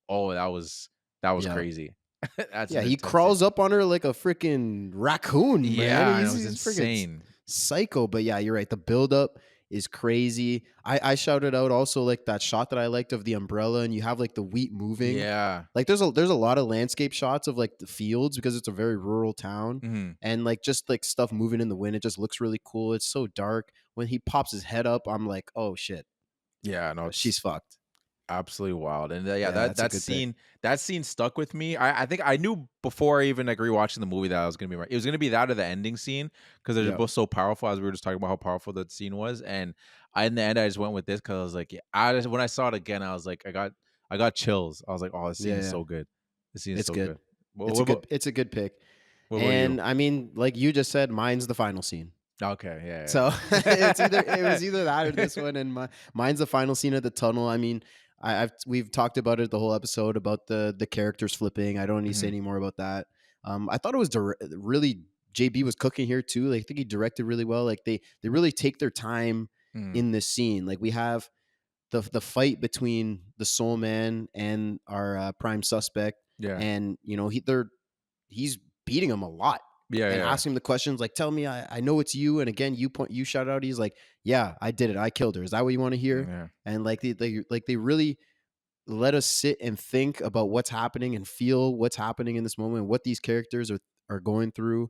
oh, that was Yeah. crazy. That's Yeah, an he intense crawls up on her like a freaking raccoon, man. Yeah, and it was He's freaking insane. psycho. But yeah, you're right. The buildup is crazy. I shouted out also like that shot that I liked of the umbrella, and you have like the wheat moving. Yeah. Like there's a lot of landscape shots of like the fields because it's a very rural town, Mhm. and like just like stuff moving in the wind. It just looks really cool. It's so dark. When he pops his head up, I'm like, oh shit, Yeah, no, she's it's fucked. absolutely wild. And yeah, Yeah, that that's a good pick. that scene stuck with me. I think I knew before I even like rewatching the movie that I was gonna be right. It was gonna be that or the ending scene because they're Yeah, both so powerful. As we were just talking about how powerful that scene was, and in the end, I just went with this because I was like, yeah, when I saw it again, I was like, I got chills. I was like, oh, this scene yeah, is yeah. so good. This scene is It's so good. good. What about It's a good pick. what about you? And I mean, like you just said, mine's the final scene. Okay, yeah, So it was either that or yeah. this one, and mine's the final scene of the tunnel. I mean, we've talked about it the whole episode about the characters flipping. I don't need to say Mhm. any more about that. I thought it was really JB was cooking here too. Like I think he directed really well. Like they really take their time Mhm. in this scene. Like we have the fight between the Soul Man and our prime suspect, Yeah, and you know he's beating him a lot yeah, and yeah, asking him the questions like, tell me, I know it's you. And again, you shout out, he's like, yeah, I did it, I killed her. Is that what you want to hear? yeah, And like they really let us sit and think about what's happening and feel what's happening in this moment, what these characters are going through.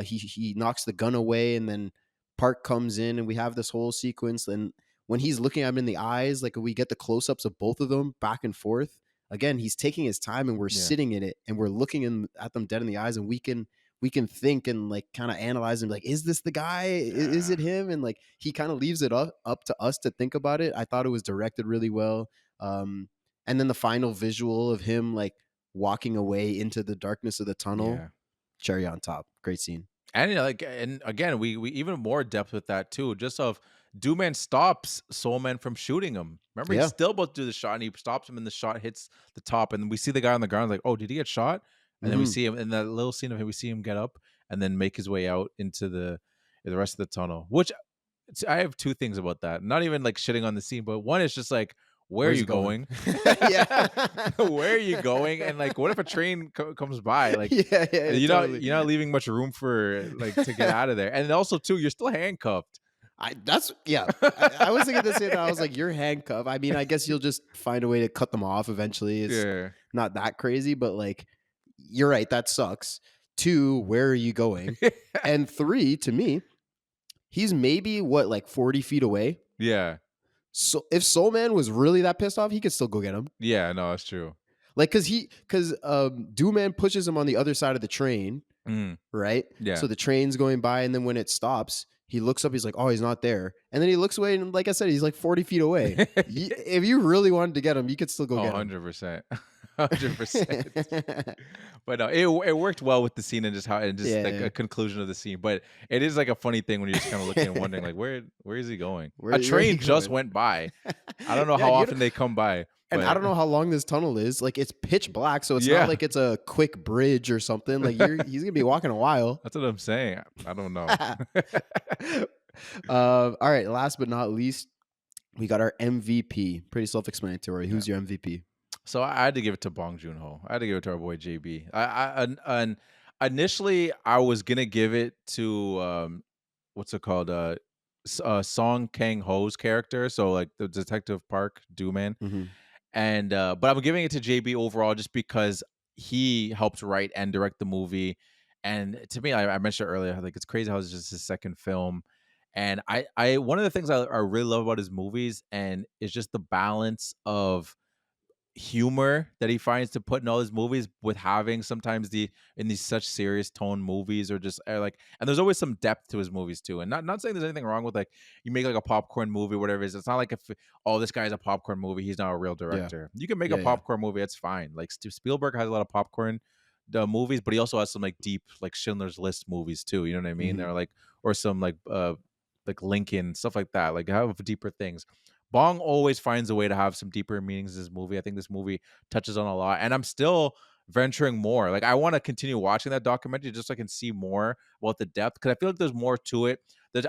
He knocks the gun away, and then Park comes in, and we have this whole sequence. And when he's looking at him in the eyes, like we get the close ups of both of them back and forth. Again, he's taking his time, and we're yeah, sitting in it, and we're looking at them dead in the eyes, and we can think and like kind of analyze and like, is this the guy? Is yeah, it him? And like he kind of leaves it up to us to think about it. I thought it was directed really well. And then the final visual of him like walking away into the darkness of the tunnel, yeah. cherry on top. Great scene. And like, and again, we even more depth with that too. Just of Dooman stops Soulman from shooting him. Remember, he's Yeah. still about to do the shot, and he stops him, and the shot hits the top, and we see the guy on the ground. Like, oh, did he get shot? And then we Hmm. see him in that little scene of him. We see him get up and then make his way out into the rest of the tunnel. Which I have two things about that. Not even like shitting on the scene, but one is just like, where are Where's you he going? going? Yeah. Where are you going? And like, what if a train comes by? Like, Yeah, yeah, totally. you're not leaving much room for like to get out of there. And also too, you're still handcuffed. That's yeah. I was thinking the same thing. I was like, you're handcuffed. I mean, I guess you'll just find a way to cut them off eventually. It's Yeah. not that crazy, but like, you're right. That sucks. Two, where are you going? And three, to me, he's maybe what, like 40 feet away. Yeah. So if Soul Man was really that pissed off, he could still go get him. Yeah, no, that's true. Like, because Dooman pushes him on the other side of the train, Mm, right? yeah. So the train's going by, and then when it stops, he looks up. He's like, "Oh, he's not there." And then he looks away, and like I said, he's like 40 feet away. If you really wanted to get him, you could still go Oh, get him. 100%. 100%. But no, it worked well with the scene and just how and just Yeah, like yeah. a conclusion of the scene. But it is like a funny thing when you're just kind of looking and wondering like where is he going? Where A is he train just going? went by. I don't know Yeah, how you often they come by. and I But don't know how long this tunnel is. Like it's pitch black, so it's yeah, not like it's a quick bridge or something. Like he's gonna be walking a while. that's what I'm saying. I don't know. All right. Last but not least, we got our MVP. Pretty self-explanatory. Yeah. Who's your MVP? So I had to give it to Bong Joon-Ho. I had to give it to our boy JB. Initially I was gonna give it to what's it called? Song Kang Ho's character. So like the Detective Park Dooman. Mm-hmm. And but I'm giving it to JB overall just because he helped write and direct the movie. And to me, I mentioned earlier, like it's crazy how it's just his second film. And I one of the things I really love about his movies and is just the balance of humor that he finds to put in all his movies with having sometimes in these such serious tone movies, or just like, and there's always some depth to his movies too. And not saying there's anything wrong with like you make like a popcorn movie, whatever it is. It's not like if this guy's a popcorn movie, he's not a real Yeah. director. You can make a Yeah. popcorn movie, it's fine. Like Spielberg has a lot of popcorn movies, but he also has some like deep like Schindler's List movies too. You know what I mean? Mhm. They're like, or some like Lincoln, stuff like that. Like have deeper things. Bong always finds a way to have some deeper meanings in this movie. I think this movie touches on a lot, and I'm still venturing more. Like I want to continue watching that documentary just so I can see more about the depth, because I feel like there's more to it.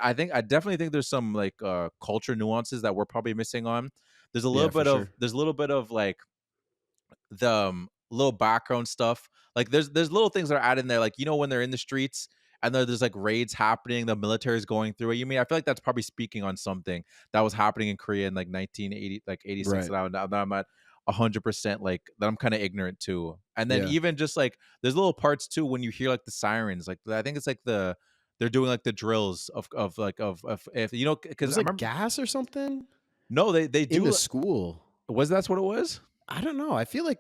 I definitely think there's some like culture nuances that we're probably missing on. There's a little Yeah, for bit of sure. like the little background stuff. Like there's little things that are added in there, like when they're in the streets and there's like raids happening, the military is going through it. You mean I feel like that's probably speaking on something that was happening in Korea in like 1980, like 86. Right. Now that I'm at 100% like that, I'm kind of ignorant to. And then Yeah. even just like there's little parts too when you hear like the sirens. Like I think it's like they're doing like the drills of if It because was I like remember. gas or something No, they in the do. school. Was that's what it was? I don't know. I feel like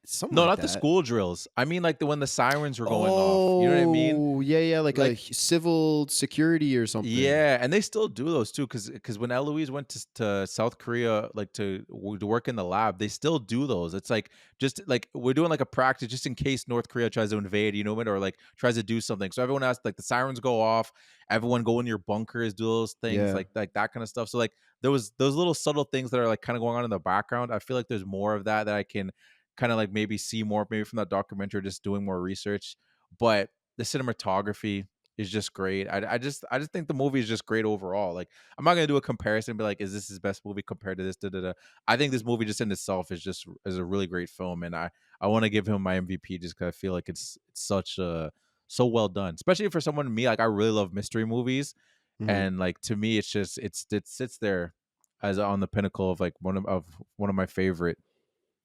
something No, like not the that. school drills. I mean, like when the sirens were going off. You know what I mean? Oh, yeah, like a Like, civil security or something. yeah, and they still do those too, because when Eloise went to South Korea, like to work in the lab, they still do those. It's like just like we're doing like a practice just in case North Korea tries to invade, or like tries to do something. So everyone has like the sirens go off, everyone go in your bunkers, do those things, Yeah. like that kind of stuff. So like there was those little subtle things that are like kind of going on in the background. I feel like there's more of that I can kind of like maybe see more maybe from that documentary, just doing more research. But the cinematography is just great. I just think the movie is just great overall. Like I'm not gonna do a comparison and be like, is this his best movie compared to this? Da, da, da. I think this movie just in itself is a really great film, and I want to give him my MVP just because I feel like it's such a so well done, especially for someone me. Like I really love mystery movies, Mhm. and like to me, it's just it sits there as on the pinnacle of like one of my favorite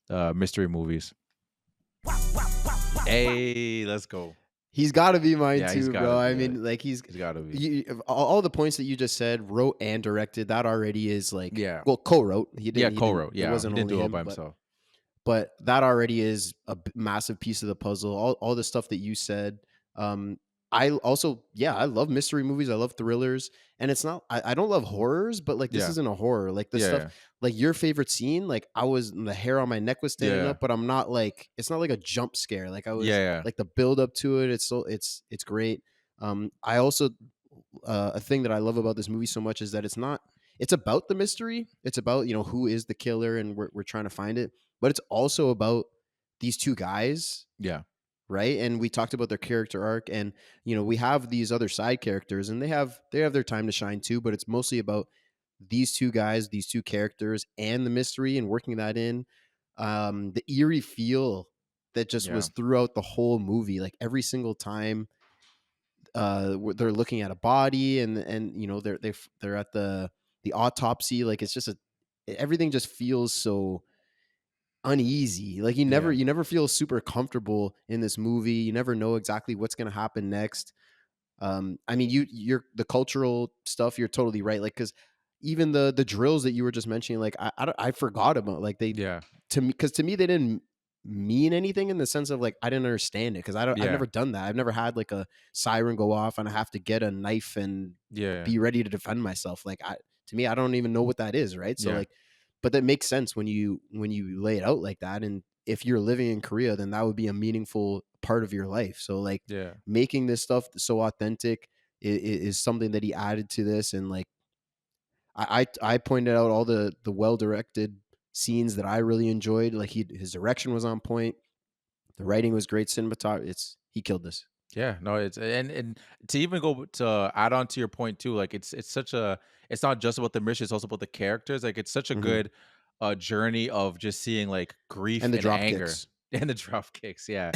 mystery movies. Hey, let's go. He's got to be mine Yeah, he's too, got bro. to I be it. mean, like He's got to be. all the points that you just said, wrote and directed. That already is like, Yeah. well, co-wrote. He Yeah, didn't. He didn't. co-wrote. It Yeah, wasn't he didn't only do it all him, by himself. but that already is a massive piece of the puzzle. All the stuff that you said. I also, yeah, I love mystery movies. I love thrillers, and it's not. I don't love horrors, but like this Yeah, isn't a horror. Like the stuff, yeah, like your favorite scene. Like the hair on my neck was standing yeah, up, but I'm not like it's not like a jump scare. Like I was yeah, like the build up to it. It's great. I also a thing that I love about this movie so much is that it's not. It's about the mystery. It's about who is the killer, and we're trying to find it. But it's also about these two guys, yeah, right? And we talked about their character arc, and we have these other side characters, and they have their time to shine too. But it's mostly about these two guys, these two characters, and the mystery, and working that in. The eerie feel that just yeah, was throughout the whole movie, like every single time they're looking at a body, and they're at the autopsy. Like it's just everything just feels so uneasy. Like yeah, you never feel super comfortable in this movie. You never know exactly what's going to happen next. I mean, you're the cultural stuff. You're totally right. Like because even the drills that you were just mentioning, like I forgot about. Like they yeah, to me they didn't mean anything in the sense of like I didn't understand it because I've yeah, never done that. I've never had like a siren go off and I have to get a knife and yeah, be ready to defend myself. Like to me, I don't even know what that is, right? So yeah, like, but that makes sense when you lay it out like that. And if you're living in Korea, then that would be a meaningful part of your life. So like yeah, making this stuff so authentic is something that he added to this. And like I pointed out all the well directed scenes that I really enjoyed. Like his direction was on point. The writing was great. Cinematography. He killed this. yeah. No, it's and to even go to add on to your point too. Like it's such a. It's not just about the mission; it's also about the characters. Like it's such a Mhm. good journey of just seeing like grief And the and drop anger kicks. and the drop kicks. Yeah.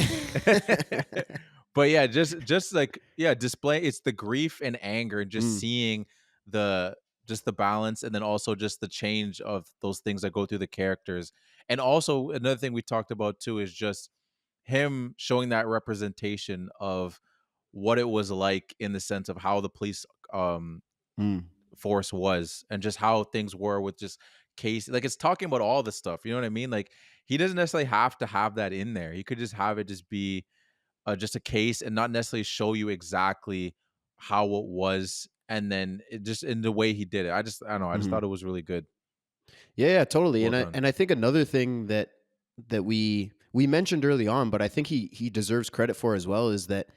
But yeah, just like yeah, display it's the grief and anger and just Mm, seeing the just the balance, and then also just the change of those things that go through the characters. And also another thing we talked about too is just him showing that representation of what it was like in the sense of how the police um mm. force was, and just how things were with just case. Like it's talking about all the stuff. You know what I mean? Like he doesn't necessarily have to have that in there. He could just have it just be just a case and not necessarily show you exactly how it was, and then it just in the way he did it. I don't know. I just Mhm. thought it was really good. Yeah, totally. Well And done. I think another thing that we mentioned early on, but I think he deserves credit for as well, is that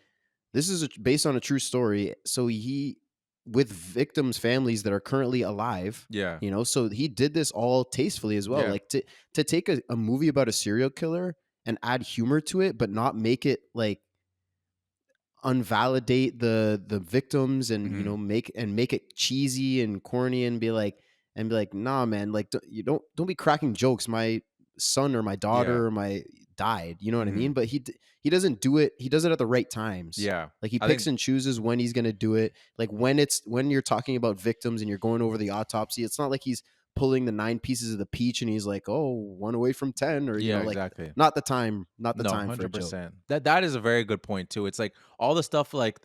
this is based on a true story. So he, with victims' families that are currently alive, Yeah. so he did this all tastefully as well. Yeah. Like to take a movie about a serial killer and add humor to it, but not make it like unvalidate the victims, and Mhm. make it cheesy and corny, and be like, nah, man, like don't be cracking jokes. My son or my Yeah. daughter or my died, you know what I Mhm. mean? But he doesn't do it. He does it at the right times. Yeah. Like he I picks think and chooses when he's gonna do it. Like when you're talking about victims and you're going over the autopsy, it's not like he's pulling the 9 pieces of the peach and he's like, oh, 1 away from 10, or yeah, like exactly. not the No, time for a joke. 100%. That is a very good point too. It's like all the stuff like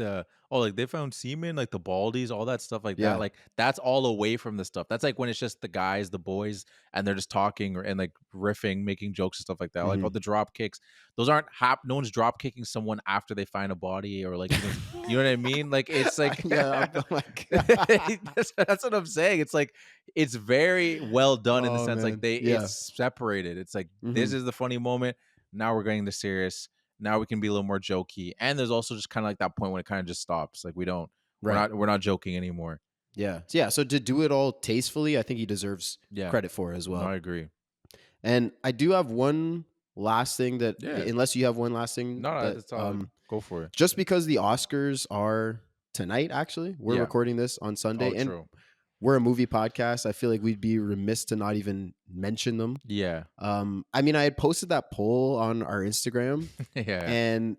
like they found semen, like the baldies, all that stuff like that. Yeah. Like that's all away from the stuff. That's like when it's just the guys, the boys, and they're just talking and like riffing, making jokes and stuff like that. Like all Mhm. the drop kicks. Those aren't no one's drop kicking someone after they find a body or like you know what I mean? Like it's like Yeah, I'm like, God. that's what I'm saying. It's like it's very well done in the Oh sense like man. Yeah. it's separated. It's like this Mhm. is the funny moment. Now we're getting to serious. Now we can be a little more jokey. And there's also just kind of like that point when it kind of just stops. Like Right. we're not joking anymore. Yeah. Yeah. So to do it all tastefully, I think he deserves Yeah. credit for it as No, well. I agree. And I do have one last thing that, Yeah. unless you have one last thing No, no, that, that's all. Go for it. just because the Oscars are tonight, actually, we're Yeah. recording this on Oh, Sunday, and true. we're a movie podcast. I feel like we'd be remiss to not even mention them. Yeah. I mean, I had posted that poll on our Instagram, Yeah. and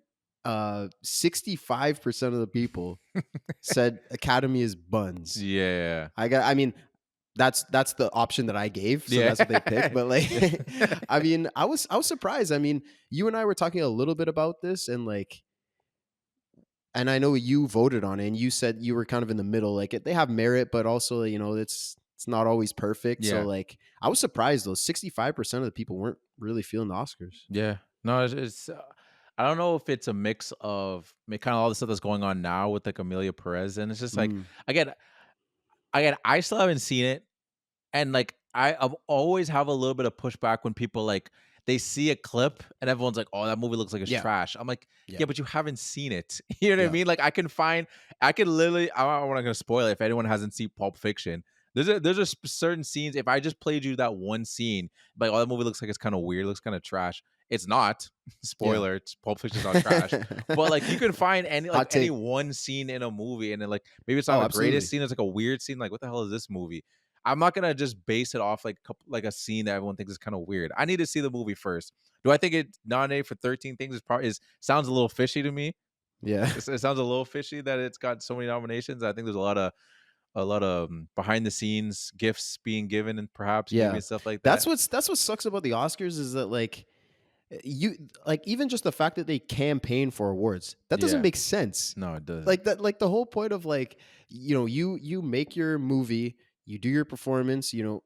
65% of the people said Academy is buns. Yeah. I mean, that's the option that I gave, so Yeah. that's what they picked. But like, I mean, I was surprised. I mean, you and I were talking a little bit about this, and like, and I know you voted on it, and you said you were kind of in the middle. Like, they have merit, but also, it's not always perfect. So Yeah. like, I was surprised though. 65% of the people weren't really feeling the Oscars. Yeah. No, I don't know if it's a mix of kind of all the stuff that's going on now with like Amelia Perez, and it's just like Mm, again, I still haven't seen it. And, like, I've always have a little bit of pushback when people, like, they see a clip and everyone's like, "Oh, that movie looks like it's yeah, trash." I'm like, yeah, "Yeah, but you haven't seen it." You know what I yeah, mean? Like, I can literally I'm not gonna spoil it if anyone hasn't seen Pulp Fiction. There's a certain scenes, if I just played you that one scene, like, "Oh, that movie looks like it's kinda weird, looks kinda trash." It's not. yeah. Spoiler, Pulp Fiction's not trash. But, like, you can find Hot any take. one scene in a movie and then, like, maybe it's not Oh, the greatest absolutely. scene, it's like a weird scene, like, "What the hell is this movie?" I'm not gonna just base it off like a scene that everyone thinks is kind of weird. I need to see the movie first. Do I think it's nominated for 13 things? Is probably is sounds a little fishy to me. Yeah. It sounds a little fishy that it's got so many nominations. I think there's a lot of behind the scenes gifts being given and perhaps maybe Yeah. and stuff like That's that. what sucks about the Oscars, is that like, you like, even just the fact that they campaign for awards, that doesn't Yeah, make sense. no, it doesn't. Like that, like the whole point of like, you make your movie, you do your performance, you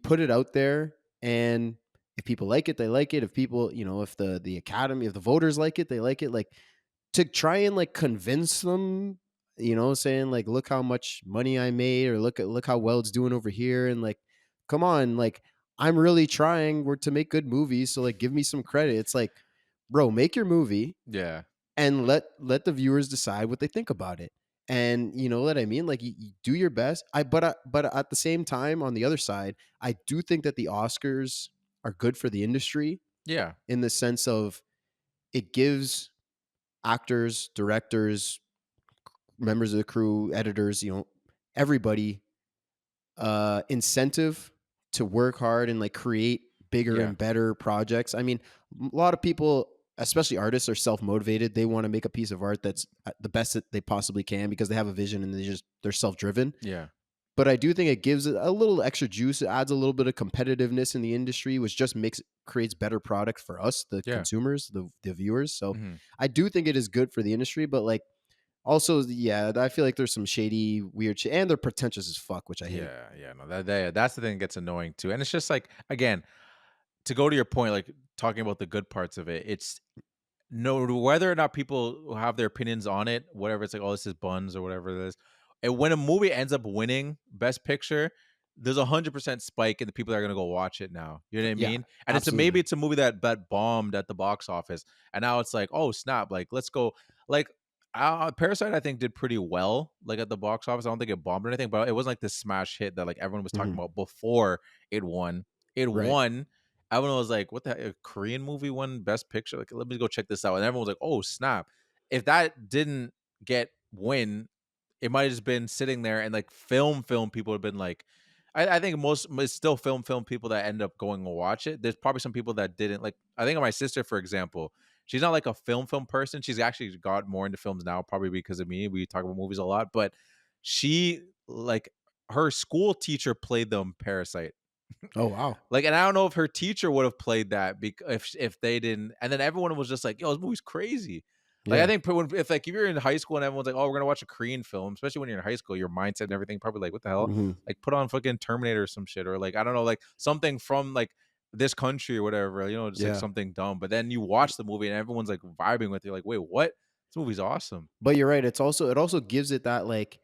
put it out there, and if people like it, they like it. If people, if the Academy, if the voters like it, they like it. Like, to try and like convince them, saying like, look how much money I made, or look how well it's doing over here, and like, come on, like, I'm really trying to make good movies, so like, give me some credit. It's like, bro, make your movie Yeah, and let the viewers decide what they think about it. And you know what I mean? Like, you do your best. But at the same time, on the other side, I do think that the Oscars are good for the industry, yeah, in the sense of, it gives actors, directors, members of the crew, editors, everybody, incentive to work hard and like create bigger yeah, and better projects. I mean, a lot of people, especially artists, are self-motivated. They want to make a piece of art that's the best that they possibly can, because they have a vision, and they're self-driven. yeah, But I do think it gives it a little extra juice. It adds a little bit of competitiveness in the industry, which just creates better product for us, the yeah. consumers, the viewers. So Mhm. I do think it is good for the industry, but like, Also, yeah, I feel like there's some shady, weird shit, and they're pretentious as fuck, which I hate. Yeah, no, that's the thing that gets annoying too. And it's just like, again, to go to your point, like talking about the good parts of it, it's no whether or not people have their opinions on it, whatever it's like, oh, this is buns or whatever it is. And when a movie ends up winning Best Picture, there's 100% spike in the people that are gonna go watch it now. You know what I Yeah, mean? And maybe absolutely. it's a movie that bombed at the box office, and now it's like, oh snap, like let's go. Like Parasite, I think did pretty well, like at the box office. I don't think it bombed or anything, but it wasn't like this smash hit that like everyone was talking Mhm. about before it won. It Right. won. Everyone was like, "What the heck? A Korean movie won Best Picture? Like, let me go check this out." And everyone was like, "Oh snap!" If that didn't get win, it might have just been sitting there and like film people have been like, I think most it's still film people that end up going to watch it. There's probably some people that didn't like. I think of my sister, for example. She's not like a film person. She's actually got more into films now, probably because of me. We talk about movies a lot, but she like her school teacher played them Parasite. Oh wow. Like, and I don't know if her teacher would have played that if they didn't. And then everyone was just like, "Yo, this movie's crazy." Like, I Yeah. think if you're in high school and everyone's like, "Oh, we're gonna watch a Korean film," especially when you're in high school, your mindset and everything probably like, "What the hell?" Hmm. Like, put on fucking Terminator or some shit, or like I don't know, like something from like this country or whatever, just like Yeah. something dumb. But then you watch the movie and everyone's like vibing with you, like, "Wait, what? This movie's awesome." But you're right. It also gives it that like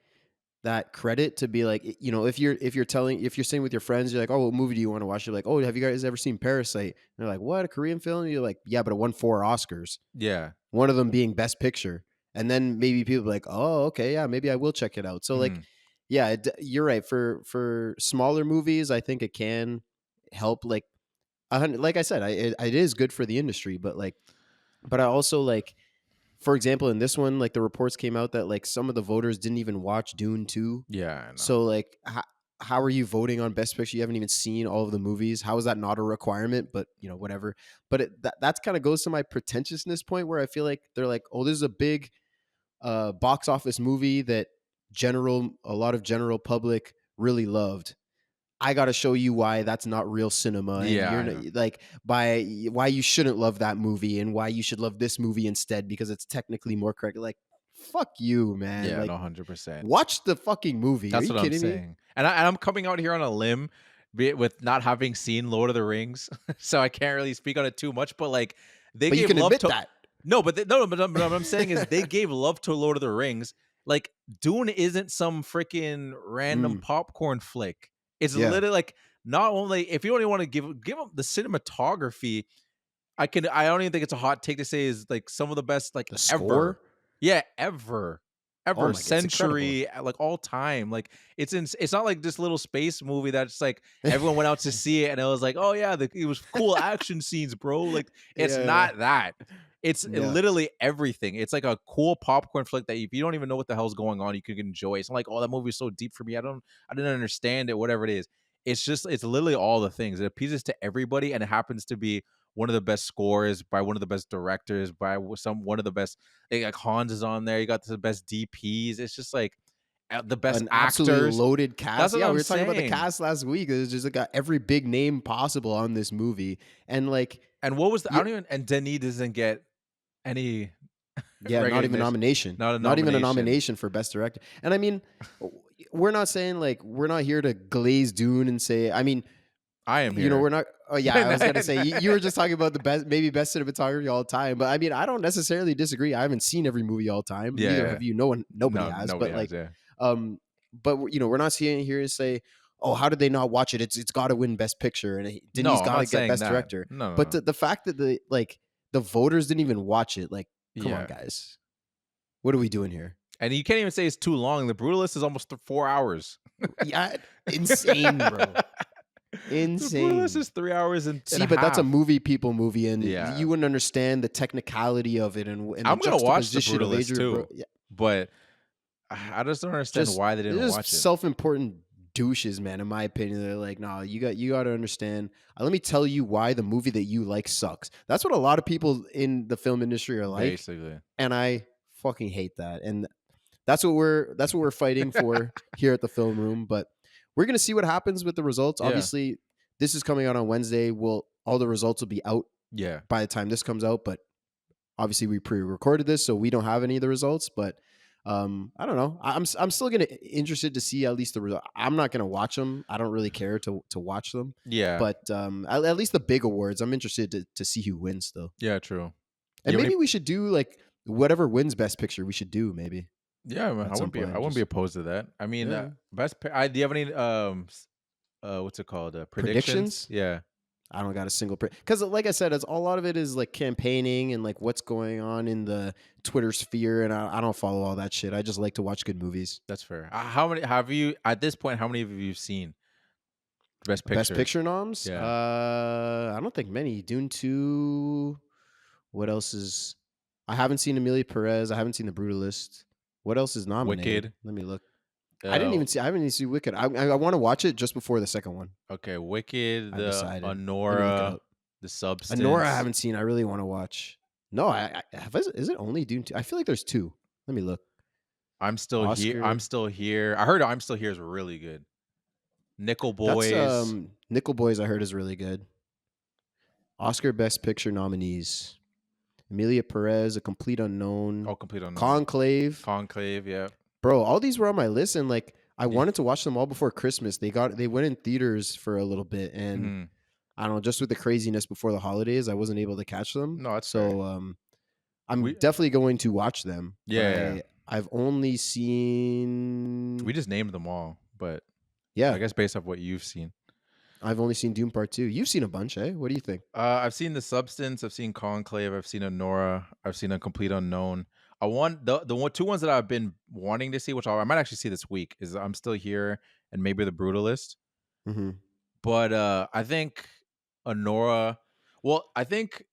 that credit to be like, if you're sitting with your friends, you're like, oh, what movie do you want to watch? You're like, oh, have you guys ever seen Parasite? And they're like, what, a Korean film? And you're like, yeah, but it won 4 Oscars, Yeah. one of them being Best Picture. And then maybe people be like, oh, okay, yeah, maybe I will check it out. So like, Mhm. yeah, you're right. For smaller movies, I think it can help. Like like I said, it is good for the industry, but like, but I also like, for example, in this one, like the reports came out that like some of the voters didn't even watch Dune 2. Yeah, I know. So like how are you voting on Best Picture? You haven't even seen all of the movies. How is that not a requirement? But whatever. But that's kind of goes to my pretentiousness point where I feel like they're like, oh, this is a big box office movie that a lot of general public really loved. I got to show you why that's not real cinema, and Yeah, you're I not, know. like by why you shouldn't love that movie and why you should love this movie instead because it's technically more correct. Like, fuck you, man. Yeah, Like, no, 100%. watch the fucking movie. Are That's you what I'm kidding me? saying. And I'm coming out here on a limb with not having seen Lord of the Rings, so I can't really speak on it too much, but, like, they But you gave can love admit to that. no, but what I'm saying is they gave love to Lord of the Rings. Like, Dune isn't some freaking random Mm, popcorn flick. It's yeah. literally, like, not only if you only wanna give 'em the cinematography, I don't even think it's a hot take to say is, like, some of the best, like, The ever. score. Yeah, ever. Oh Ever, my god, it's incredible. century, like, all time, like, it's not like this little space movie that's, like, everyone went out to see it, and it was like, "Oh, yeah, it was cool action scenes, bro," like, it's Yeah, not that. It's yeah. literally everything. It's like a cool popcorn flick that if you don't even know what the hell's going on, you could enjoy. It's not like, "Oh, that movie is so deep for me, I didn't understand it," whatever it is. It's literally all the things. It appeases to everybody, and it happens to be one of the best scores by one of the best directors by one of the best. Like Hans is on there. You got the best DPs. It's just like the best An absolutely actors. loaded That's cast. what Yeah, we I'm were talking about the saying. cast last week. It was just like got every big name possible on this movie, and like, And what was the? I yeah, don't even. And Denis doesn't get any yeah, not even recognition. nomination. Not a Not even a nomination. nomination for best director. And I mean, we're not saying like we're not here to glaze Dune and say. I mean, I am here. we're not. Oh yeah, I was gonna say you were just talking about the best, maybe best cinematography all time. But I mean, I don't necessarily disagree. I haven't seen every movie all time. Yeah, Neither yeah. have you. No one, nobody No, has. nobody But has. like, Yeah. um, but we're not seeing here to say, oh, how did they not watch it? It's got to win best picture, and No, Denis I'm got to not get saying best that. director. No, no, But no. the fact that the voters didn't even watch it, like, come on, Yeah. guys, what are we doing here? And you can't even say it's too long. The Brutalist is almost 4 hours. Yeah, insane, bro. The Brutalist Insane. is 3 hours and See, a but that's a half. movie people movie, and Yeah. you wouldn't understand the technicality of it and the I'm gonna watch The juxtaposition of Brutalist Adrian too, Yeah, but I just don't understand just why they they're didn't just watch it. self-important douches, man. In my opinion, they're like, nah, you got to understand. Let me tell you why the movie that you like sucks. That's what a lot of people in the film industry are like, Basically. and I fucking hate that. And that's what we're fighting for here at the film room. But we're gonna see what happens with the results. Yeah. Obviously, this is coming out on Wednesday. All the results will be out Yeah. by the time this comes out, but obviously we pre-recorded this, so we don't have any of the results. But I don't know. I'm still gonna interested to see at least the result. I'm not gonna watch them. I don't really care to watch them. Yeah. But at least the big awards, I'm interested to see who wins though. Yeah, true. And You have maybe any, we should do like whatever wins Best Picture. We should do maybe yeah, man, at some I point. wouldn't be Just opposed to that. I mean, yeah. do you have any what's it called? Predictions? Predictions. Yeah. I don't got a single because, like I said, it's a lot of it is like campaigning and like what's going on in the Twitter sphere, and I don't follow all that shit. I just like to watch good movies. That's fair. How many have you at this point? How many of you seen Best Picture? Best Picture noms? Yeah. I don't think many. Dune 2. What else is? I haven't seen Amelia Perez. I haven't seen The Brutalist. What else is nominated? Wicked. Let me look. Uh, I haven't even seen Wicked. I want to watch it just before the second one. okay, Wicked, I the decided. Let me look it Honora, up. the Substance. Honora, I haven't seen. I really want to watch. No, I have. Is it only Dune 2? I feel like there's 2. Let me look. I'm still here. Oscar. I'm still here. I heard I'm still here is really good. Nickel Boys. That's Nickel Boys. I heard is really good. Oscar Best Picture nominees: Amelia Perez, A Complete Unknown, Oh, complete on Conclave. Conclave. Yeah. Bro, all these were on my list, and like I wanted to watch them all before Christmas. They went in theaters for a little bit, and Mhm. I don't know, just with the craziness before the holidays, I wasn't able to catch them. No, that's so. fair. I'm We- definitely going to watch them. but Yeah. I've only seen. We just named them all, but Yeah, I guess based off what you've seen. I've only seen Doom Part 2. You've seen a bunch, eh? What do you think? I've seen The Substance. I've seen Conclave. I've seen Honora. I've seen A Complete Unknown. I want the two ones that I've been wanting to see, which I might actually see this week, is I'm Still Here and maybe The Brutalist. Mm-hmm. But I think Honora. Well, I think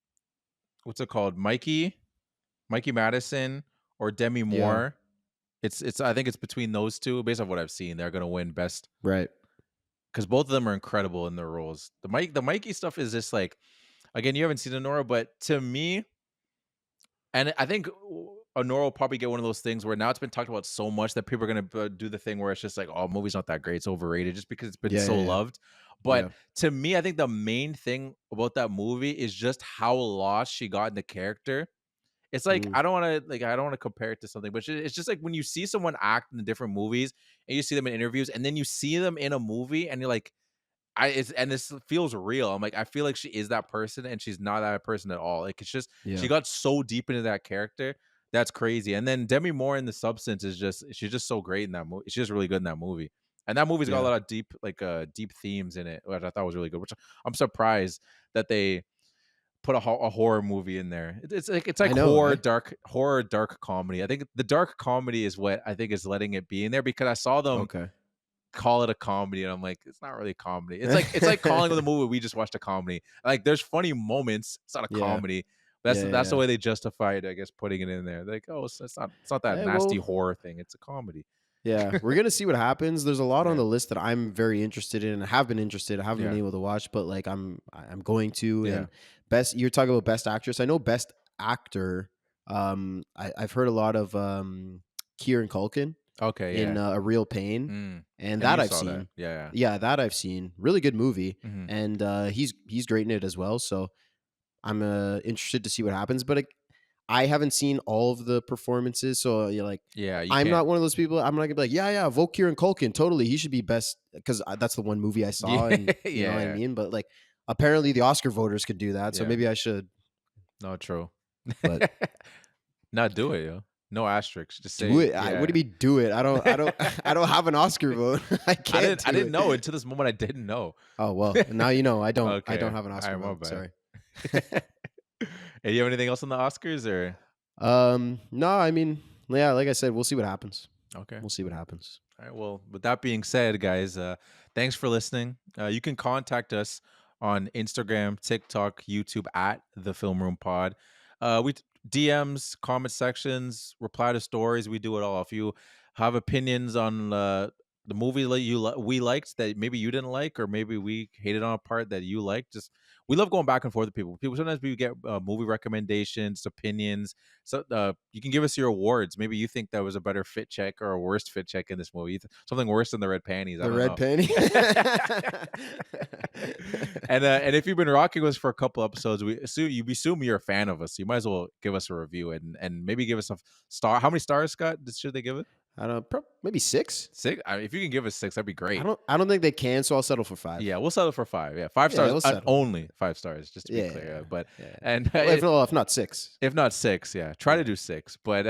what's it called, Mikey Madison or Demi Moore. It's I think it's between those two. Based on what I've seen, they're gonna win best Right. because both of them are incredible in their roles. The Mikey stuff is just like, again, you haven't seen Honora, but to me, and I think Honora will probably get one of those things where now it's been talked about so much that people are gonna do the thing where it's just like, oh, movie's not that great, it's overrated, just because it's been so loved. But Yeah. to me, I think the main thing about that movie is just how lost she got in the character. It's like Mm. I don't want to compare it to something, but it's just like when you see someone act in the different movies and you see them in interviews, and then you see them in a movie, and you're like, and this feels real. I'm like, I feel like she is that person, and she's not that person at all. Like it's just Yeah. she got so deep into that character. That's crazy. And then Demi Moore in The Substance she's just so great in that movie. She's just really good in that movie. And that movie's got a Yeah. lot of deep themes in it, which I thought was really good. Which I'm surprised that they put a horror movie in there. It's like I know, horror dark comedy. I think the dark comedy is what I think is letting it be in there, because I saw them Okay. call it a comedy, and I'm like, it's not really a comedy. It's like calling the movie we just watched a comedy. Like there's funny moments. It's not a Yeah. comedy. That's Yeah, that's the yeah. way they justified, I guess, putting it in there. They're like, oh, it's not that Eh, nasty well- horror thing. It's a comedy. Yeah, we're gonna see what happens. There's a lot on Yeah. the list that I'm very interested in and have been interested. I haven't been Yeah. able to watch, but like I'm going to. Yeah. And you're talking about best actress. I know best actor. I've heard a lot of Kieran Culkin Okay, in yeah. A Real Pain, Mm. and that you I've saw seen. that. Yeah. Yeah, that I've seen. Really good movie, Mhm. and he's great in it as well. So I'm interested to see what happens. But I haven't seen all of the performances, so you're like. Yeah, you I'm can't. not one of those people. I'm not gonna be like, yeah, vote Kieran Culkin. Totally, he should be best because that's the one movie I saw, and you know what I Yeah. mean. But like, apparently the Oscar voters could do that, so Yeah. maybe I should. No, true. But Not do it, yo. No asterisks. Just say do it. Yeah. What do you mean do it? I don't. I don't have an Oscar vote. I can't. I do didn't it. know until this moment. I didn't know. Oh well, now you know. I don't. I Okay. don't have an Oscar Alright, my vote. bad. Sorry. Hey, you have anything else on the Oscars or? No. I mean, yeah. Like I said, we'll see what happens. Okay. We'll see what happens. All right. Well, with that being said, guys, thanks for listening. You can contact us on Instagram, TikTok, YouTube at The Film Room Pod. We DMs, comment sections, reply to stories. We do it all. If you have opinions on the movie that we liked that maybe you didn't like, or maybe we hated on a part that you liked, just we love going back and forth with people. Sometimes we get movie recommendations, opinions. So you can give us your awards. Maybe you think that was a better fit check or a worst fit check in this movie. Something worse than the red panties. The red panty. And if you've been rocking with us for a couple episodes, we assume you're a fan of us. So you might as well give us a review and maybe give us a star. How many stars, Scott? Should they give it? I don't know, maybe 6. 6. If you can give us 6, that'd be great. I don't think they can, so I'll settle for 5. Yeah, we'll settle for 5. Yeah, 5 stars. we'll settle. Only 5 stars, just to be clear. But if not 6. If not 6, yeah, try to do 6. But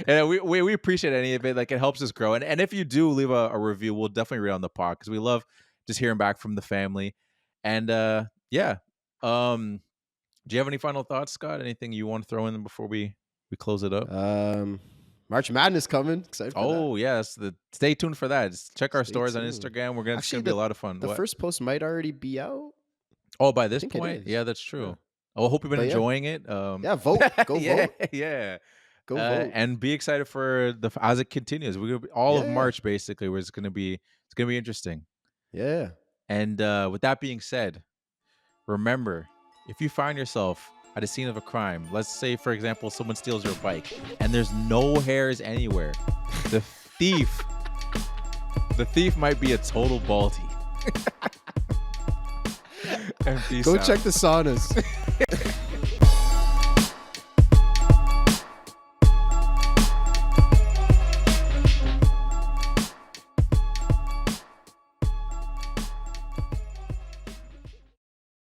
we appreciate any of it. Like, it helps us grow. And if you do leave a review, we'll definitely read it on the pod because we love just hearing back from the family. And yeah, do you have any final thoughts, Scott? Anything you want to throw in before we close it up? March Madness coming. Excited for that. Yes. Stay tuned for that. Just check our Stay stories on tuned. Instagram. It's going to be a lot of fun. The first post might already be out. Oh, by this think it point? is. Yeah, that's true. Yeah. Oh, I hope you've been But enjoying it. Yeah, vote. Go vote. Yeah. Go vote. And be excited for as it continues. We're gonna be all of March basically, where it's gonna be interesting. Yeah. And with that being said, remember, if you find yourself at a scene of a crime, let's say for example someone steals your bike and there's no hairs anywhere, the thief might be a total baldy. And peace Go out. check the saunas.